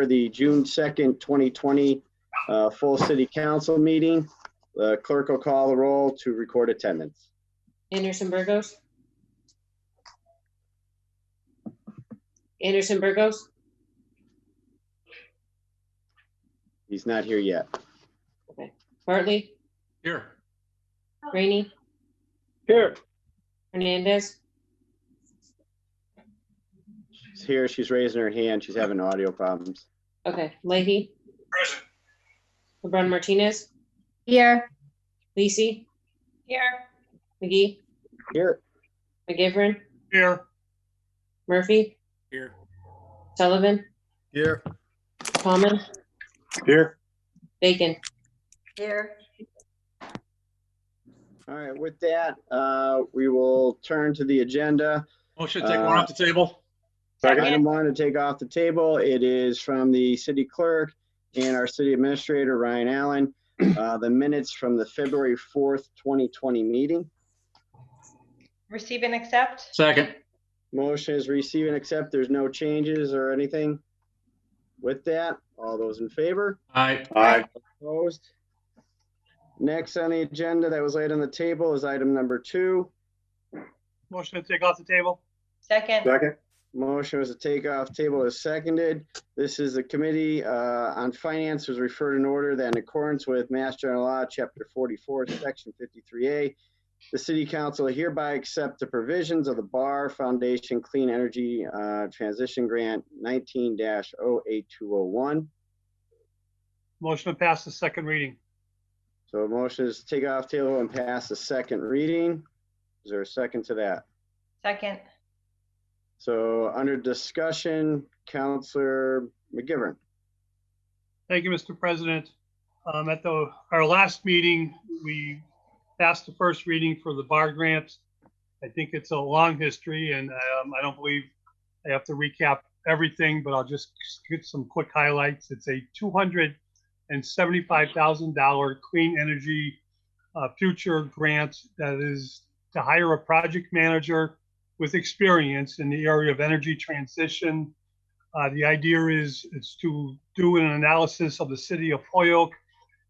the June 2nd, 2020 full City Council meeting. The clerk will call the roll to record attendance. Anderson Burgos. Anderson Burgos. He's not here yet. Okay. Bartley. Here. Rainey. Here. Hernandez. She's here. She's raising her hand. She's having audio problems. Okay. Leahy. Present. LeBron Martinez. Here. Lisi. Here. McGee. Here. McGivern. Here. Murphy. Here. Sullivan. Here. Tallman. Here. Bacon. Here. All right, with that, we will turn to the agenda. Motion to take one off the table. Item 1 to take off the table. It is from the city clerk and our city administrator, Ryan Allen. The minutes from the February 4th, 2020 meeting. Receive and accept. Second. Motion is receive and accept. There's no changes or anything. With that, all those in favor? Aye. Aye. Opposed? Next on the agenda that was laid on the table is item number 2. Motion to take off the table. Second. Second. Motion was to take off table is seconded. This is the Committee on Finance was referred in order that in accordance with Mass General Law, Chapter 44, Section 53A, the City Council hereby accept the provisions of the Barr Foundation Clean Energy Transition Grant 19-08201. Motion to pass the second reading. So a motion is to take off table and pass the second reading. Is there a second to that? Second. So under discussion, Councilor McGivern. Thank you, Mr. President. At our last meeting, we passed the first reading for the Barr grant. I think it's a long history, and I don't believe I have to recap everything, but I'll just get some quick highlights. It's a $275,000 clean energy future grant that is to hire a project manager with experience in the area of energy transition. The idea is to do an analysis of the city of Holyoke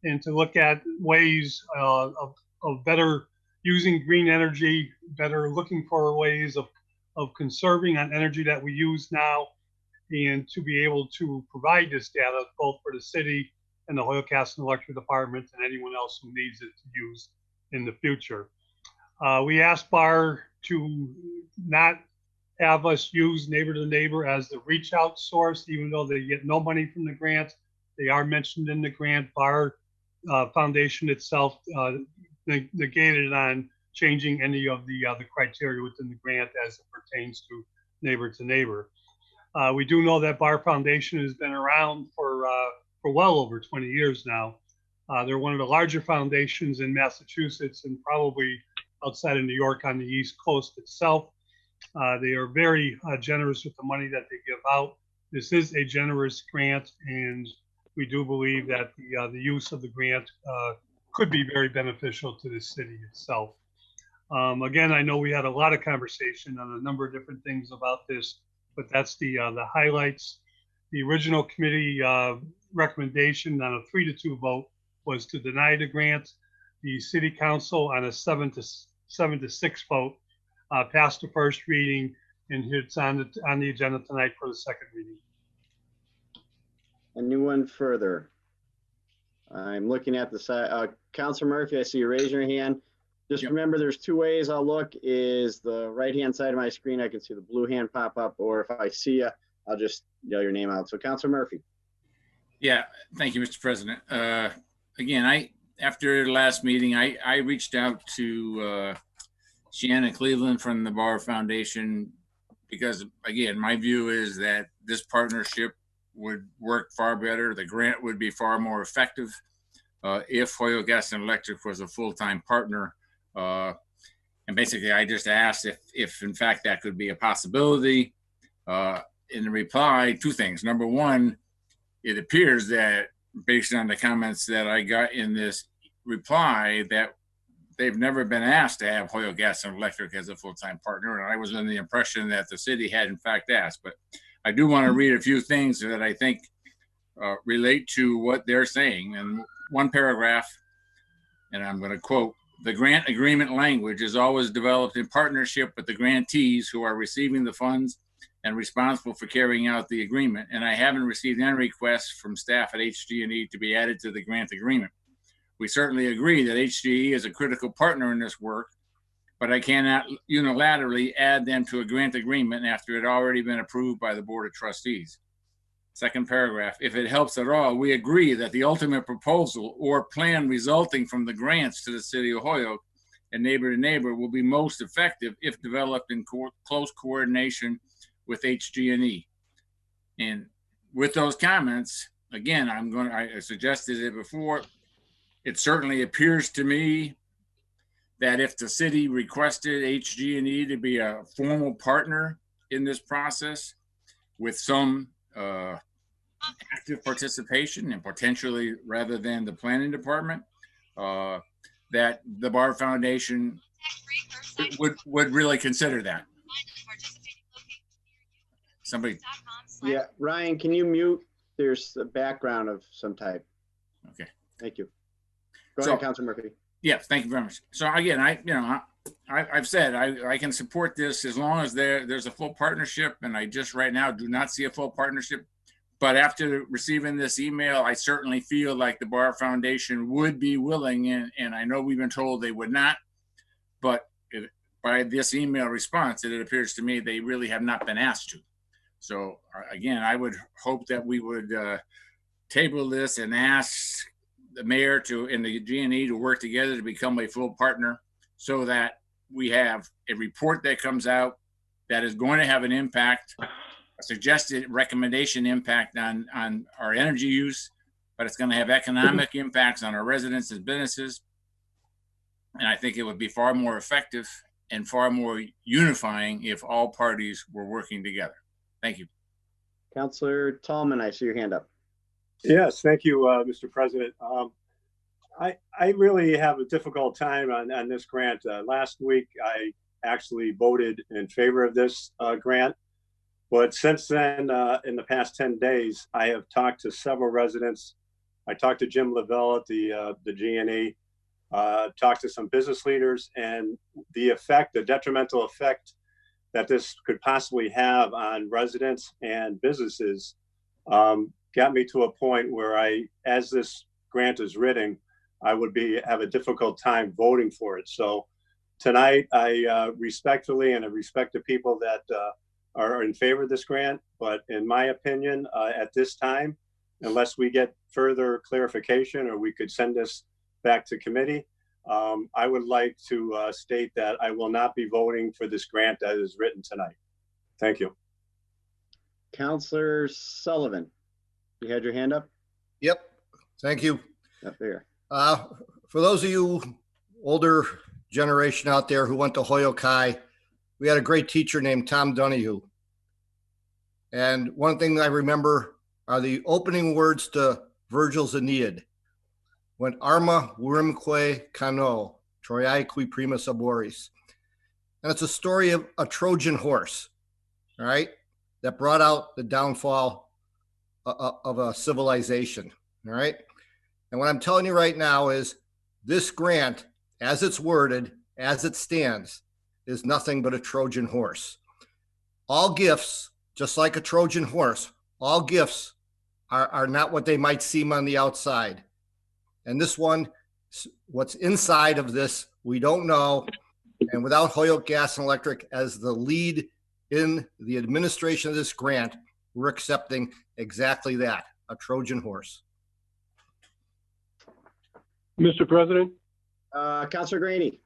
and to look at ways of better using green energy, better looking for ways of conserving on energy that we use now, and to be able to provide this data both for the city and the Hoyoke-Casson Electric Department and anyone else who needs it to use in the future. We asked Barr to not have us use neighbor to neighbor as the reach out source, even though they get no money from the grant. They are mentioned in the grant. Barr Foundation itself negated on changing any of the criteria within the grant as it pertains to neighbor. We do know that Barr Foundation has been around for well over 20 years now. They're one of the larger foundations in Massachusetts and probably outside of New York on the East Coast itself. They are very generous with the money that they give out. This is a generous grant, and we do believe that the use of the grant could be very beneficial to the city itself. Again, I know we had a lot of conversation on a number of different things about this, but that's the highlights. The original committee recommendation on a 3-2 vote was to deny the grant. The city council on a 7-6 vote passed the first reading, and it's on the agenda tonight for the second reading. Anyone further? I'm looking at the side. Councilor Murphy, I see you raising your hand. Just remember, there's 2 ways I'll look. Is the right-hand side of my screen, I can see the blue hand pop up, or if I see you, I'll just yell your name out. So Councilor Murphy. Yeah, thank you, Mr. President. Again, after the last meeting, I reached out to Shannon Cleveland from the Barr Foundation because, again, my view is that this partnership would work far better. The grant would be far more effective if Hoyoke-Casson Electric was a full-time partner. And basically, I just asked if in fact that could be a possibility. In the reply, 2 things. Number one, it appears that based on the comments that I got in this reply that they've never been asked to have Hoyoke-Casson Electric as a full-time partner. And I was under the impression that the city had in fact asked, but I do want to read a few things that I think relate to what they're saying. And one paragraph, and I'm going to quote, "The grant agreement language is always developed in partnership with the grantees who are receiving the funds and responsible for carrying out the agreement. And I haven't received any requests from staff at HG&E to be added to the grant agreement. We certainly agree that HG&E is a critical partner in this work, but I cannot unilaterally add them to a grant agreement after it had already been approved by the Board of Trustees." Second paragraph, "If it helps at all, we agree that the ultimate proposal or plan resulting from the grants to the city of Holyoke and neighbor to neighbor will be most effective if developed in close coordination with HG&E. And with those comments, again, I suggested it before. It certainly appears to me that if the city requested HG&E to be a formal partner in this process with some active participation and potentially rather than the planning department, that the Bar Foundation would really consider that. Somebody. Yeah, Ryan, can you mute? There's a background of some type. Okay. Thank you. Go ahead, Councilor Murphy. Yes, thank you very much. So again, I've said I can support this as long as there's a full partnership, and I just right now do not see a full partnership. But after receiving this email, I certainly feel like the Bar Foundation would be willing, and I know we've been told they would not, but by this email response, it appears to me they really have not been asked to. So again, I would hope that we would table this and ask the mayor and the G&E to work together to become a full partner, so that we have a report that comes out that is going to have an impact, a suggested recommendation impact on our energy use, but it's going to have economic impacts on our residents and businesses. And I think it would be far more effective and far more unifying if all parties were working together. Thank you. Councilor Tallman, I see your hand up. Yes, thank you, Mr. President. I really have a difficult time on this grant. Last week, I actually voted in favor of this grant. But since then, in the past 10 days, I have talked to several residents. I talked to Jim Labelle at the G&E, talked to some business leaders, and the detrimental effect that this could possibly have on residents and businesses got me to a point where as this grant is written, I would have a difficult time voting for it. So tonight, I respectfully, and I respect the people that are in favor of this grant, but in my opinion, at this time, unless we get further clarification or we could send this back to committee, I would like to state that I will not be voting for this grant that is written tonight. Thank you. Councilor Sullivan, you had your hand up? Yep. Thank you. Up there. For those of you older generation out there who went to Holyoke High, we had a great teacher named Tom Donahue. And one thing I remember are the opening words to Virgil's Aeneid. When arma virumque cano, Troiae qui primus aboris. And it's a story of a Trojan horse, all right, that brought out the downfall of a civilization, all right? And what I'm telling you right now is this grant, as it's worded, as it stands, is nothing but a Trojan horse. All gifts, just like a Trojan horse, all gifts are not what they might seem on the outside. And this one, what's inside of this, we don't know. And without Holyoke Gas and Electric as the lead in the administration of this grant, we're accepting exactly that, a Trojan horse. Mr. President, Councilor Graney.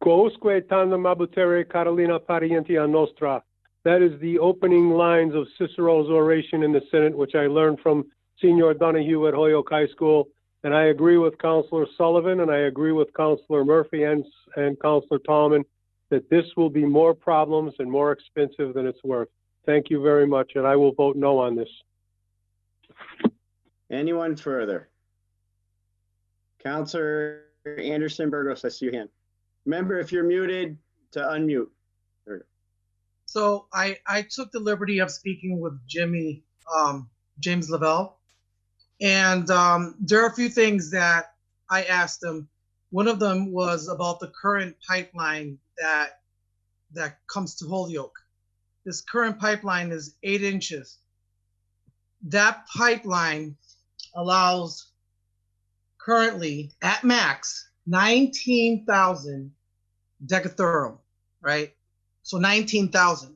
quousque tandem abutere Carolina parientia nostra. That is the opening lines of Cicero's oration in the Senate, which I learned from Senior Donahue at Holyoke High School. And I agree with Councilor Sullivan, and I agree with Councilor Murphy and Councilor Tallman that this will be more problems and more expensive than it's worth. Thank you very much, and I will vote no on this. Anyone further? Councilor Anderson Burgos, I see your hand. Remember, if you're muted, to unmute. So I took the liberty of speaking with Jimmy James Labelle. And there are a few things that I asked him. One of them was about the current pipeline that comes to Holyoke. This current pipeline is 8 inches. That pipeline allows currently at max 19,000 decatherm, right? So 19,000.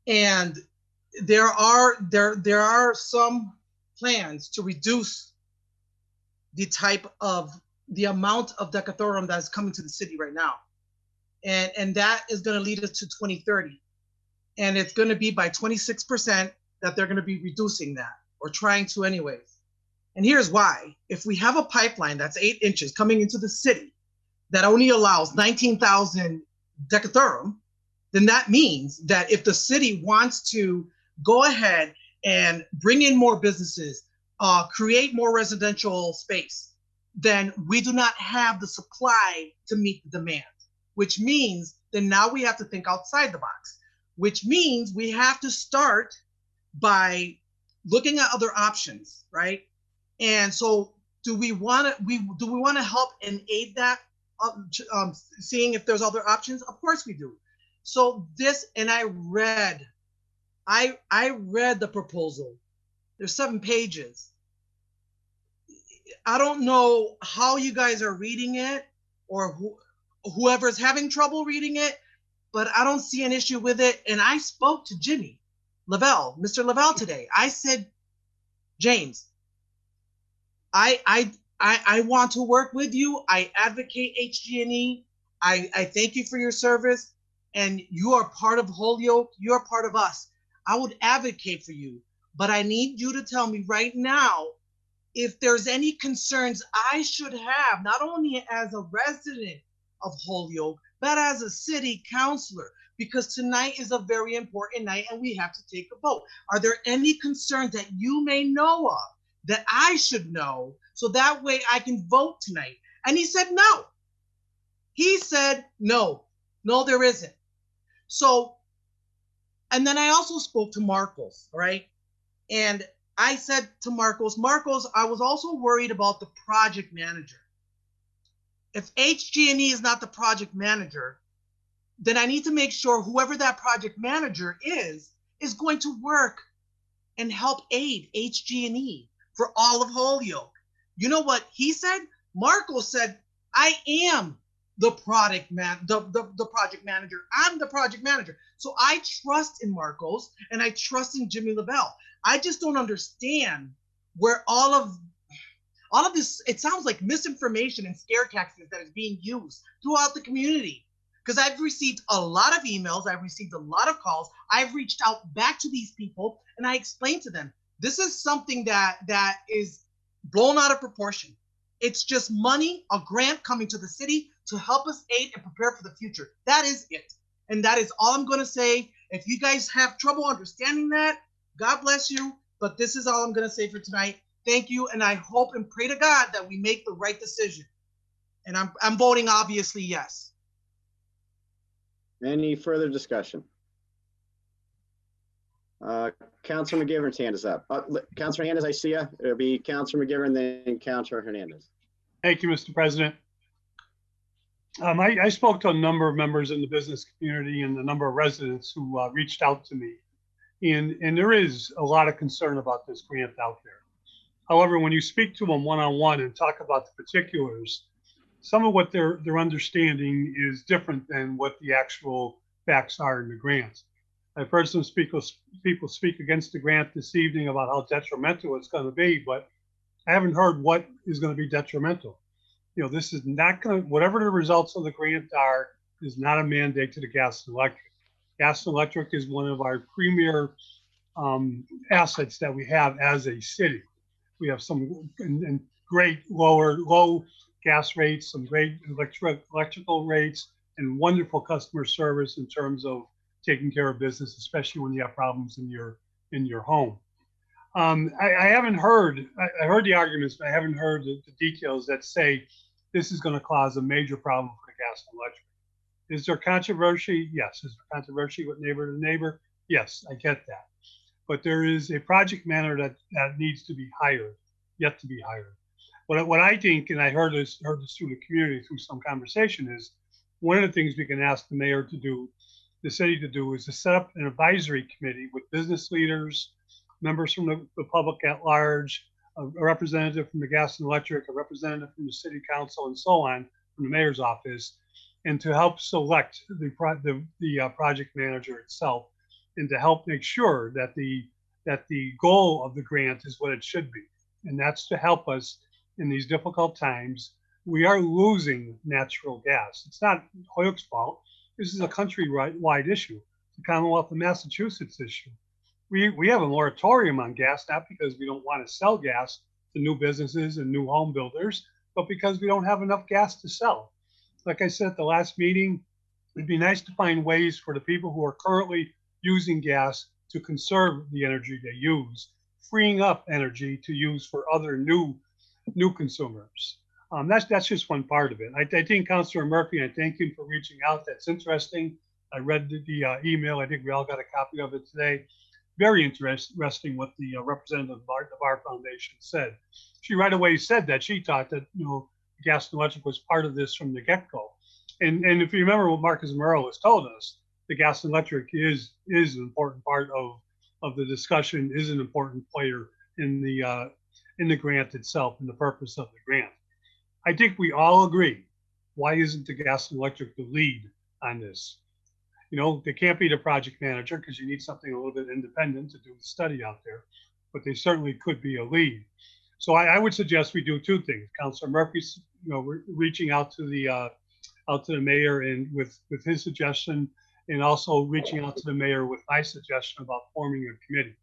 And there are some plans to reduce the amount of decatherm that's coming to the city right now. And that is going to lead us to 2030. And it's going to be by 26% that they're going to be reducing that, or trying to anyways. And here's why. If we have a pipeline that's 8 inches coming into the city that only allows 19,000 decatherm, then that means that if the city wants to go ahead and bring in more businesses, create more residential space, then we do not have the supply to meet the demand, which means then now we have to think outside the box, which means we have to start by looking at other options, right? And so do we want to help and aid that, seeing if there's other options? Of course we do. So this, and I read the proposal. There's 7 pages. I don't know how you guys are reading it, or whoever's having trouble reading it, but I don't see an issue with it. And I spoke to Jimmy Labelle, Mr. Labelle today. I said, James, I want to work with you. I advocate HG&E. I thank you for your service, and you are part of Holyoke. You're part of us. I would advocate for you, but I need you to tell me right now if there's any concerns I should have, not only as a resident of Holyoke, but as a city councilor, because tonight is a very important night and we have to take a vote. Are there any concerns that you may know of that I should know so that way I can vote tonight? And he said, no. He said, no, there isn't. So, and then I also spoke to Marcos, right? And I said to Marcos, I was also worried about the project manager. If HG&E is not the project manager, then I need to make sure whoever that project manager is going to work and help aid HG&E for all of Holyoke. You know what he said? Marcos said, I am the project manager. I'm the project manager. So I trust in Marcos and I trust in Jimmy Labelle. I just don't understand where all of this, it sounds like misinformation and scare tactics that is being used throughout the community. Because I've received a lot of emails, I've received a lot of calls, I've reached out back to these people, and I explained to them, this is something that is blown out of proportion. It's just money, a grant coming to the city to help us aid and prepare for the future. That is it. And that is all I'm going to say. If you guys have trouble understanding that, God bless you. But this is all I'm going to say for tonight. Thank you. And I hope and pray to God that we make the right decision. And I'm voting obviously yes. Any further discussion? Councilor McGivern's hand is up. Councilor Hernandez, I see you. It'll be Councilor McGivern, then Councilor Hernandez. Thank you, Mr. President. I spoke to a number of members in the business community and a number of residents who reached out to me. And there is a lot of concern about this grant out there. However, when you speak to them one-on-one and talk about the particulars, some of what they're understanding is different than what the actual facts are in the grant. I've heard some people speak against the grant this evening about how detrimental it's going to be, but I haven't heard what is going to be detrimental. You know, this is not going to, whatever the results of the grant are, is not a mandate to the gas and electric. Gas and electric is one of our premier assets that we have as a city. We have some and great low gas rates, some great electrical rates, and wonderful customer service in terms of taking care of business, especially when you have problems in your home. I haven't heard, I heard the arguments, but I haven't heard the details that say this is going to cause a major problem for the gas and electric. Is there controversy? Yes. Is there controversy with neighbor to neighbor? Yes, I get that. but there is a project manager that needs to be hired, yet to be hired. What I think, and I heard this through the community through some conversation, is one of the things we can ask the mayor to do, the city to do, is to set up an advisory committee with business leaders, members from the public at large, a representative from the gas and electric, a representative from the city council, and so on, from the mayor's office, and to help select the project manager itself, and to help make sure that the goal of the grant is what it should be, and that's to help us in these difficult times. We are losing natural gas. It's not Holyoke's fault. This is a countrywide issue. It's a Commonwealth of Massachusetts issue. We have a moratorium on gas, not because we don't want to sell gas to new businesses and new home builders, but because we don't have enough gas to sell. Like I said at the last meeting, it'd be nice to find ways for the people who are currently using gas to conserve the energy they use, freeing up energy to use for other new consumers. That's just one part of it. I think Councilor Murphy, I thank you for reaching out. That's interesting. I read the email. I think we all got a copy of it today. Very interesting what the representative of the Bar Foundation said. She right away said that she thought that gas and electric was part of this from the get-go. And if you remember what Marcus Morrow has told us, the gas and electric is an important part of the discussion, is an important player in the grant itself and the purpose of the grant. I think we all agree. Why isn't the gas and electric the lead on this? They can't be the project manager because you need something a little bit independent to do the study out there, but they certainly could be a lead. So I would suggest we do two things. Councilor Murphy's, reaching out to the mayor and with his suggestion, and also reaching out to the mayor with my suggestion about forming a committee.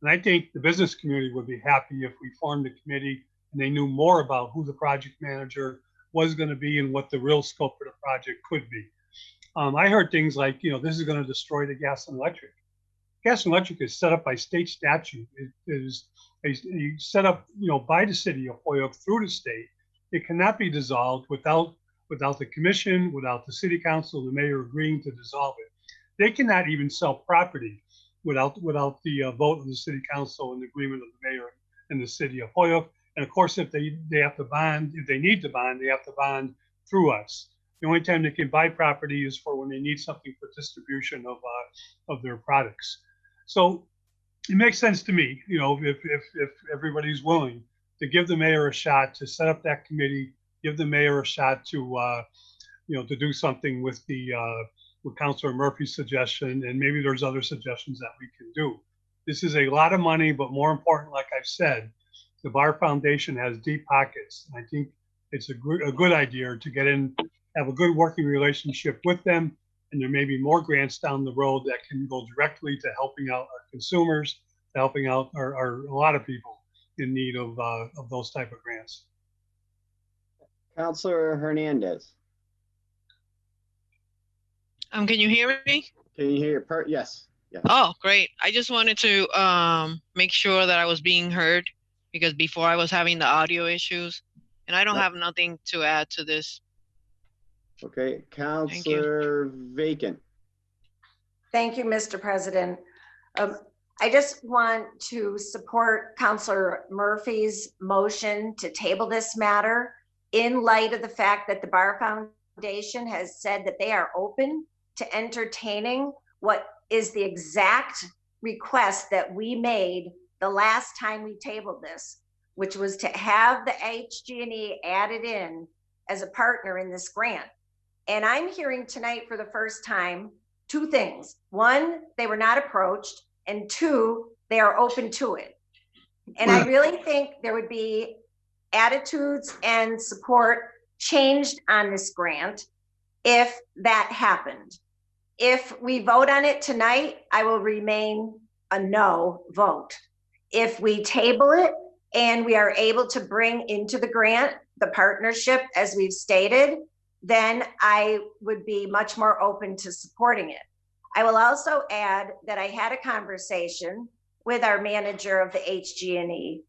And I think the business community would be happy if we formed a committee and they knew more about who the project manager was going to be and what the real scope of the project could be. I heard things like, this is going to destroy the gas and electric. Gas and electric is set up by state statute. It is set up, by the city of Holyoke through the state. It cannot be dissolved without the commission, without the city council, the mayor agreeing to dissolve it. They cannot even sell property without the vote of the city council and the agreement of the mayor and the city of Holyoke. And of course, if they have to bond, if they need to bond, they have to bond through us. The only time they can buy property is for when they need something for distribution of their products. So it makes sense to me, if everybody's willing to give the mayor a shot to set up that committee, give the mayor a shot to do something with with Councilor Murphy's suggestion, and maybe there's other suggestions that we can do. This is a lot of money, but more important, like I've said, the Bar Foundation has deep pockets. And I think it's a good idea to get in, have a good working relationship with them, and there may be more grants down the road that can go directly to helping out our consumers, to helping out a lot of people in need of those type of grants. Councilor Hernandez. Can you hear me? Can you hear? Yes. Yeah. Oh, great. I just wanted to make sure that I was being heard, because before I was having the audio issues, and I don't have nothing to add to this. Okay, Councilor Vacant. Thank you, Mr. President. I just want to support Councilor Murphy's motion to table this matter in light of the fact that the Bar Foundation has said that they are open to entertaining what is the exact request that we made the last time we tabled this, which was to have the HG&E added in as a partner in this grant. And I'm hearing tonight for the first time two things. One, they were not approached, and two, they are open to it. And I really think there would be attitudes and support changed on this grant if that happened. If we vote on it tonight, I will remain a no vote. If we table it and we are able to bring into the grant the partnership as we've stated, then I would be much more open to supporting it. I will also add that I had a conversation with our manager of the HG&E,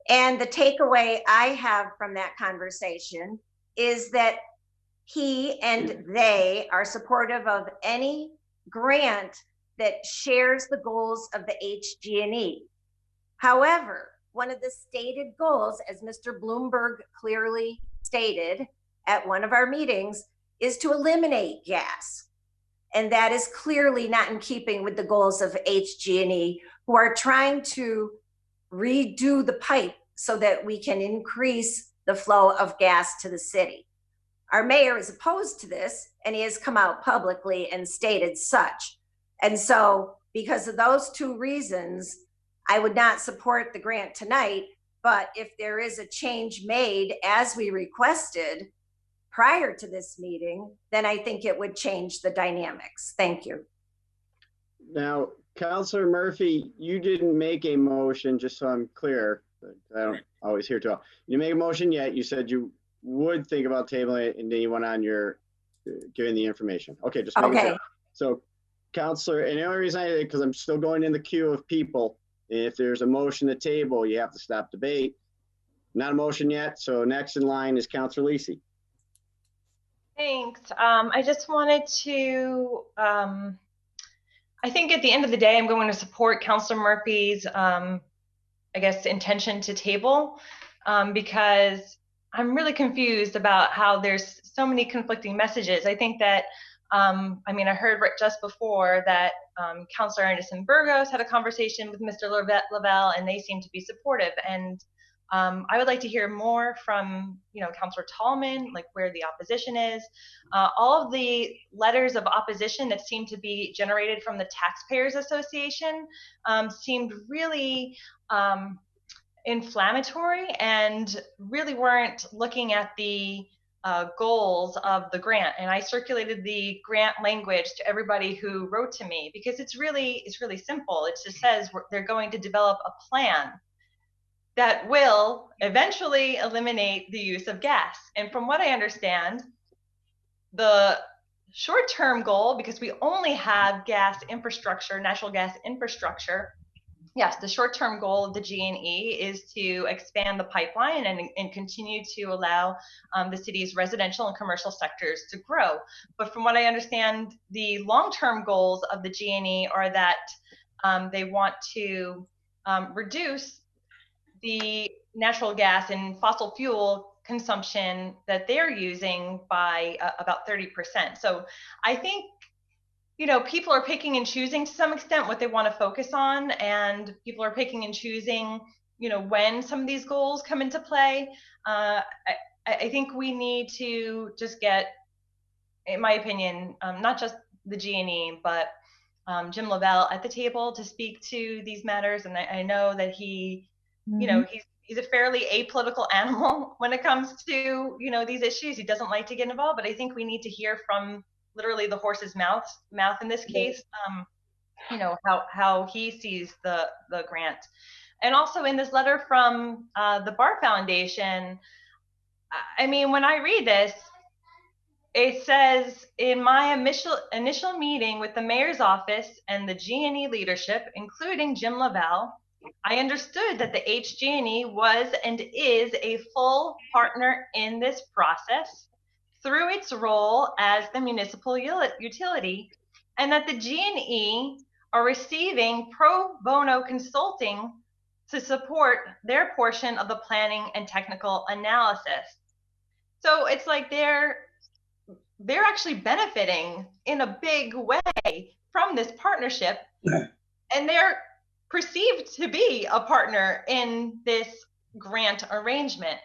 and the takeaway I have from that conversation is that he and they are supportive of any grant that shares the goals of the HG&E. However, one of the stated goals, as Mr. Bloomberg clearly stated at one of our meetings, is to eliminate gas. And that is clearly not in keeping with the goals of HG&E, who are trying to redo the pipe so that we can increase the flow of gas to the city. Our mayor is opposed to this, and he has come out publicly and stated such. And so because of those two reasons, I would not support the grant tonight, but if there is a change made as we requested prior to this meeting, then I think it would change the dynamics. Thank you. Now, Councilor Murphy, you didn't make a motion, just so I'm clear. I don't always hear talk. You make a motion yet. You said you would think about tabling it, and then you went on your giving the information. Okay, just making sure. So, Councilor, and the only reason I did it because I'm still going in the queue of people. If there's a motion to table, you have to stop debate. Not a motion yet. So next in line is Councilor Lisi. Thanks. I just wanted to, I think at the end of the day, I'm going to support Councilor Murphy's, I guess, intention to table, because I'm really confused about how there's so many conflicting messages. I think that, I mean, I heard just before that Councilor Anderson-Burgos had a conversation with Mr. Labelle, and they seem to be supportive. And I would like to hear more from, Councilor Tallman, like where the opposition is. All of the letters of opposition that seem to be generated from the Taxpayers Association seemed really inflammatory and really weren't looking at the goals of the grant. And I circulated the grant language to everybody who wrote to me, because it's really simple. It just says they're going to develop a plan that will eventually eliminate the use of gas. And from what I understand, the short-term goal, because we only have gas infrastructure, natural gas infrastructure, yes, the short-term goal of the G&E is to expand the pipeline and continue to allow the city's residential and commercial sectors to grow. But from what I understand, the long-term goals of the G&E are that they want to reduce the natural gas and fossil fuel consumption that they're using by about 30%. So I think, people are picking and choosing to some extent what they want to focus on, and people are picking and choosing, when some of these goals come into play. I think we need to just get, in my opinion, not just the G&E, but Jim Labelle at the table to speak to these matters. And I know that he, he's a fairly apolitical animal when it comes to, these issues. He doesn't like to get involved, but I think we need to hear from literally the horse's mouth in this case, how he sees the grant. And also in this letter from the Bar Foundation, I mean, when I read this, it says, in my initial meeting with the mayor's office and the G&E leadership, including Jim Labelle, I understood that the HG&E was and is a full partner in this process through its role as the municipal utility, and that the G&E are receiving pro bono consulting to support their portion of the planning and technical analysis. So it's like they're actually benefiting in a big way from this partnership, and they're perceived to be a partner in this grant arrangement.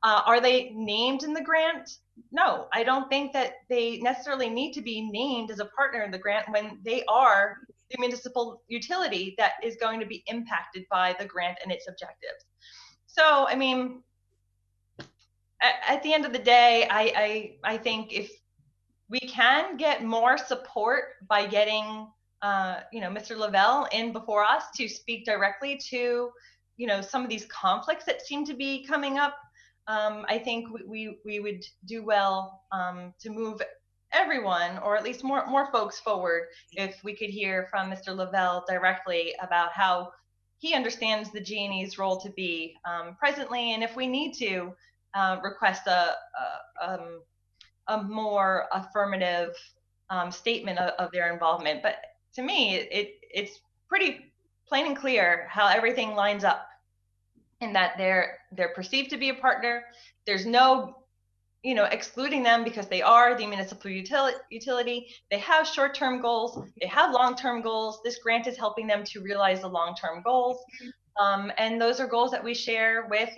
Are they named in the grant? No, I don't think that they necessarily need to be named as a partner in the grant when they are the municipal utility that is going to be impacted by the grant and its objectives. So, I mean, at the end of the day, I think if we can get more support by getting Mr. Labelle in before us to speak directly to some of these conflicts that seem to be coming up, I think we would do well to move everyone, or at least more folks forward, if we could hear from Mr. Labelle directly about how he understands the G&E's role to be presently, and if we need to request a more affirmative statement of their involvement. But to me, it's pretty plain and clear how everything lines up, in that they're perceived to be a partner. There's no, excluding them because they are the municipal utility. They have short-term goals. They have long-term goals. This grant is helping them to realize the long-term goals. And those are goals that we share with,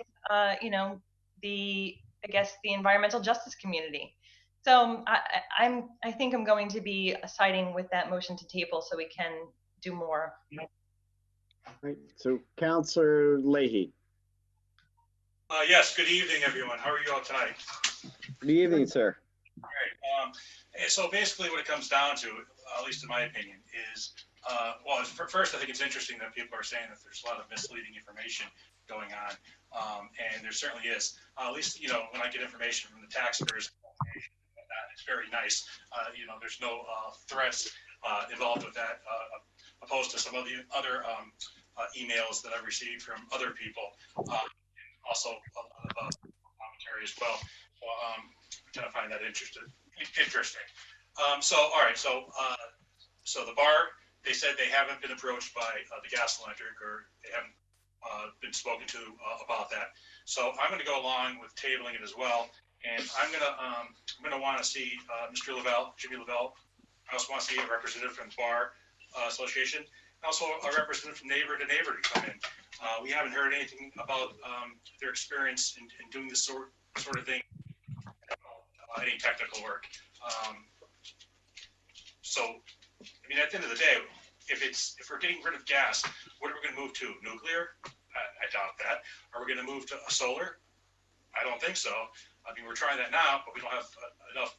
the environmental justice community. So I think I'm going to be siding with that motion to table so we can do more. Right. So Councilor Leahy. Yes, good evening, everyone. How are you all tonight? Good evening, sir. Great. So basically what it comes down to, at least in my opinion, is, first, I think it's interesting that people are saying that there's a lot of misleading information going on. And there certainly is. At least, when I get information from the taxpayers, it's very nice. There's no threats involved with that, opposed to some of the other emails that I've received from other people. Also a lot of commentary as well. So I kind of find that interesting. All right. So the bar, they said they haven't been approached by the gas and electric, or they haven't been spoken to about that. So I'm going to go along with tabling it as well. And I'm going to want to see Mr. Labelle, Jimmy Labelle. I also want to see a representative from the Bar Association. Also a representative from neighbor to neighbor to come in. We haven't heard anything about their experience in doing this sort of thing, any technical work. At the end of the day, if we're getting rid of gas, what are we going to move to? Nuclear? I doubt that. Are we going to move to solar? I don't think so. We're trying that now, but we don't have enough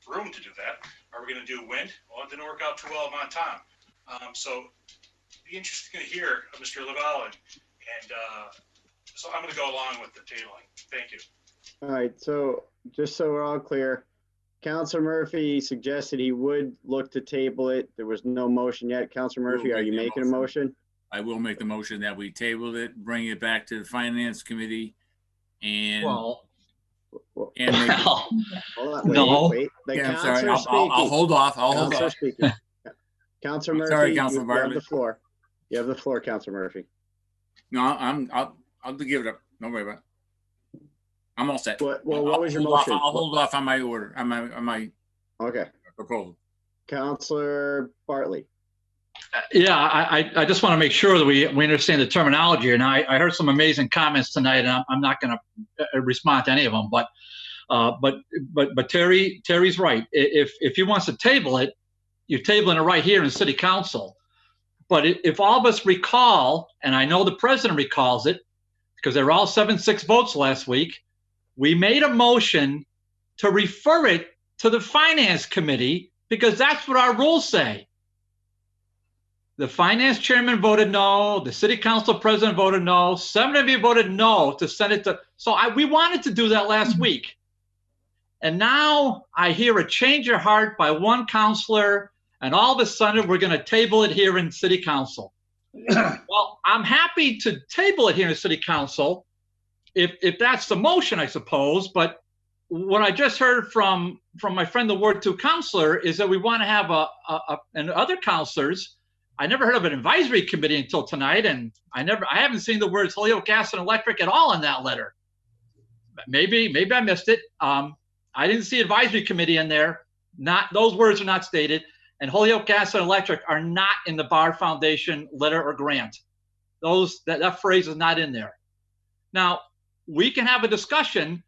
room to do that. Are we going to do wind? Well, it didn't work out too well in Montana. So be interesting to hear Mr. Labelle, and so I'm going to go along with the tabling. Thank you. All right. So just so we're all clear, Councilor Murphy suggested he would look to table it. There was no motion yet. Councilor Murphy, are you making a motion? I will make the motion that we table it, bring it back to the Finance Committee, and Well, and make it, Hold on, No. wait. The yeah, I'm sorry. councilor I'll hold off. I'll hold Councilor off. speaking. Councilor Murphy, Sorry, you Councilor have Bartlett. the floor. You have the floor, Councilor Murphy. No, I'll give it up. Don't worry about it. I'm all set. What I'll was your hold off- motion? I'll hold off on my order, on my Okay. proposal. Councilor Bartley. yeah, I just want to make sure that we understand the terminology. And I heard some amazing comments tonight, and I'm not going to respond to any of them. But Terry's right. If he wants to table it, you're tabling it right here in City Council. But if all of us recall, and I know the president recalls it, because they were all 7-6 votes last week, we made a motion to refer it to the Finance Committee because that's what our rules say. The finance chairman voted no. The city council president voted no. 7 of you voted no to send it to. So we wanted to do that last week. And now I hear a change of heart by one counselor, and all of a sudden we're going to table it here in city council. Well, I'm happy to table it here in city council if that's the motion, I suppose. But what I just heard from my friend, the Ward 2 counselor, is that we want to have and other counselors. I never heard of an advisory committee until tonight, and I haven't seen the words Holyoke Gas and Electric at all in that letter. Maybe I missed it. I didn't see advisory committee in there. Those words are not stated, and Holyoke Gas and Electric are not in the Bar Foundation letter or grant. That phrase is not in there. Now, we can have a discussion.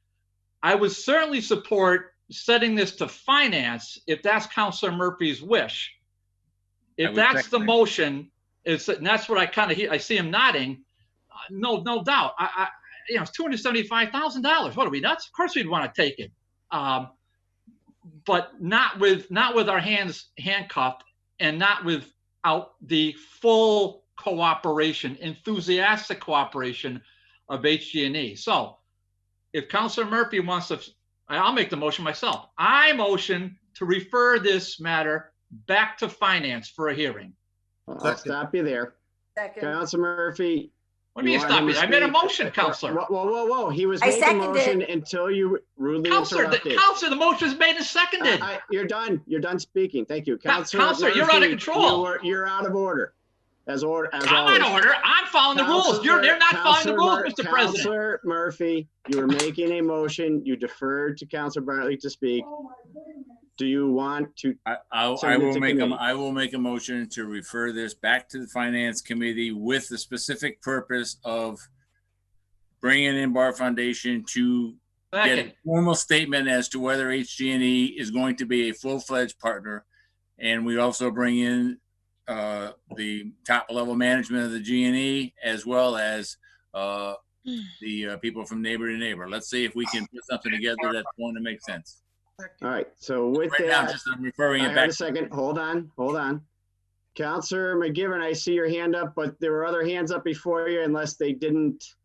I would certainly support setting this to finance if that's Councilor Murphy's wish. If that's the motion, and that's what I kind of hear. I see him nodding. No doubt. It's $275,000. What are we nuts? Of course we'd want to take it, but not with our hands handcuffed, and not without the full cooperation, enthusiastic cooperation of HG&E. So, if Councilor Murphy wants to, I'll make the motion myself. I motion to refer this matter back to finance for a hearing. I'll stop you there. Second. Councilor Murphy, What do you mean stop me? I made a motion, Counselor. Whoa. He was I making a seconded. motion until you rudely Counselor, interrupted. Counselor, the motion is made and seconded. You're done. You're done speaking. Thank you. Counselor, Counselor, you're out of control. You're out of order. As I'm always. out of order. I'm following the rules. They're not following the rules, Mr. President. Counselor Murphy, you were making a motion. You deferred to Counselor Bartley to speak. Do you want to? I will make a motion to refer this back to the Finance Committee with the specific purpose of bringing in Bar Foundation to get a formal statement as to whether HG&E is going to be a full-fledged partner. And we also bring in the top level management of the G&E, as well as the people from neighbor to neighbor. Let's see if we can put something together that's going to make sense. All right. So with Right that, now, I'm referring it hold back. on a second. Hold on. Counselor McGivern, I see your hand up, but there were other hands up before you, unless they didn't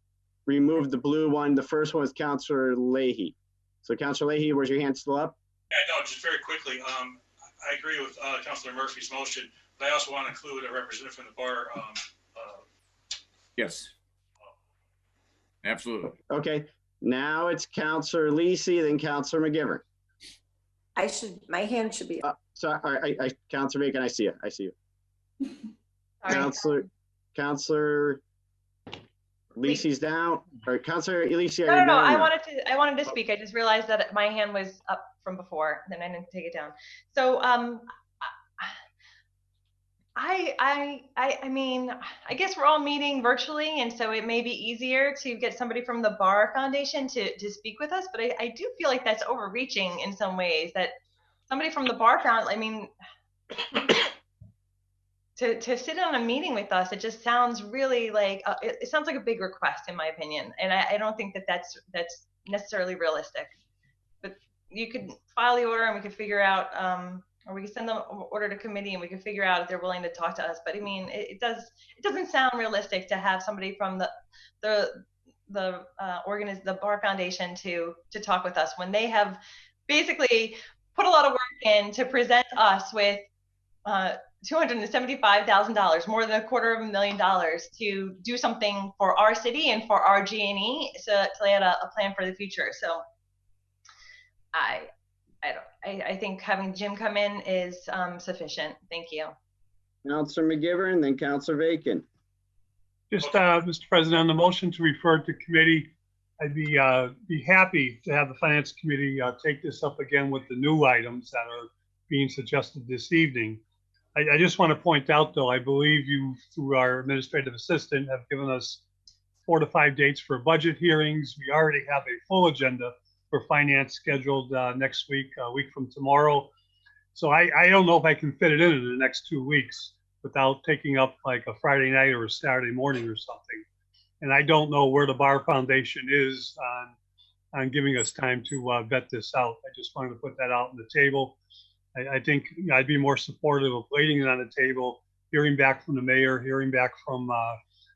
remove the blue one. The first one was Counselor Leahy. So Counselor Leahy, was your hand still up? Yeah, no, just very quickly. I agree with Councilor Murphy's motion, but I also want to include a representative from the bar. Yes. Absolutely. Okay. Now it's Counselor Lisi, then Counselor McGivern. My hand should be up. Sorry, Counselor Bacon, I see you. Counselor Lisi's down. Or Counselor Lisi, are you No, down? I wanted to speak. I just realized that my hand was up from before, then I didn't take it down. So I mean, I guess we're all meeting virtually, and so it may be easier to get somebody from the Bar Foundation to speak with us, but I do feel like that's overreaching in some ways, that somebody from the Bar Foundation, I mean, to sit on a meeting with us, it just sounds really like, it sounds like a big request in my opinion, and I don't think that that's necessarily realistic. But you could file the order and we could figure out, or we could send the order to committee and we could figure out if they're willing to talk to us. But I mean, it doesn't sound realistic to have somebody from the Bar Foundation to talk with us when they have basically put a lot of work in to present us with $275,000, more than $250,000 to do something for our city and for our G&E, to lay out a plan for the future. So I think having Jim come in is sufficient. Thank you. Counselor McGivern, then Counselor Bacon. Just, Mr. President, on the motion to refer to committee, I'd be happy to have the Finance Committee take this up again with the new items that are being suggested this evening. I just want to point out, though, I believe you, through our administrative assistant, have given us 4 to 5 dates for budget hearings. We already have a full agenda for finance scheduled next week, a week from tomorrow. So I don't know if I can fit it in the next 2 weeks without taking up like a Friday night or a Saturday morning or something. And I don't know where the Bar Foundation is on giving us time to vet this out. I just wanted to put that out on the table. I think I'd be more supportive of laying it on the table, hearing back from the mayor, hearing back from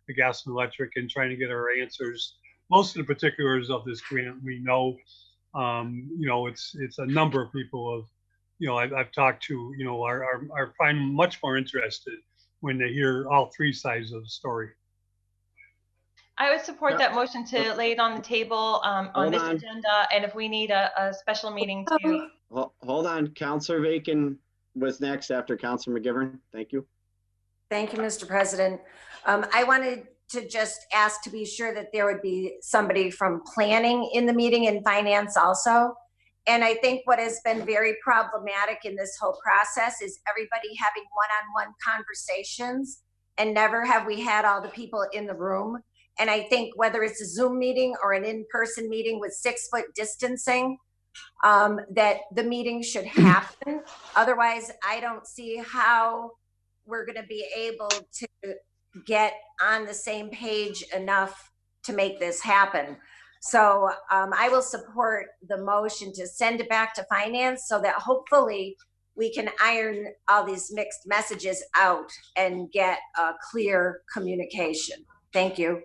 the gas and electric, and trying to get our answers. Most of the particulars of this grant we know. It's a number of people I've talked to, are find much more interested when they hear all 3 sides of the story. I would support that motion to lay it on the table on this agenda, and if we need a special meeting to. Hold on, Counselor Bacon was next after Counselor McGivern. Thank you. Thank you, Mr. President. I wanted to just ask to be sure that there would be somebody from planning in the meeting and finance also. And I think what has been very problematic in this whole process is everybody having one-on-one conversations, and never have we had all the people in the room. And I think whether it's a Zoom meeting or an in-person meeting with 6-foot distancing, that the meeting should happen. Otherwise, I don't see how we're going to be able to get on the same page enough to make this happen. So I will support the motion to send it back to finance so that hopefully we can iron all these mixed messages out and get a clear communication. Thank you.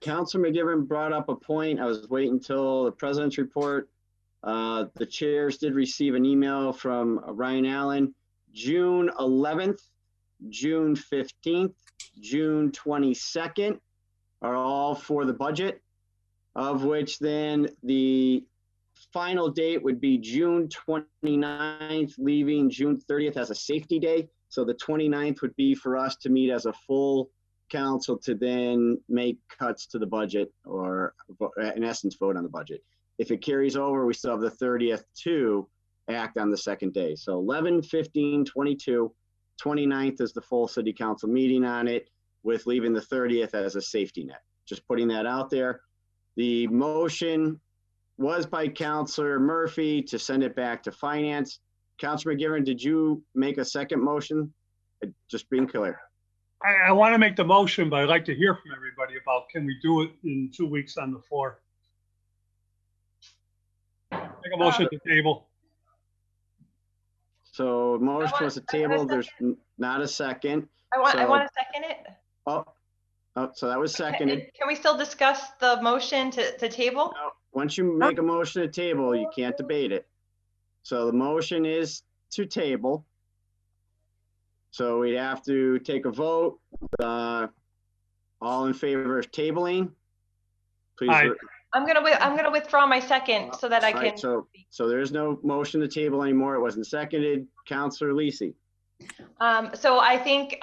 Councilor McGivern brought up a point. I was waiting until the president's report. The chairs did receive an email from Ryan Allen, June 11th, June 15th, June 22nd, are all for the budget, of which then the final date would be June 29th, leaving June 30th as a safety day. So the 29th would be for us to meet as a full council to then make cuts to the budget, or in essence, vote on the budget. If it carries over, we still have the 30th to act on the second day. So 11, 15, 22, 29th is the full city council meeting on it, with leaving the 30th as a safety net. Just putting that out there. The motion was by Councilor Murphy to send it back to finance. Councilor McGivern, did you make a second motion? Just being clear. I want to make the motion, but I'd like to hear from everybody about, can we do it in 2 weeks on the floor? Make a motion to table. So motion was a table. There's not a second. I want to second it. Oh, so that was seconded. Can we still discuss the motion to table? No, once you make a motion to table, you can't debate it. So the motion is to table. So we'd have to take a vote. All in favor of tabling? Please. Aye. I'm gonna withdraw my second so that I can. Right, so there's no motion to table anymore. It wasn't seconded. Councilor Lisi. So I think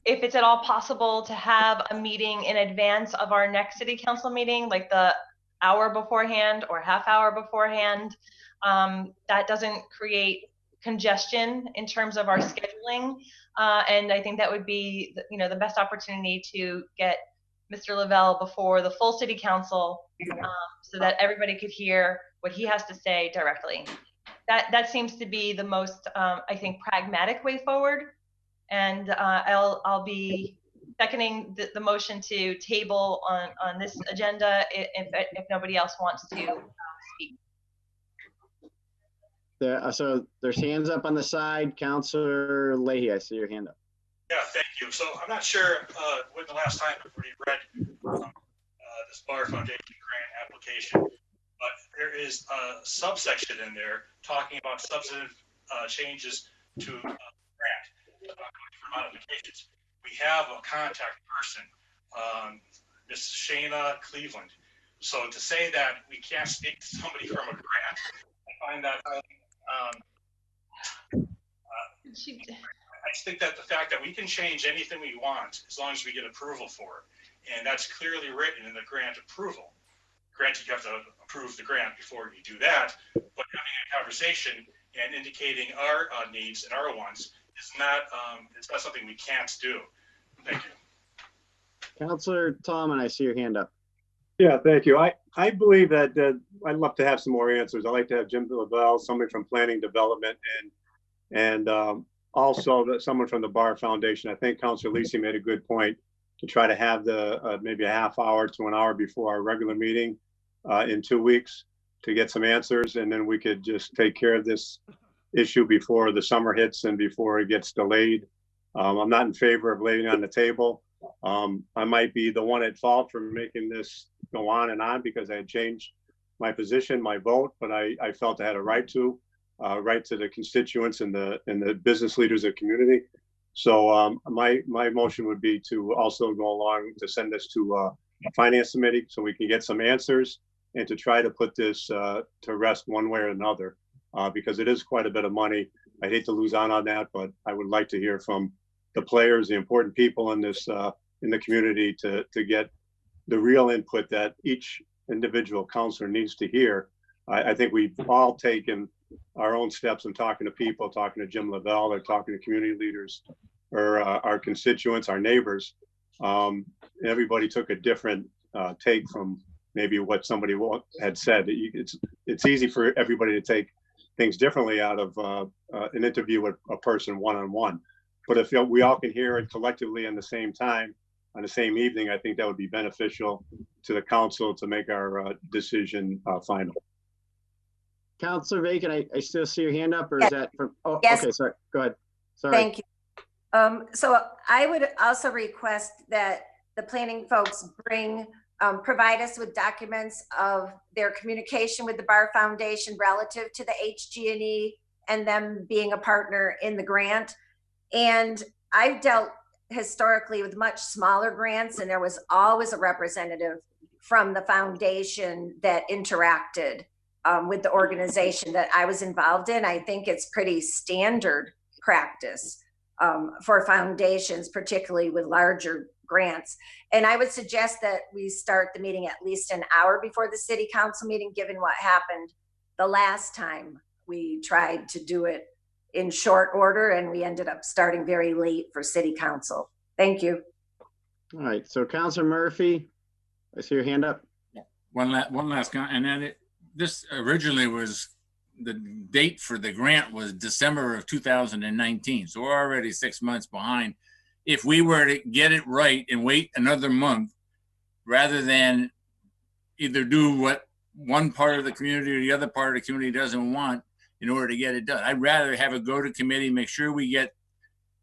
if it's at all possible to have a meeting in advance of our next city council meeting, like the hour beforehand or half hour beforehand, that doesn't create congestion in terms of our scheduling. And I think that would be, the best opportunity to get Mr. Labelle before the full city council, so that everybody could hear what he has to say directly. That seems to be the most, I think, pragmatic way forward. And I'll be seconding the motion to table on this agenda if nobody else wants to speak. So there's hands up on the side. Councilor Leahy, I see your hand up. Yeah, thank you. So I'm not sure when the last time I've already read this Bar Foundation grant application, but there is a subsection in there talking about substantive changes to grant for modifications. We have a contact person, Ms. Shayna Cleveland. So to say that we can't speak to somebody from a grant, I find that I just think that the fact that we can change anything we want as long as we get approval for it, and that's clearly written in the grant approval. Granted, you have to approve the grant before you do that, but having a conversation and indicating our needs and our wants is not, it's not something we can't do. Thank you. Councilor Tallman, I see your hand up. Yeah, thank you. I believe that I'd love to have some more answers. I'd like to have Jim Labelle, somebody from planning development, and also someone from the Bar Foundation. I think Councilor Lisi made a good point to try to have the maybe a half hour to an hour before our regular meeting in 2 weeks to get some answers, and then we could just take care of this issue before the summer hits and before it gets delayed. I'm not in favor of laying on the table. I might be the one at fault for making this go on and on because I had changed my position, my vote, but I felt I had a right to the constituents and the business leaders of the community. So my motion would be to also go along to send this to a finance committee so we can get some answers and to try to put this to rest one way or another because it is quite a bit of money. I hate to lose out on that, but I would like to hear from the players, the important people in this in the community to get the real input that each individual counselor needs to hear. I think we've all taken our own steps in talking to people, talking to Jim Labelle, or talking to community leaders, or our constituents, our neighbors. Everybody took a different take from maybe what somebody had said. It's easy for everybody to take things differently out of an interview with a person one-on-one. But if we all can hear it collectively in the same time, on the same evening, I think that would be beneficial to the council to make our decision final. Councilor Bacon, I still see your hand up, or is that from? Oh, Yes. Okay, sorry. Go ahead. Sorry. Thank you. So I would also request that the planning folks provide us with documents of their communication with the Bar Foundation relative to the HG&E and them being a partner in the grant. And I've dealt historically with much smaller grants, and there was always a representative from the foundation that interacted with the organization that I was involved in. I think it's pretty standard practice for foundations, particularly with larger grants. And I would suggest that we start the meeting at least an hour before the city council meeting, given what happened the last time we tried to do it in short order, and we ended up starting very late for city council. Thank you. All right, so Councilor Murphy, I see your hand up. One last comment, and then this originally was, the date for the grant was December of 2019. So we're already 6 months behind. If we were to get it right and wait another month, rather than either do what one part of the community or the other part of the community doesn't want in order to get it done, I'd rather have it go to committee, make sure we get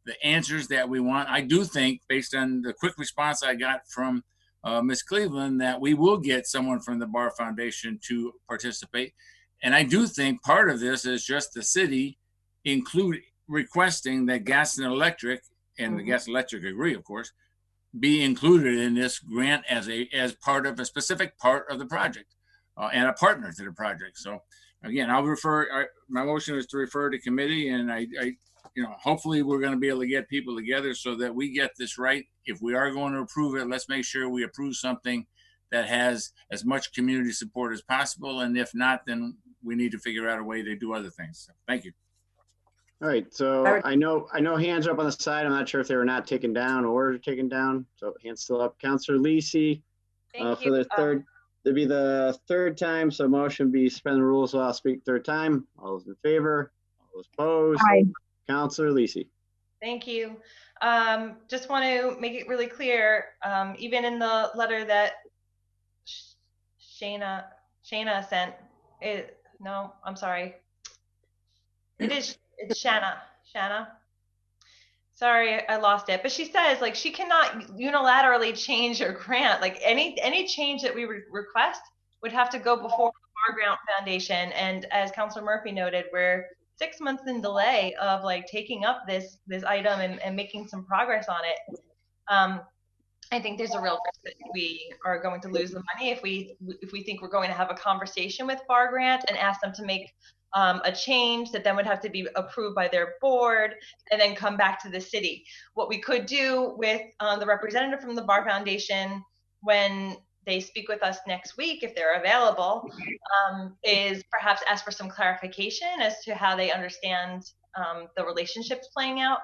the answers that we want. I do think, based on the quick response I got from Ms. Cleveland, that we will get someone from the Bar Foundation to participate. And I do think part of this is just the city requesting that gas and electric, and the gas and electric agree, of course, be included in this grant as part of a specific part of the project and a partner to the project. So again, my motion is to refer to committee, and I hopefully we're going to be able to get people together so that we get this right. If we are going to approve it, let's make sure we approve something that has as much community support as possible. And if not, then we need to figure out a way to do other things. So, thank you. All right, so I know hands are up on the side. I'm not sure if they were not taken down or taken down. So hands still up. Councilor Lisi, for the third, it'd be the third time. So motion be suspend the rules. So I'll speak third time. All those in favor? All those opposed? Aye. Councilor Lisi. Thank you. Just want to make it really clear, even in the letter that Shana sent, no, I'm sorry. It's Shanna. Sorry, I lost it. But she says, like, she cannot unilaterally change her grant. Like, any change that we request would have to go before the Bar Grant Foundation. And as Councilor Murphy noted, we're 6 months in delay of like taking up this item and making some progress on it. I think there's a real risk that we are going to lose the money if we think we're going to have a conversation with Bar Grant and ask them to make a change that then would have to be approved by their board and then come back to the city. What we could do with the representative from the Bar Foundation when they speak with us next week, if they're available, is perhaps ask for some clarification as to how they understand the relationships playing out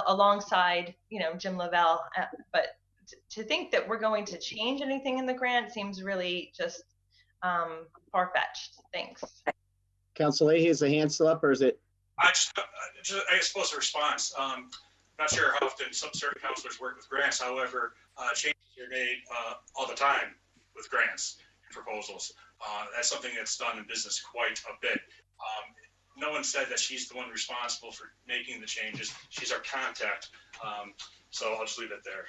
alongside, Jim Labelle. But to think that we're going to change anything in the grant seems really just far-fetched. Thanks. Council Leahy, is the hand still up, or is it? I suppose a response. Not sure how often some certain councilors work with grants. However, changes are made all the time with grants and proposals. That's something that's done in business quite a bit. No one said that she's the one responsible for making the changes. She's our contact. So I'll just leave it there.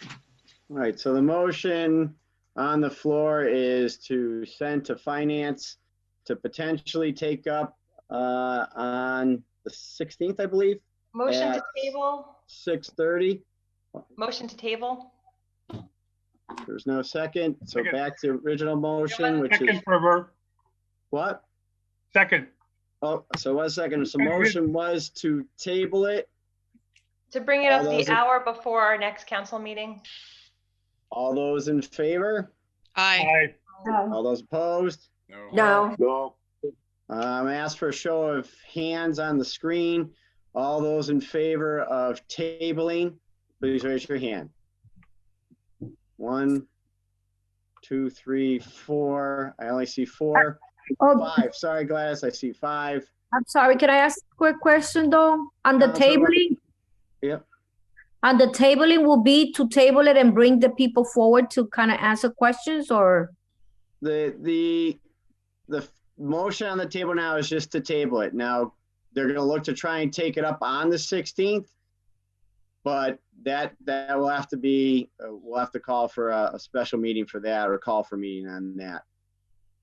All right, so the motion on the floor is to send to finance to potentially take up on the 16th, I believe. Motion to table. 6:30. Motion to table. There's no second. So back to original motion, which second is for what? Second. Oh, so 1 second. So motion was to table it. To bring it up the hour before our next council meeting. All those in favor? Aye. All those opposed? No. Ask for a show of hands on the screen. All those in favor of tabling, please raise your hand. 1, 2, 3, 4. I only see 4. 5. Sorry, Gladys, I see 5. I'm sorry, can I ask a quick question though? On the tabling? Yep. And the tabling will be to table it and bring the people forward to kind of answer questions, or? The motion on the table now is just to table it. Now, they're going to look to try and take it up on the 16th, but that will have to be, we'll have to call for a special meeting for that, or call for meeting on that.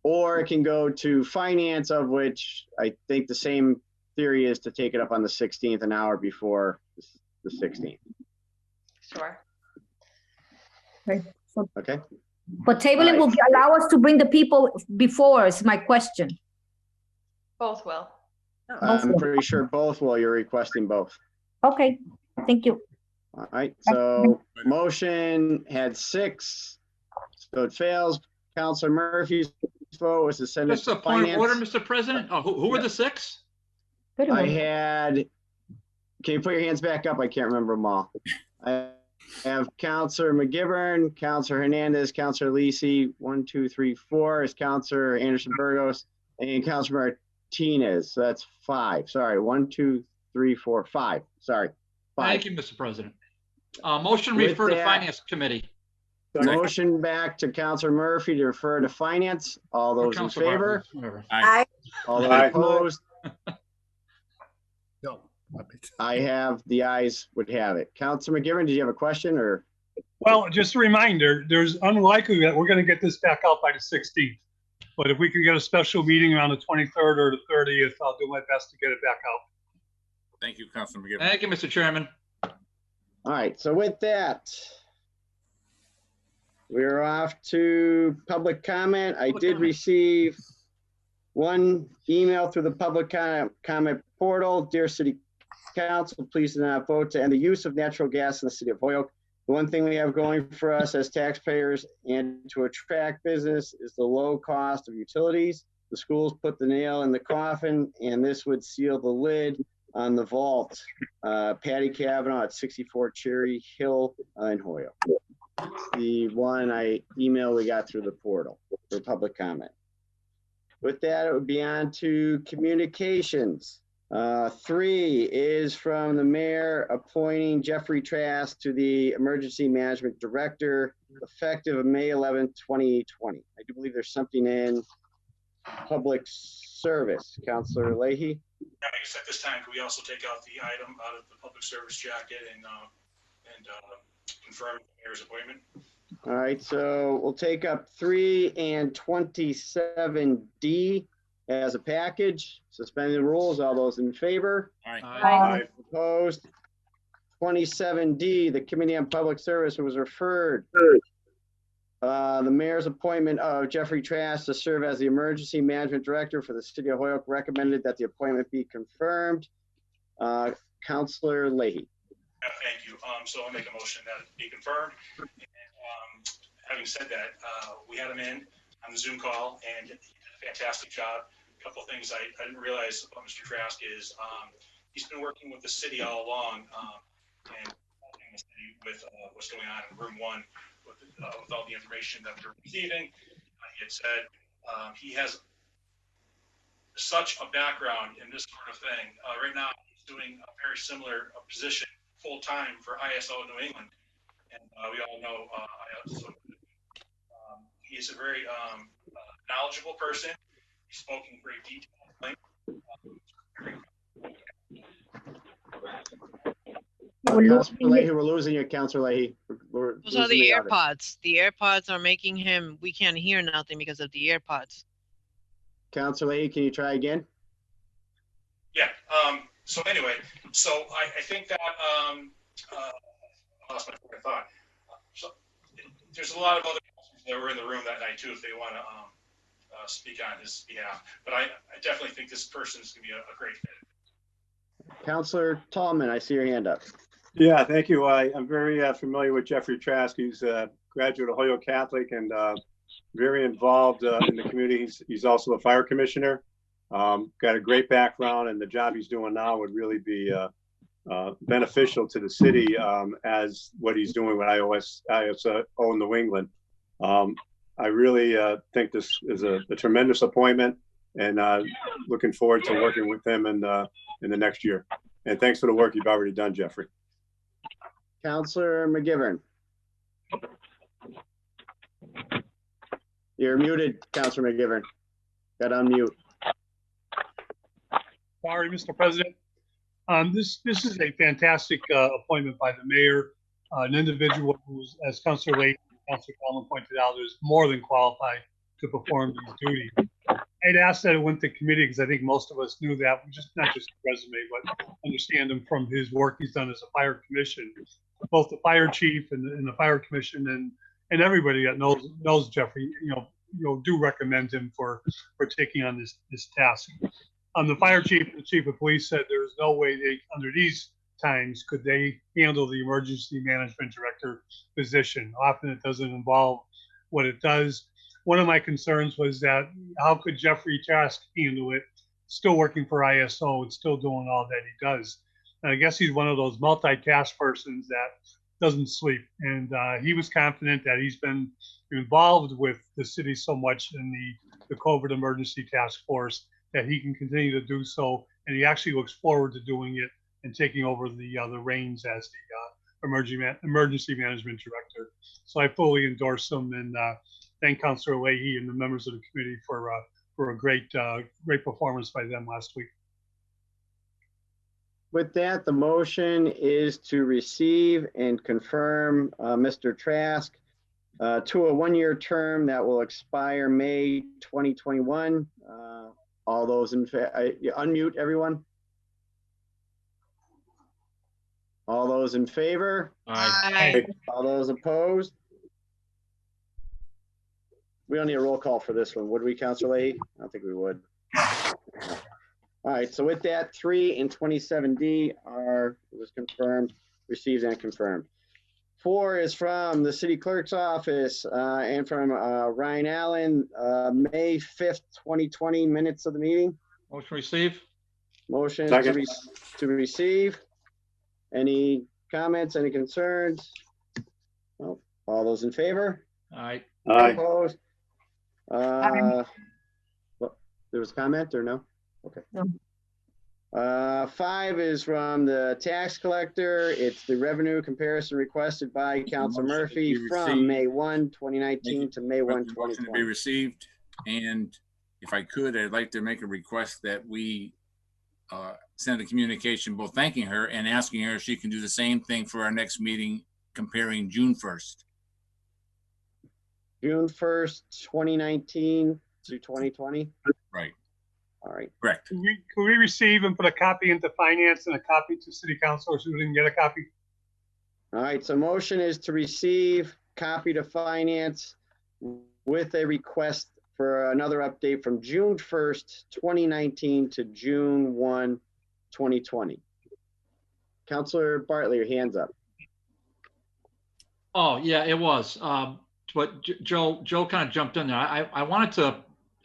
Or it can go to finance, of which I think the same theory is to take it up on the 16th, an hour before the 16th. Sure. Okay. So, Okay. but tabling will allow us to bring the people before is my question. Both will. I'm pretty sure both will. You're requesting both. Okay, thank you. All right, so motion had 6, so it fails. Counselor Murphy's vote was to send it Just a to point of finance. order, Mr. President. Oh, who were the 6? I had, can you put your hands back up? I can't remember them all. I have Counselor McGivern, Counselor Hernandez, Counselor Lisi, 1, 2, 3, 4 is Counselor Anderson Burgos, and Counselor Martinez. So that's 5. Sorry, 1, 2, 3, 4, 5. Sorry. 5. Thank you, Mr. President. Motion With refer to that- Finance Committee. Motion back to Counselor Murphy to refer to finance. All those in Counselor favor? Bartlett, whatever. Aye. All those Aye. opposed? No. I have the ayes would have it. Counselor McGivern, did you have a question or? Well, just a reminder, there's unlikely that we're going to get this back out by the 16th. But if we can get a special meeting around the 23rd or the 30th, I'll do my best to get it back out. Thank you, Councilor McGivern. Thank you, Mr. Chairman. All right, so with that, we're off to public comment. I did receive one email through the public comment portal. Dear City Council, please do not vote to end the use of natural gas in the city of Holyoke. The one thing we have going for us as taxpayers and to attract business is the low cost of utilities. The schools put the nail in the coffin, and this would seal the lid on the vault. Patty Kavanaugh at 64 Cherry Hill in Holyoke. The one email we got through the portal for public comment. With that, it would be on to communications. 3 is from the mayor appointing Jeffrey Trask to the Emergency Management Director effective May 11th, 2020. I do believe there's something in public service. Councilor Leahy. Yeah, I guess at this time, could we also take out the item out of the public service jacket and confirm the mayor's appointment? All right, so we'll take up 3 and 27D as a package. Suspending the rules. All those in favor? Aye. Opposed? 27D, the Committee on Public Service was referred. The mayor's appointment of Jeffrey Trask to serve as the Emergency Management Director for the City of Holyoke recommended that the appointment be confirmed. Councilor Leahy. Thank you. So I'll make a motion that it be confirmed. And, having said that, we had him in on the Zoom call and he did a fantastic job. A couple of things I didn't realize about Mr. Trask is he's been working with the city all along and helping the city with what's going on in room 1 with all the information that we're receiving. He had said he has such a background in this sort of thing. Right now, he's doing a very similar position full-time for ISO New England. And we all know ISO. He's a very knowledgeable person. He spoke in great detail. Councilor Leahy, we're losing you, Councilor Leahy. Those are the AirPods. The AirPods are making him, we can't hear nothing because of the AirPods. Councilor Leahy, can you try again? Yeah. So anyway, so I think that I lost my train of thought. So there's a lot of other councilors that were in the room that night too, if they want to speak on his behalf. But I definitely think this person is going to be a great fit. Councilor Tallman, I see your hand up. Yeah, thank you. I'm very familiar with Jeffrey Trask. He's a graduate of Holyoke Catholic and very involved in the community. He's also a fire commissioner. Got a great background, and the job he's doing now would really be beneficial to the city as what he's doing with ISO New England. I really think this is a tremendous appointment, and looking forward to working with him in the next year. And thanks for the work you've already done, Jeffrey. Councilor McGivern. You're muted, Councilor McGivern. Got to unmute. Sorry, Mr. President. This is a fantastic appointment by the mayor, an individual who's, as Councilor Leahy, Councilor Coleman pointed out, is more than qualified to perform these duties. I'd asked that it went to committee because I think most of us knew that, just not just his resume, but understand him from his work he's done as a fire commission. both the fire chief and the fire commission and everybody that knows Jeffrey, do recommend him for taking on this task. The fire chief and the chief of police said there's no way under these times could they handle the emergency management director position. Often it doesn't involve what it does. One of my concerns was that how could Jeffrey Trask handle it, still working for ISO and still doing all that he does. And I guess he's one of those multitask persons that doesn't sleep. And he was confident that he's been involved with the city so much in the COVID emergency task force that he can continue to do so. And he actually looks forward to doing it and taking over the reins as the emergency management director. So I fully endorse him and thank Councilor Leahy and the members of the committee for a great performance by them last week. With that, the motion is to receive and confirm Mr. Trask to a one-year term that will expire May 2021. All those in favor, unmute everyone. All those in favor? Aye. All those opposed? We don't need a roll call for this one, would we, Councilor Leahy? I don't think we would. All right, so with that, 3 and 27D was confirmed, received and confirmed. 4 is from the city clerk's office and from Ryan Allen, May 5th, 2020 minutes of the meeting. Motion receive. Motion to receive. Any comments, any concerns? No. All those in favor? Aye. Opposed? There was a comment or no? Okay. No. 5 is from the tax collector. It's the revenue comparison requested by Council Murphy from May 1, 2019 to May 1, 2020. To be received. And if I could, I'd like to make a request that we send a communication both thanking her and asking her if she can do the same thing for our next meeting comparing June 1st. June 1st, 2019 to 2020. Right. All right. Correct. Can we receive and put a copy into finance and a copy to city councilors who didn't get a copy? All right. So motion is to receive, copy to finance with a request for another update from June 1st, 2019 to June 1, 2020. Councilor Bartley, your hand's up. Oh, yeah, it was. But Joe kind of jumped in there. I wanted to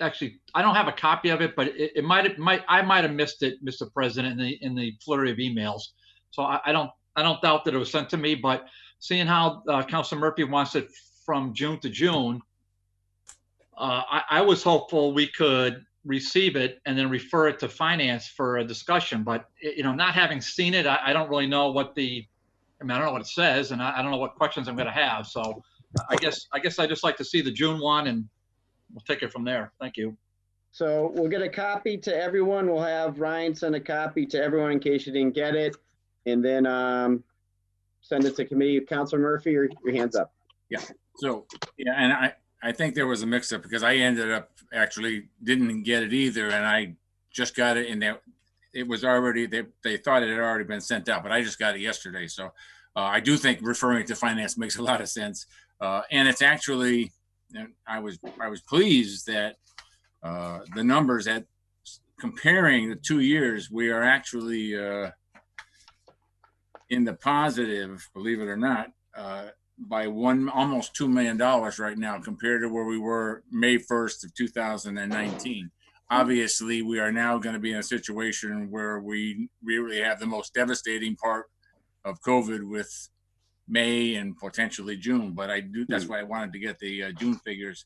actually, I don't have a copy of it, but I might have missed it, Mr. President, in the flurry of emails. So I don't doubt that it was sent to me, but seeing how Councilor Murphy wants it from June to June, I was hopeful we could receive it and then refer it to finance for a discussion. But not having seen it, I don't really know what I don't know what it says, and I don't know what questions I'm going to have. So I guess I just like to see the June one, and we'll take it from there. Thank you. So we'll get a copy to everyone. We'll have Ryan send a copy to everyone in case you didn't get it, and then send it to committee. Councilor Murphy, your hand's up. Yeah. So yeah, and I think there was a mix-up because I ended up actually didn't get it either, and I just got it, and it was already they thought it had already been sent out, but I just got it yesterday. So I do think referring to finance makes a lot of sense, and it's actually I was pleased that the numbers at comparing the 2 years, we are actually in the positive, believe it or not, by almost $2 million right now compared to where we were May 1st of 2019. Obviously, we are now going to be in a situation where we really have the most devastating part of COVID with May and potentially June. But that's why I wanted to get the June figures.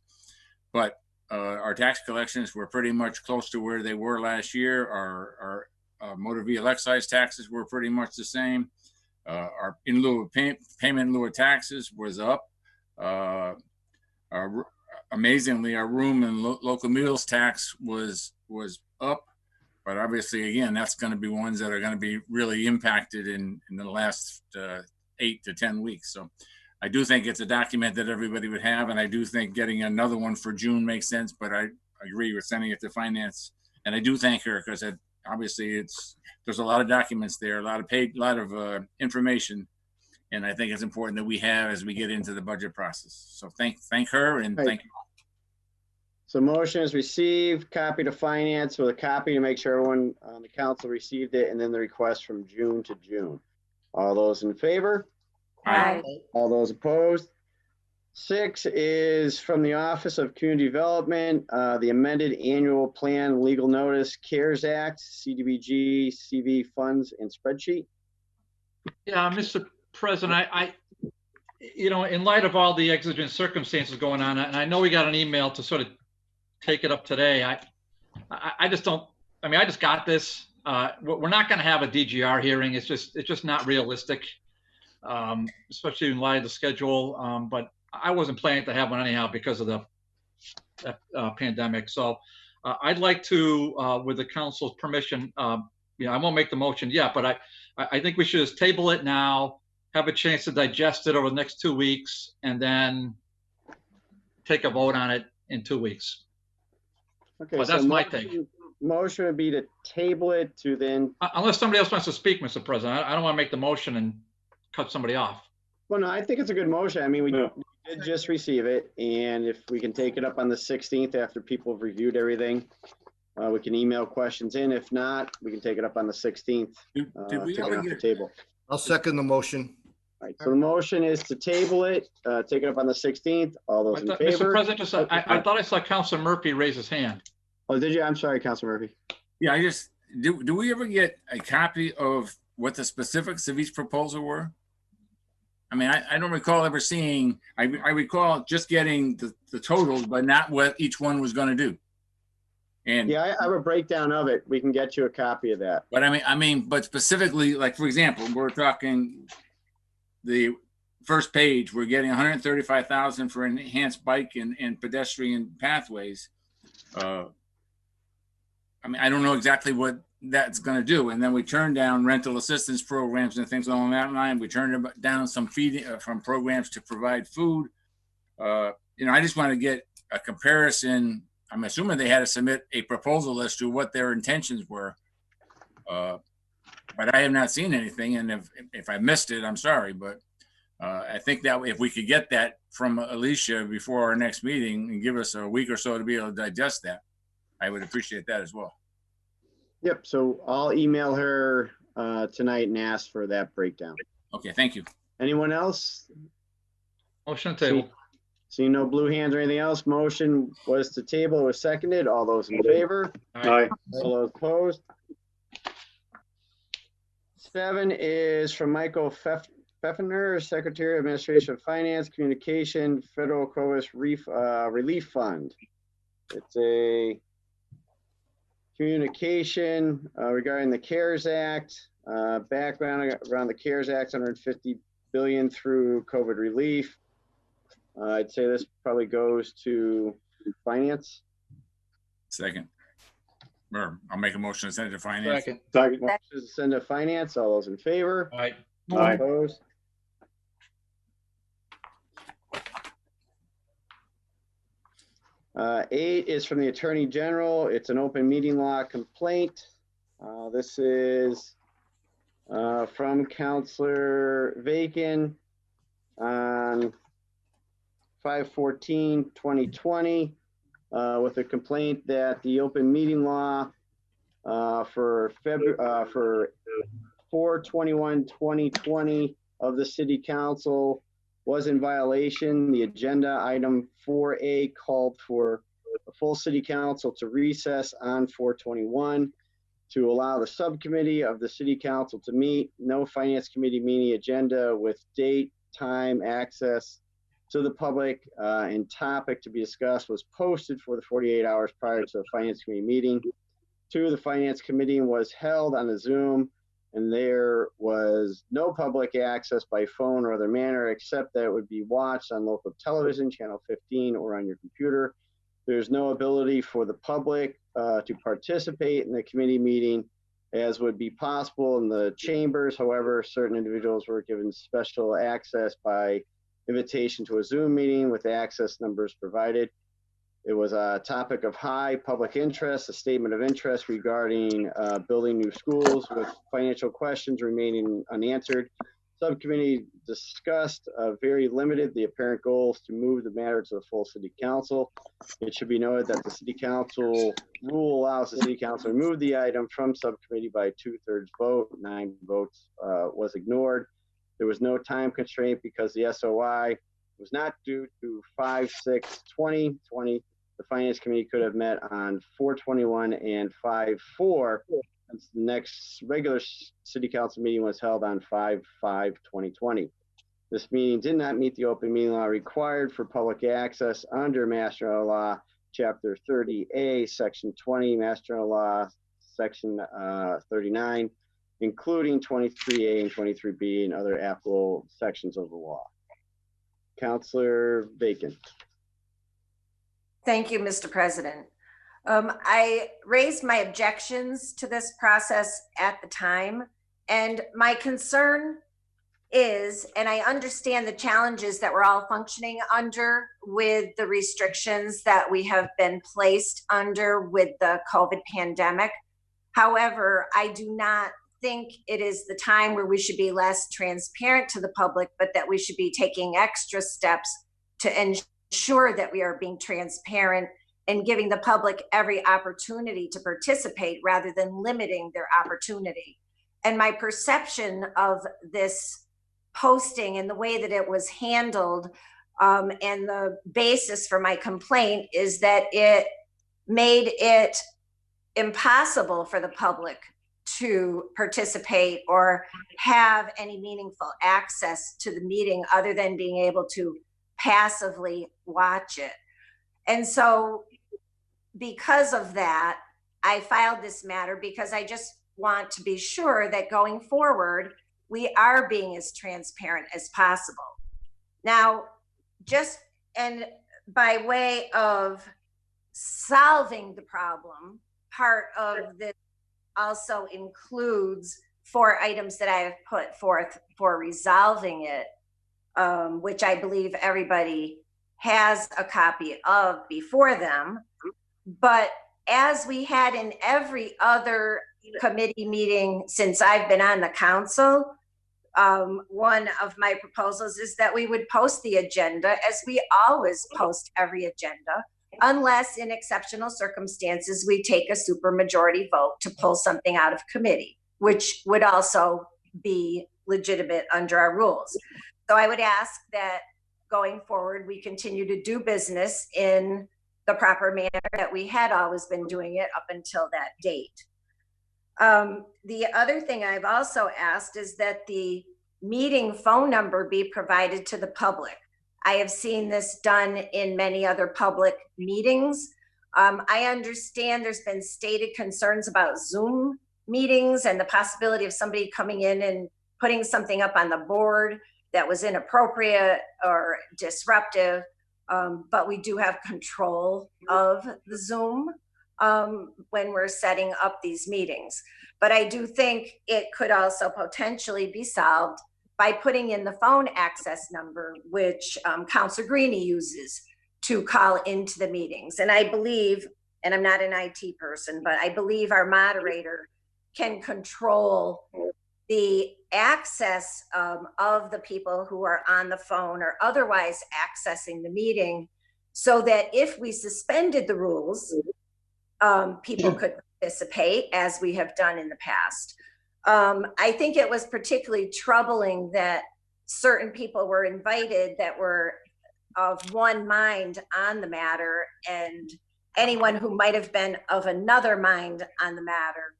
But our tax collections were pretty much close to where they were last year. Our motor vehicle excise taxes were pretty much the same. Our in lieu of payment in lieu of taxes was up. Amazingly, our room and local meals tax was up, but obviously, again, that's going to be ones that are going to be really impacted in the last 8 to 10 weeks. So I do think it's a document that everybody would have, and I do think getting another one for June makes sense, but I agree with sending it to finance. And I do thank her because obviously there's a lot of documents there, a lot of information, And I think it's important that we have as we get into the budget process. So thank her and Right. thank you. So motion is received, copy to finance with a copy to make sure everyone on the council received it, and then the request from June to June. All those in favor? Aye. All those opposed? 6 is from the Office of Community Development, the amended annual plan legal notice CARES Act, CDBG, CV funds and spreadsheet. Yeah, Mr. President, in light of all the exigent circumstances going on, and I know we got an email to sort of take it up today. I just don't. I mean, I just got this. We're not going to have a DGR hearing. It's just not realistic, especially in light of the schedule. But I wasn't planning to have one anyhow because of the pandemic. So I'd like to, with the council's permission, I won't make the motion yet, but I think we should just table it now, have a chance to digest it over the next 2 weeks, and then take a vote on it in 2 weeks. Okay, But so that's my take. motion would be to table it to then, Unless somebody else wants to speak, Mr. President, I don't want to make the motion and cut somebody off. well, no, I think it's a good motion. I mean, we Yeah. did just receive it, and if we can take it up on the 16th after people have reviewed everything, we can email questions in. If not, we can take it up on the 16th. Did we Take it ever off the get, table. I'll second the motion. All right, so the motion is to table it, take it up on the 16th. All those in Mr. favor? President, I thought I saw Councilor Murphy raise his hand. Oh, did you? I'm sorry, Councilor Murphy. yeah, do we ever get a copy of what the specifics of each proposal were? I mean, I don't recall ever seeing, I recall just getting the totals, but not what each one was going to do. And Yeah, I have a breakdown of it. We can get you a copy of that. but but specifically, like, for example, we're talking the first page, we're getting 135,000 for enhanced bike and pedestrian pathways. I mean, I don't know exactly what that's going to do. And then we turn down rental assistance programs and things along that line. We turn down some feeding from programs to provide food. I just want to get a comparison. I'm assuming they had to submit a proposal as to what their intentions were. But I have not seen anything. And if I missed it, I'm sorry. But I think that if we could get that from Alicia before our next meeting and give us a week or so to be able to digest that, I would appreciate that as well. Yep, so I'll email her tonight and ask for that breakdown. Okay, thank you. Anyone else? Motion table. Seeing no blue hands or anything else, motion was to table, it was seconded. All those in favor? Aye. All those opposed? 7 is from Michael Pfeffner, Secretary of Administration of Finance, Communication, Federal COVID Relief Fund. It's a communication regarding the CARES Act, background around the CARES Act, 150 billion through COVID relief. I'd say this probably goes to finance. Second. Or I'll make a motion to send it to finance. Second. Second. Motion is to send to finance. All those in favor? All right. Aye. Opposed? Eight is from the Attorney General. It's an open meeting law complaint. This is from Counselor Vacan on 5/14/2020 with a complaint that the open meeting law for 4/21/2020 of the City Council was in violation. The agenda item 4A called for the full City Council to recess on 4/21 to allow the subcommittee of the City Council to meet. No Finance Committee meeting agenda with date, time, access to the public, and topic to be discussed was posted for the 48 hours prior to the Finance Committee meeting. 2, the Finance Committee was held on a Zoom, and there was no public access by phone or other manner, except that it would be watched on local television, channel 15, or on your computer. There's no ability for the public to participate in the committee meeting as would be possible in the chambers. However, certain individuals were given special access by invitation to a Zoom meeting with access numbers provided. It was a topic of high public interest, a statement of interest regarding building new schools with financial questions remaining unanswered. Subcommittee discussed very limited. The apparent goal is to move the matter to the full city council. It should be noted that the city council rule allows the city council to remove the item from subcommittee by a 2/3 vote. 9 votes was ignored. There was no time constraint because the SOI was not due to 5/6/2020. The finance committee could have met on 4/21 and 5/4. The next regular city council meeting was held on 5/5/2020. This meeting did not meet the open meeting law required for public access under Mass General Law, Chapter 30A, Section 20, Mass General Law, Section 39, including 23A and 23B and other applicable sections of the law. Councilor Bacon. Thank you, Mr. President. I raised my objections to this process at the time, and my concern is, and I understand the challenges that we're all functioning under with the restrictions that we have been placed under with the COVID pandemic. However, I do not think it is the time where we should be less transparent to the public, but that we should be taking extra steps to ensure that we are being transparent and giving the public every opportunity to participate rather than limiting their opportunity. And my perception of this posting and the way that it was handled and the basis for my complaint is that it made it impossible for the public to participate or have any meaningful access to the meeting other than being able to passively watch it. And so because of that, I filed this matter because I just want to be sure that going forward, we are being as transparent as possible. Now, just and by way of solving the problem, part of this also includes 4 items that I have put forth for resolving it, which I believe everybody has a copy of before them. But as we had in every other committee meeting since I've been on the council, one of my proposals is that we would post the agenda as we always post every agenda, unless in exceptional circumstances, we take a supermajority vote to pull something out of committee, which would also be legitimate under our rules. So I would ask that going forward, we continue to do business in the proper manner that we had always been doing it up until that date. The other thing I've also asked is that the meeting phone number be provided to the public. I have seen this done in many other public meetings. I understand there's been stated concerns about Zoom meetings and the possibility of somebody coming in and putting something up on the board that was inappropriate or disruptive. But we do have control of the Zoom when we're setting up these meetings. But I do think it could also potentially be solved by putting in the phone access number, which Councilor Greenie uses to call into the meetings. And I believe, and I'm not an IT person, but I believe our moderator can control the access of the people who are on the phone or otherwise accessing the meeting, so that if we suspended the rules, people could participate as we have done in the past. I think it was particularly troubling that certain people were invited that were of one mind on the matter, and anyone who might have been of another mind on the matter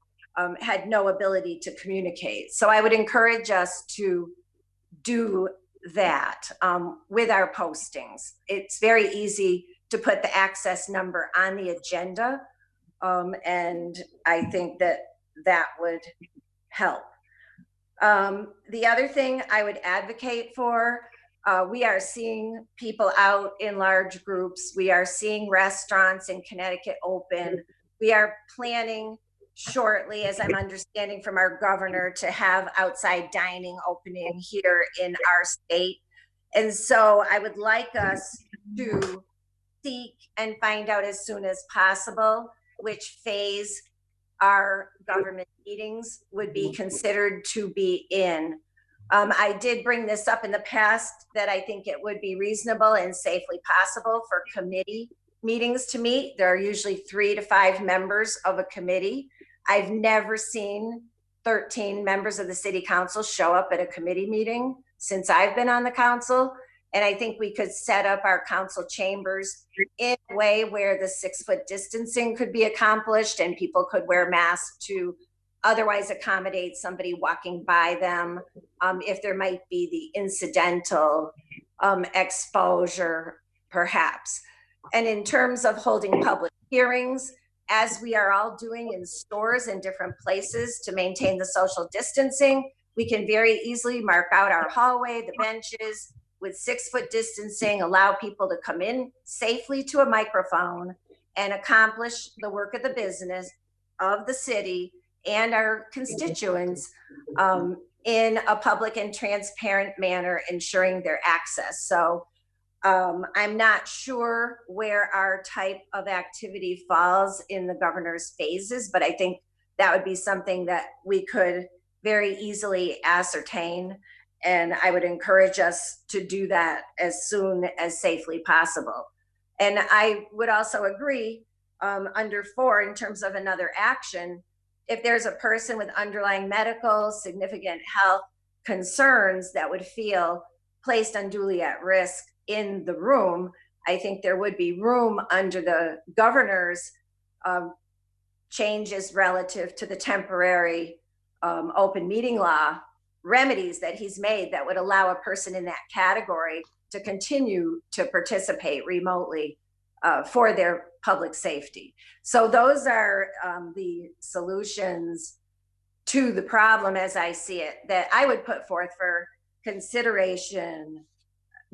had no ability to communicate. So I would encourage us to do that with our postings. It's very easy to put the access number on the agenda, and I think that that would help. The other thing I would advocate for, we are seeing people out in large groups. We are seeing restaurants in Connecticut open. We are planning shortly, as I'm understanding from our governor, to have outside dining opening here in our state. And so I would like us to seek and find out as soon as possible which phase our government meetings would be considered to be in. I did bring this up in the past that I think it would be reasonable and safely possible for committee meetings to meet. There are usually 3 to 5 members of a committee. I've never seen 13 members of the city council show up at a committee meeting since I've been on the council. And I think we could set up our council chambers in a way where the 6-foot distancing could be accomplished and people could wear masks to otherwise accommodate somebody walking by them, if there might be the incidental exposure, perhaps. And in terms of holding public hearings, as we are all doing in stores and different places to maintain the social distancing, we can very easily mark out our hallway, the benches, with 6-foot distancing, allow people to come in safely to a microphone and accomplish the work of the business of the city and our constituents in a public and transparent manner, ensuring their access. So I'm not sure where our type of activity falls in the governor's phases, but I think that would be something that we could very easily ascertain. And I would encourage us to do that as soon as safely possible. And I would also agree under 4, in terms of another action, if there's a person with underlying medical, significant health concerns that would feel placed unduly at risk in the room, I think there would be room under the governor's changes relative to the temporary open meeting law remedies that he's made that would allow a person in that category to continue to participate remotely for their public safety. So those are the solutions to the problem as I see it that I would put forth for consideration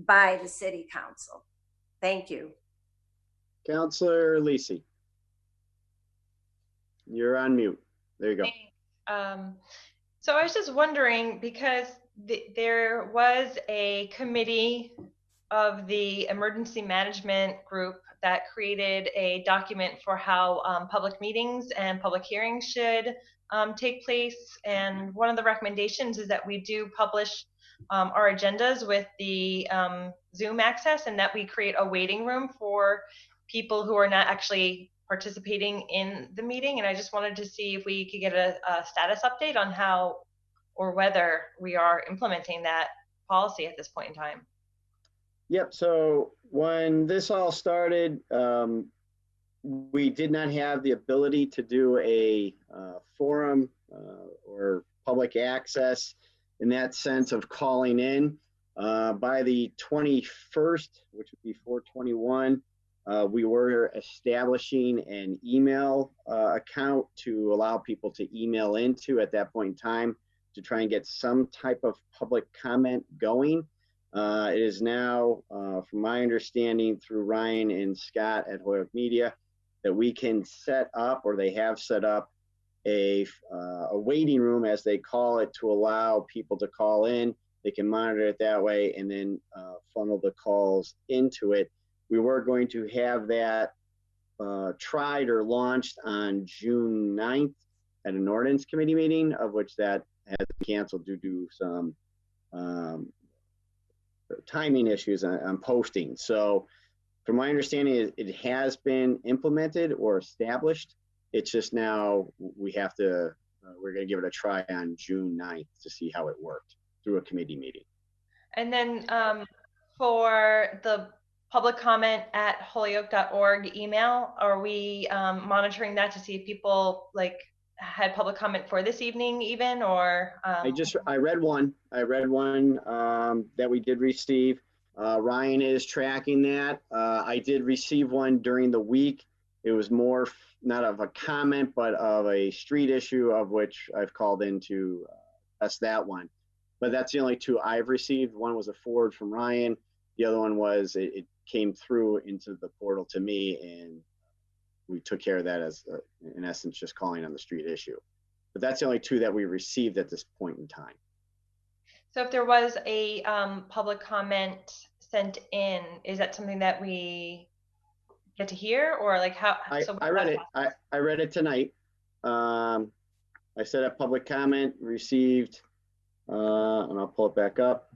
by the city council. Thank you. Councilor Lisi. You're on mute. There you go. So I was just wondering, because there was a committee of the emergency management group that created a document for how public meetings and public hearings should take place. And one of the recommendations is that we do publish our agendas with the Zoom access, and that we create a waiting room for people who are not actually participating in the meeting. And I just wanted to see if we could get a status update on how or whether we are implementing that policy at this point in time. Yep. So when this all started, we did not have the ability to do a forum or public access in that sense of calling in. By the 21st, which would be 4/21, we were establishing an email account to allow people to email into at that point in time to try and get some type of public comment going. It is now, from my understanding through Ryan and Scott at Holyoke Media, that we can set up, or they have set up, a waiting room, as they call it, to allow people to call in. They can monitor it that way and then funnel the calls into it. We were going to have that tried or launched on June 9th at an ordinance committee meeting, of which that has been canceled due to some timing issues on posting. So from my understanding, it has been implemented or established. It's just now we have to, we're going to give it a try on June 9th to see how it worked through a committee meeting. And then for the public comment at holyoke.org email, are we monitoring that to see if people had public comment for this evening even, or? I read one that we did receive. Ryan is tracking that. I did receive one during the week. It was more not of a comment, but of a street issue, of which I've called in to test that one. But that's the only 2 I've received. One was a forward from Ryan. The other one was it came through into the portal to me, and we took care of that as, in essence, just calling on the street issue. But that's the only 2 that we received at this point in time. So if there was a public comment sent in, is that something that we get to hear, or how? I read it. I read it tonight. I set up public comment, received And I'll pull it back up.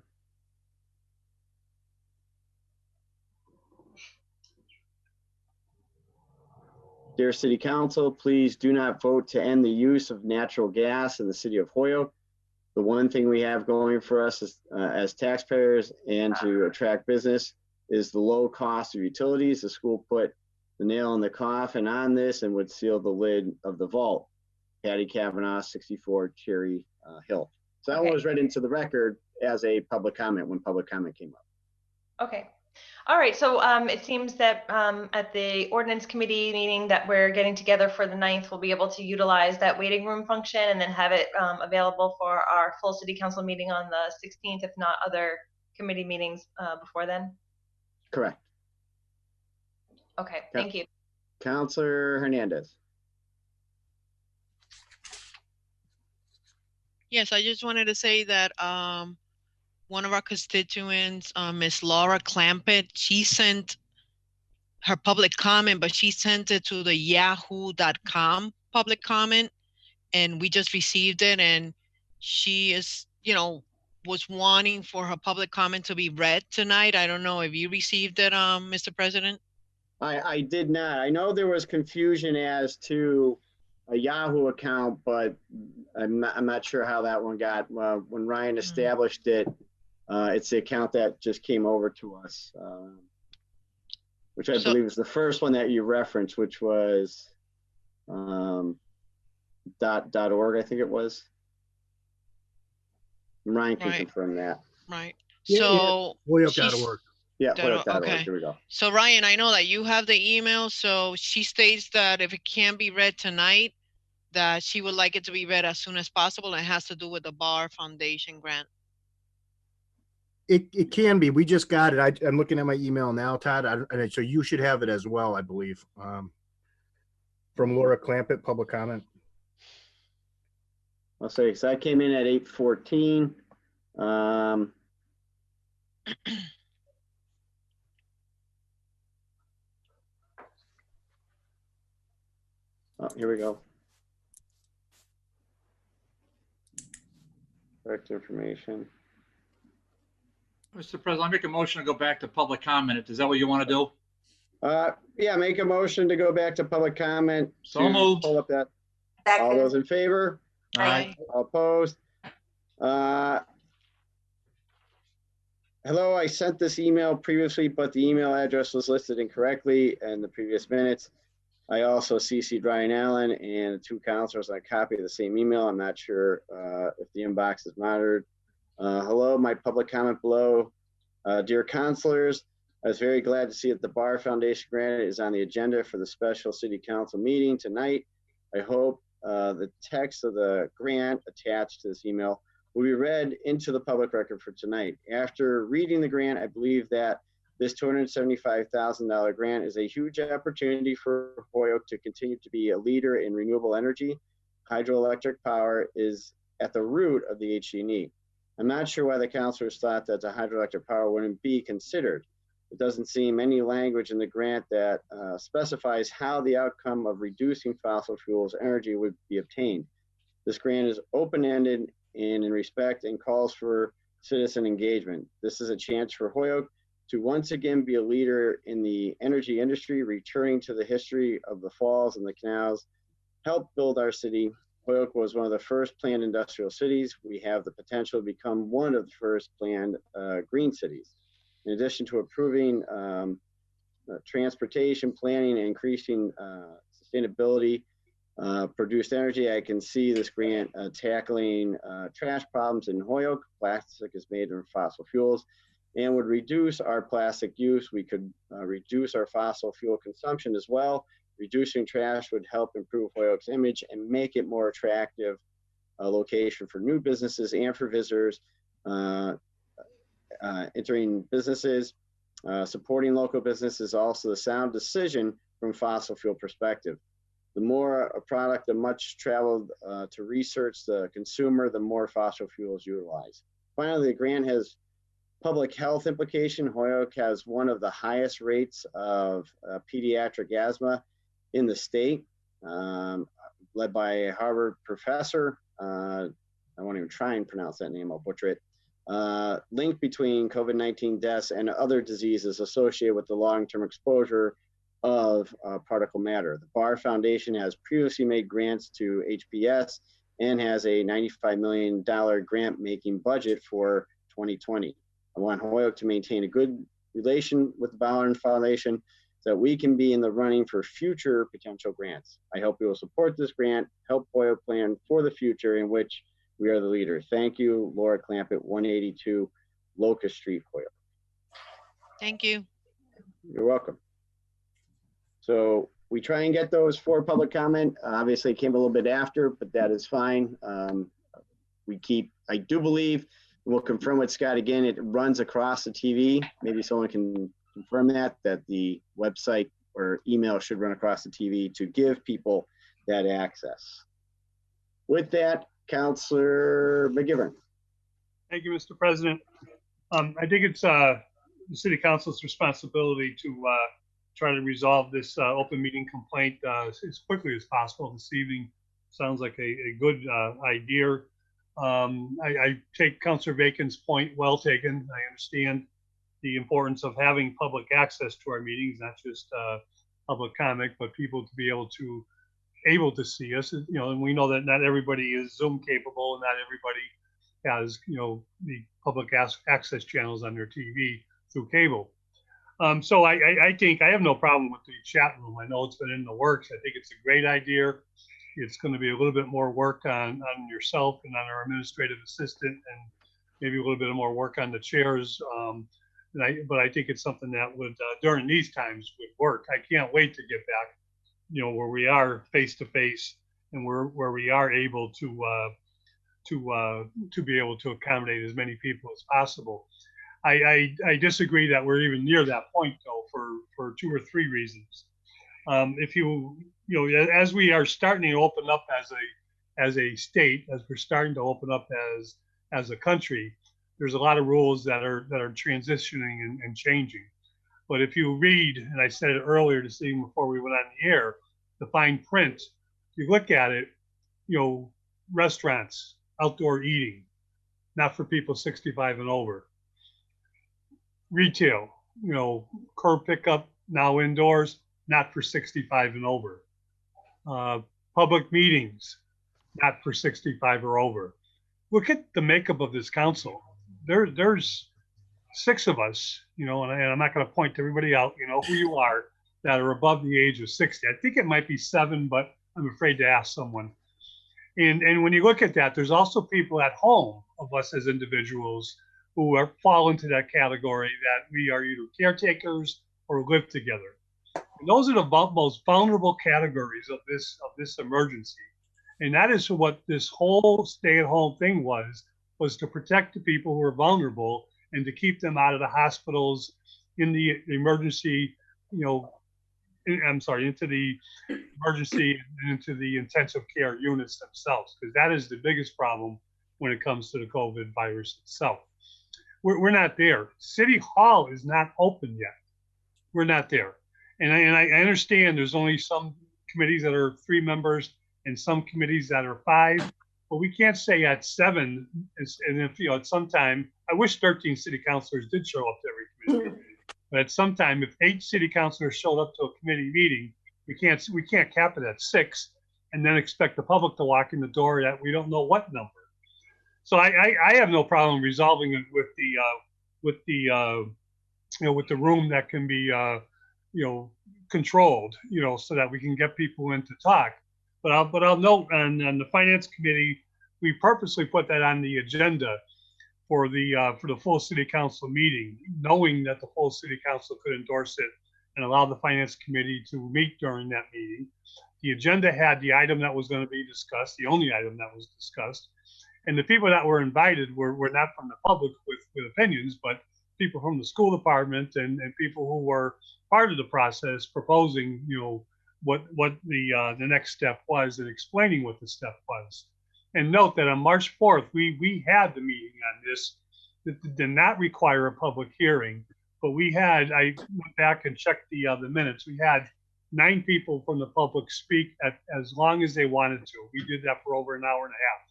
Dear City Council, please do not vote to end the use of natural gas in the city of Holyoke. The one thing we have going for us as taxpayers and to attract business is the low cost of utilities. The school put the nail in the coffin on this and would seal the lid of the vault. Patty Kavanaugh, 64 Cherry Hill. So that one was read into the record as a public comment when public comment came up. Okay. All right. So it seems that at the ordinance committee meeting that we're getting together for the 9th, we'll be able to utilize that waiting room function and then have it available for our full city council meeting on the 16th, if not other committee meetings before then. Correct. Okay. Thank you. Councilor Hernandez. Yes, I just wanted to say that one of our constituents, Miss Laura Clampett, she sent her public comment, but she sent it to the yahoo.com public comment, and we just received it, and she is, was wanting for her public comment to be read tonight. I don't know if you received it, Mr. President. I did not. I know there was confusion as to a Yahoo account, but I'm not sure how that one got. When Ryan established it, it's the account that just came over to us, which I believe is the first one that you referenced, which was .org, I think it was. Ryan can confirm that. Right. So Holyoke.org. Yeah, Holyoke.org. Okay. Here we go. So Ryan, I know that you have the email. So she states that if it can't be read tonight, that she would like it to be read as soon as possible. It has to do with the Bar Foundation grant. It can be. We just got it. I'm looking at my email now, Todd. So you should have it as well, I believe. From Laura Clampett, public comment. I'll say, because I came in at 8:14. Oh, here we go. Correct information. Mr. President, I make a motion to go back to public comment. Is that what you want to do? Yeah, make a motion to go back to public comment. So moved. Pull up that. All those in favor? Aye. All opposed? Hello, I sent this email previously, but the email address was listed incorrectly in the previous minutes. I also CC'd Ryan Allen and the two counselors on a copy of the same email. I'm not sure if the inbox is monitored. Hello, my public comment below. Dear counselors, I was very glad to see that the Bar Foundation grant is on the agenda for the special city council meeting tonight. I hope the text of the grant attached to this email will be read into the public record for tonight. After reading the grant, I believe that this $275,000 grant is a huge opportunity for Holyoke to continue to be a leader in renewable energy. Hydroelectric power is at the root of the HG&E. I'm not sure why the councilors thought that the hydroelectric power wouldn't be considered. It doesn't seem any language in the grant that specifies how the outcome of reducing fossil fuels energy would be obtained. This grant is open-ended and in respect and calls for citizen engagement. This is a chance for Holyoke to once again be a leader in the energy industry, returning to the history of the falls and the canals, help build our city. Holyoke was one of the first planned industrial cities. We have the potential to become one of the first planned green cities. In addition to improving transportation planning and increasing sustainability, produced energy, I can see this grant tackling trash problems in Holyoke. Plastic is made from fossil fuels and would reduce our plastic use. We could reduce our fossil fuel consumption as well. Reducing trash would help improve Holyoke's image and make it more attractive location for new businesses and for visitors entering businesses. Supporting local business is also a sound decision from fossil fuel perspective. The more a product, the much traveled to research the consumer, the more fossil fuels utilized. Finally, the grant has public health implication. Holyoke has one of the highest rates of pediatric asthma in the state, led by a Harvard professor. I won't even try and pronounce that name, I'll butcher it. Link between COVID-19 deaths and other diseases associated with the long-term exposure of particle matter. The Barr Foundation has previously made grants to HPS and has a $95 million grant making budget for 2020. I want Holyoke to maintain a good relation with the Barr Foundation so that we can be in the running for future potential grants. I hope you will support this grant, help Holyoke plan for the future in which we are the leader. Thank you, Laura Clampett, 182 Locust Street, Holyoke. Thank you. You're welcome. So we try and get those for public comment. Obviously it came a little bit after, but that is fine. I do believe, we'll confirm with Scott again, it runs across the TV. Maybe someone can confirm that the website or email should run across the TV to give people that access. With that, Councillor McGivern. Thank you, Mr. President. I think it's the City Council's responsibility to try to resolve this open meeting complaint as quickly as possible this evening. Sounds like a good idea. I take Councillor Bacon's point well taken. I understand the importance of having public access to our meetings, not just public comment, but people to be able to see us. You know, and we know that not everybody is Zoom capable, and not everybody has, you know, the public access channels on their TV through cable. So I think I have no problem with the chat room. I know it's been in the works. I think it's a great idea. It's going to be a little bit more work on yourself and on our administrative assistant, and maybe a little bit more work on the chairs. But I think it's something that would, during these times, would work. I can't wait to get back, you know, where we are face to face and where we are able to be able to accommodate as many people as possible. I disagree that we're even near that point, though, for 2 or 3 reasons. If you know, as we are starting to open up as a state, as we're starting to open up as a country, there's a lot of rules that are transitioning and changing. But if you read, and I said it earlier this evening before we went on the air, the fine print, if you look at it, you know, restaurants, outdoor eating, not for people 65 and over. Retail, you know, curb pickup, now indoors, not for 65 and over. Public meetings, not for 65 or over. Look at the makeup of this council. There's 6 of us, you know, and I'm not going to point to everybody out, you know who you are, that are above the age of 60. I think it might be 7, but I'm afraid to ask someone. And when you look at that, there's also people at home of us as individuals who fall into that category, that we are either caretakers or live together. And those are the most vulnerable categories of this emergency. And that is what this whole stay-at-home thing was to protect the people who are vulnerable and to keep them out of the hospitals, in the emergency, you know, into the emergency and into the intensive care units themselves, because that is the biggest problem when it comes to the COVID virus itself. We're not there. City Hall is not open yet. We're not there. And I understand there's only some committees that are 3 members and some committees that are 5, but we can't say at 7, and if, you know, at some time, I wish 13 city councilors did show up to every committee meeting, but at some time, if 8 city councilors showed up to a committee meeting, we can't cap it at 6 and then expect the public to walk in the door that we don't know what number. So I have no problem resolving it with the room that can be you know, controlled, you know, so that we can get people in to talk. But I'll note on the finance committee, we purposely put that on the agenda for the full city council meeting, knowing that the full city council could endorse it and allow the finance committee to meet during that meeting. The agenda had the item that was going to be discussed, the only item that was discussed. And the people that were invited were not from the public with opinions, but people from the school department and people who were part of the process proposing, you know, what the next step was and explaining what the step was. And note that on March 4th, we had the meeting on this that did not require a public hearing, but I went back and checked the minutes. We had 9 people from the public speak as long as they wanted to. We did that for over an hour and a half.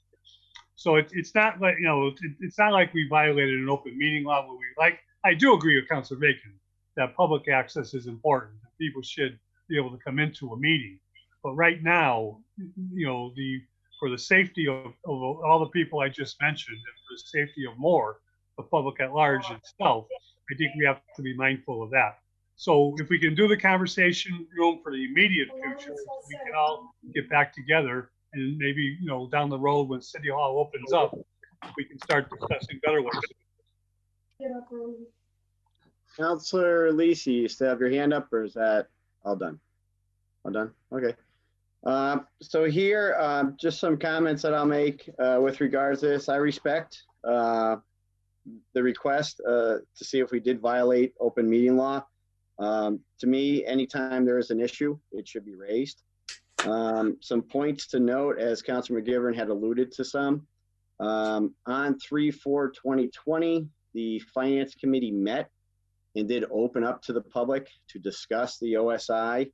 So it's not like, it's not like we violated an open meeting law where I do agree with Councilor Bacon that public access is important. People should be able to come into a meeting. But right now, for the safety of all the people I just mentioned, and for the safety of the public at large itself, I think we have to be mindful of that. So if we can do the conversation room for the immediate future, we can all get back together and maybe, down the road when City Hall opens up, we can start discussing better ways. Counselor Lisi, you still have your hand up, or is that all done? All done? Okay. So here, just some comments that I'll make with regards to this. I respect the request to see if we did violate open meeting law. To me, anytime there is an issue, it should be raised. Some points to note, as Councilor McGivern had alluded to some. On 3/4/2020, the Finance Committee met and did open up to the public to discuss the OSI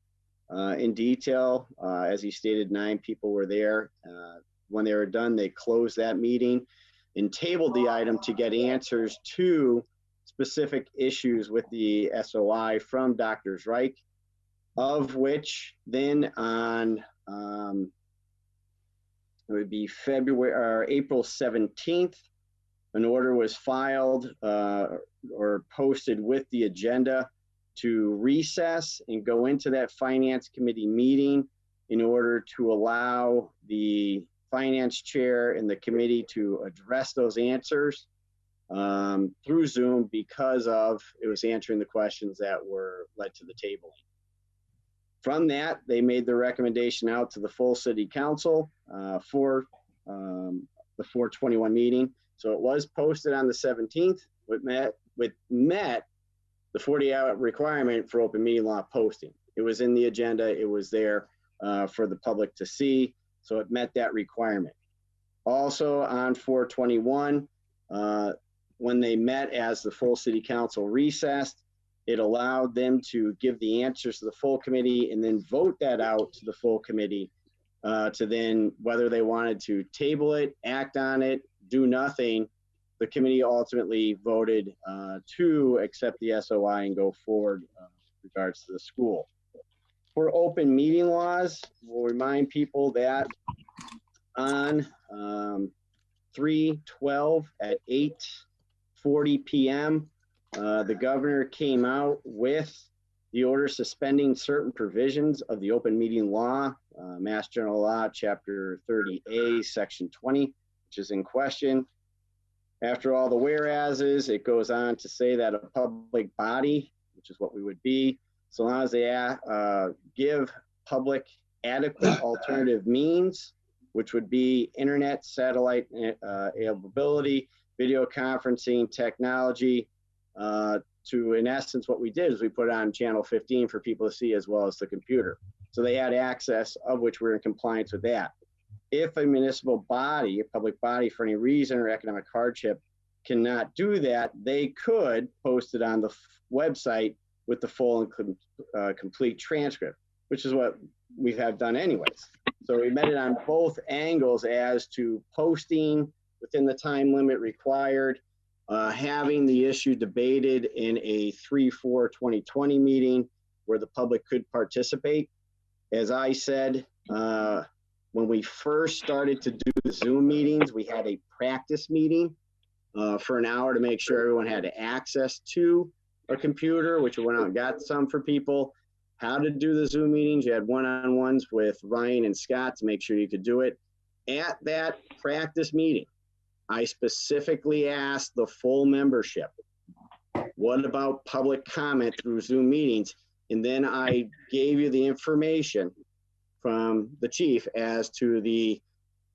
in detail. As he stated, 9 people were there. When they were done, they closed that meeting and tabled the item to get answers to specific issues with the SOI from Drs. Reich, of which then on it would be April 17th, an order was filed or posted with the agenda to recess and go into that Finance Committee meeting in order to allow the Finance Chair and the committee to address those answers through Zoom, because it was answering the questions that were led to the tabling. From that, they made the recommendation out to the full City Council for the 4/21 meeting. So it was posted on the 17th, met the 40-hour requirement for open meeting law posting. It was in the agenda. It was there for the public to see. So it met that requirement. Also on 4/21, when they met as the full City Council recessed, it allowed them to give the answers to the full committee and then vote that out to the full committee to then, whether they wanted to table it, act on it, do nothing. The committee ultimately voted to accept the SOI and go forward with regards to the school. For open meeting laws, we'll remind people that on 3/12 at 8:40 p.m., the governor came out with the order suspending certain provisions of the open meeting law, Mass General Law, Chapter 30A, Section 20, which is in question. After all the whereases, it goes on to say that a public body, which is what we would be, so long as they give public adequate alternative means, which would be internet, satellite availability, video conferencing technology, to, in essence, what we did is we put on channel 15 for people to see, as well as the computer. So they had access, of which we're in compliance with that. If a municipal body, a public body, for any reason or economic hardship cannot do that, they could post it on the website with the full and complete transcript, which is what we have done anyways. So we met it on both angles as to posting within the time limit required, having the issue debated in a 3/4/2020 meeting where the public could participate. As I said, when we first started to do the Zoom meetings, we had a practice meeting for an hour to make sure everyone had access to a computer, which we went out and got some for people. How to do the Zoom meetings, you had one-on-ones with Ryan and Scott to make sure you could do it. At that practice meeting, I specifically asked the full membership, what about public comment through Zoom meetings? And then I gave you the information from the chief as to the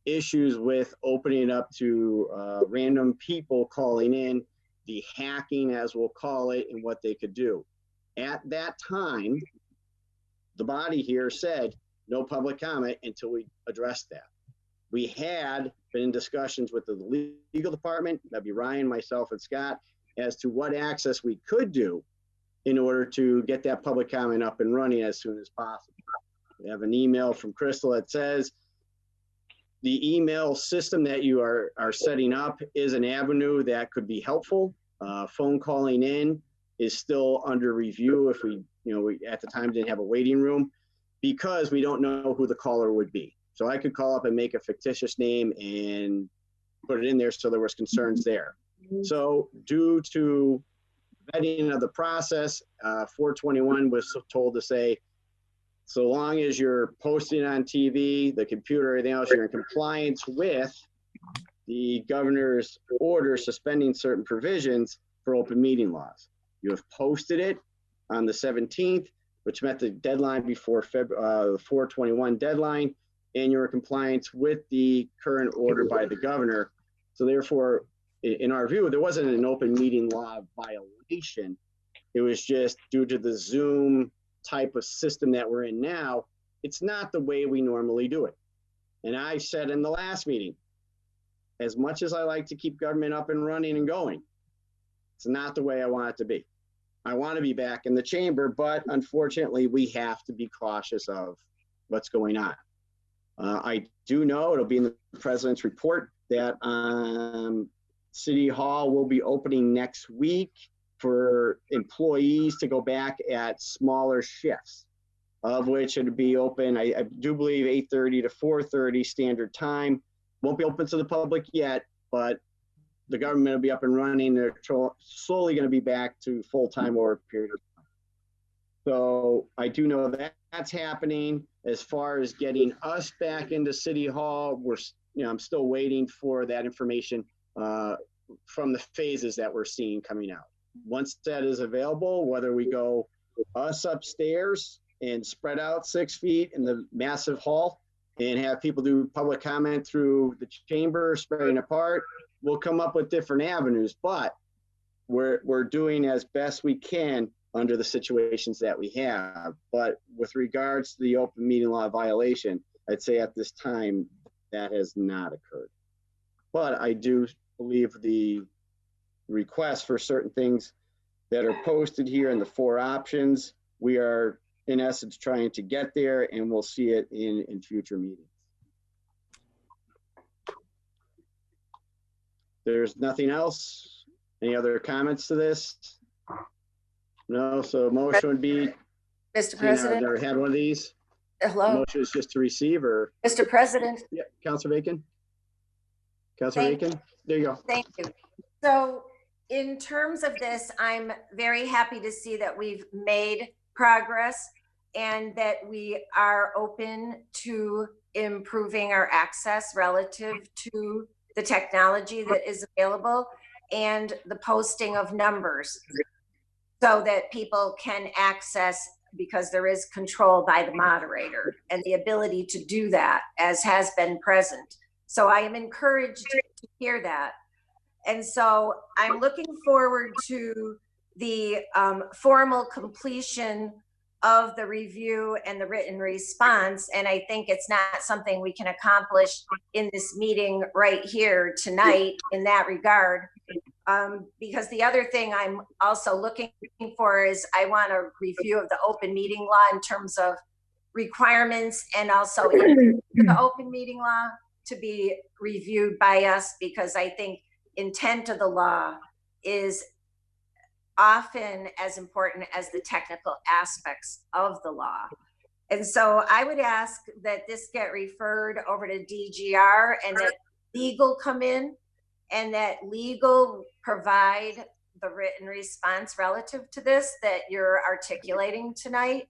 issues with opening up to random people calling in, the hacking, as we'll call it, and what they could do. At that time, the body here said no public comment until we addressed that. We had been in discussions with the legal department, that'd be Ryan, myself, and Scott, as to what access we could do in order to get that public comment up and running as soon as possible. We have an email from Crystal that says the email system that you are setting up is an avenue that could be helpful. Phone calling in is still under review if we at the time didn't have a waiting room, because we don't know who the caller would be. So I could call up and make a fictitious name and put it in there, so there was concerns there. So due to vetting of the process, 421 was told to say, so long as you're posting on TV, the computer, everything else, you're in compliance with the governor's order suspending certain provisions for open meeting laws. You have posted it on the 17th, which met the deadline before the 421 deadline, and you're in compliance with the current order by the governor. So therefore, in our view, there wasn't an open meeting law violation. It was just due to the Zoom type of system that we're in now, it's not the way we normally do it. And I said in the last meeting, as much as I like to keep government up and running and going, it's not the way I want it to be. I want to be back in the chamber, but unfortunately we have to be cautious of what's going on. I do know, it'll be in the president's report, that City Hall will be opening next week for employees to go back at smaller shifts, of which it would be open, I do believe 8:30 to 4:30 standard time. Won't be open to the public yet, but the government will be up and running. They're slowly going to be back to full-time over a period of time. So I do know that that's happening. As far as getting us back into City Hall, I'm still waiting for that information from the phases that we're seeing coming out. Once that is available, whether we go us upstairs and spread out 6 feet in the massive hall and have people do public comment through the chamber, spreading apart, we'll come up with different avenues, but we're doing as best we can under the situations that we have. But with regards to the open meeting law violation, I'd say at this time that has not occurred. But I do believe the requests for certain things that are posted here in the 4 options, we are in essence trying to get there, and we'll see it in future meetings. There's nothing else. Any other comments to this? No, so motion would be. Mr. President. I've never had one of these. Hello. Motion is just to receive, or? Mr. President. Yeah, Councilor Bacon. Councilor Bacon, there you go. Thank you. So in terms of this, I'm very happy to see that we've made progress and that we are open to improving our access relative to the technology that is available and the posting of numbers so that people can access, because there is control by the moderator and the ability to do that as has been present. So I am encouraged to hear that. And so I'm looking forward to the formal completion of the review and the written response. And I think it's not something we can accomplish in this meeting right here tonight in that regard. Because the other thing I'm also looking for is I want a review of the open meeting law in terms of requirements, and also the open meeting law to be reviewed by us, because I think intent of the law is often as important as the technical aspects of the law. And so I would ask that this get referred over to DGR and that legal come in and that legal provide the written response relative to this that you're articulating tonight.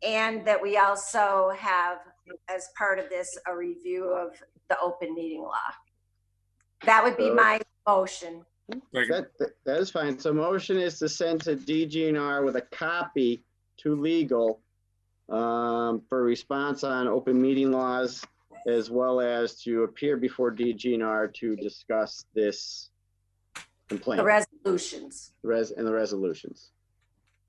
And that we also have, as part of this, a review of the open meeting law. That would be my motion. That is fine. So motion is to send to DGNR with a copy to legal for response on open meeting laws, as well as to appear before DGNR to discuss this complaint. The resolutions. And the resolutions.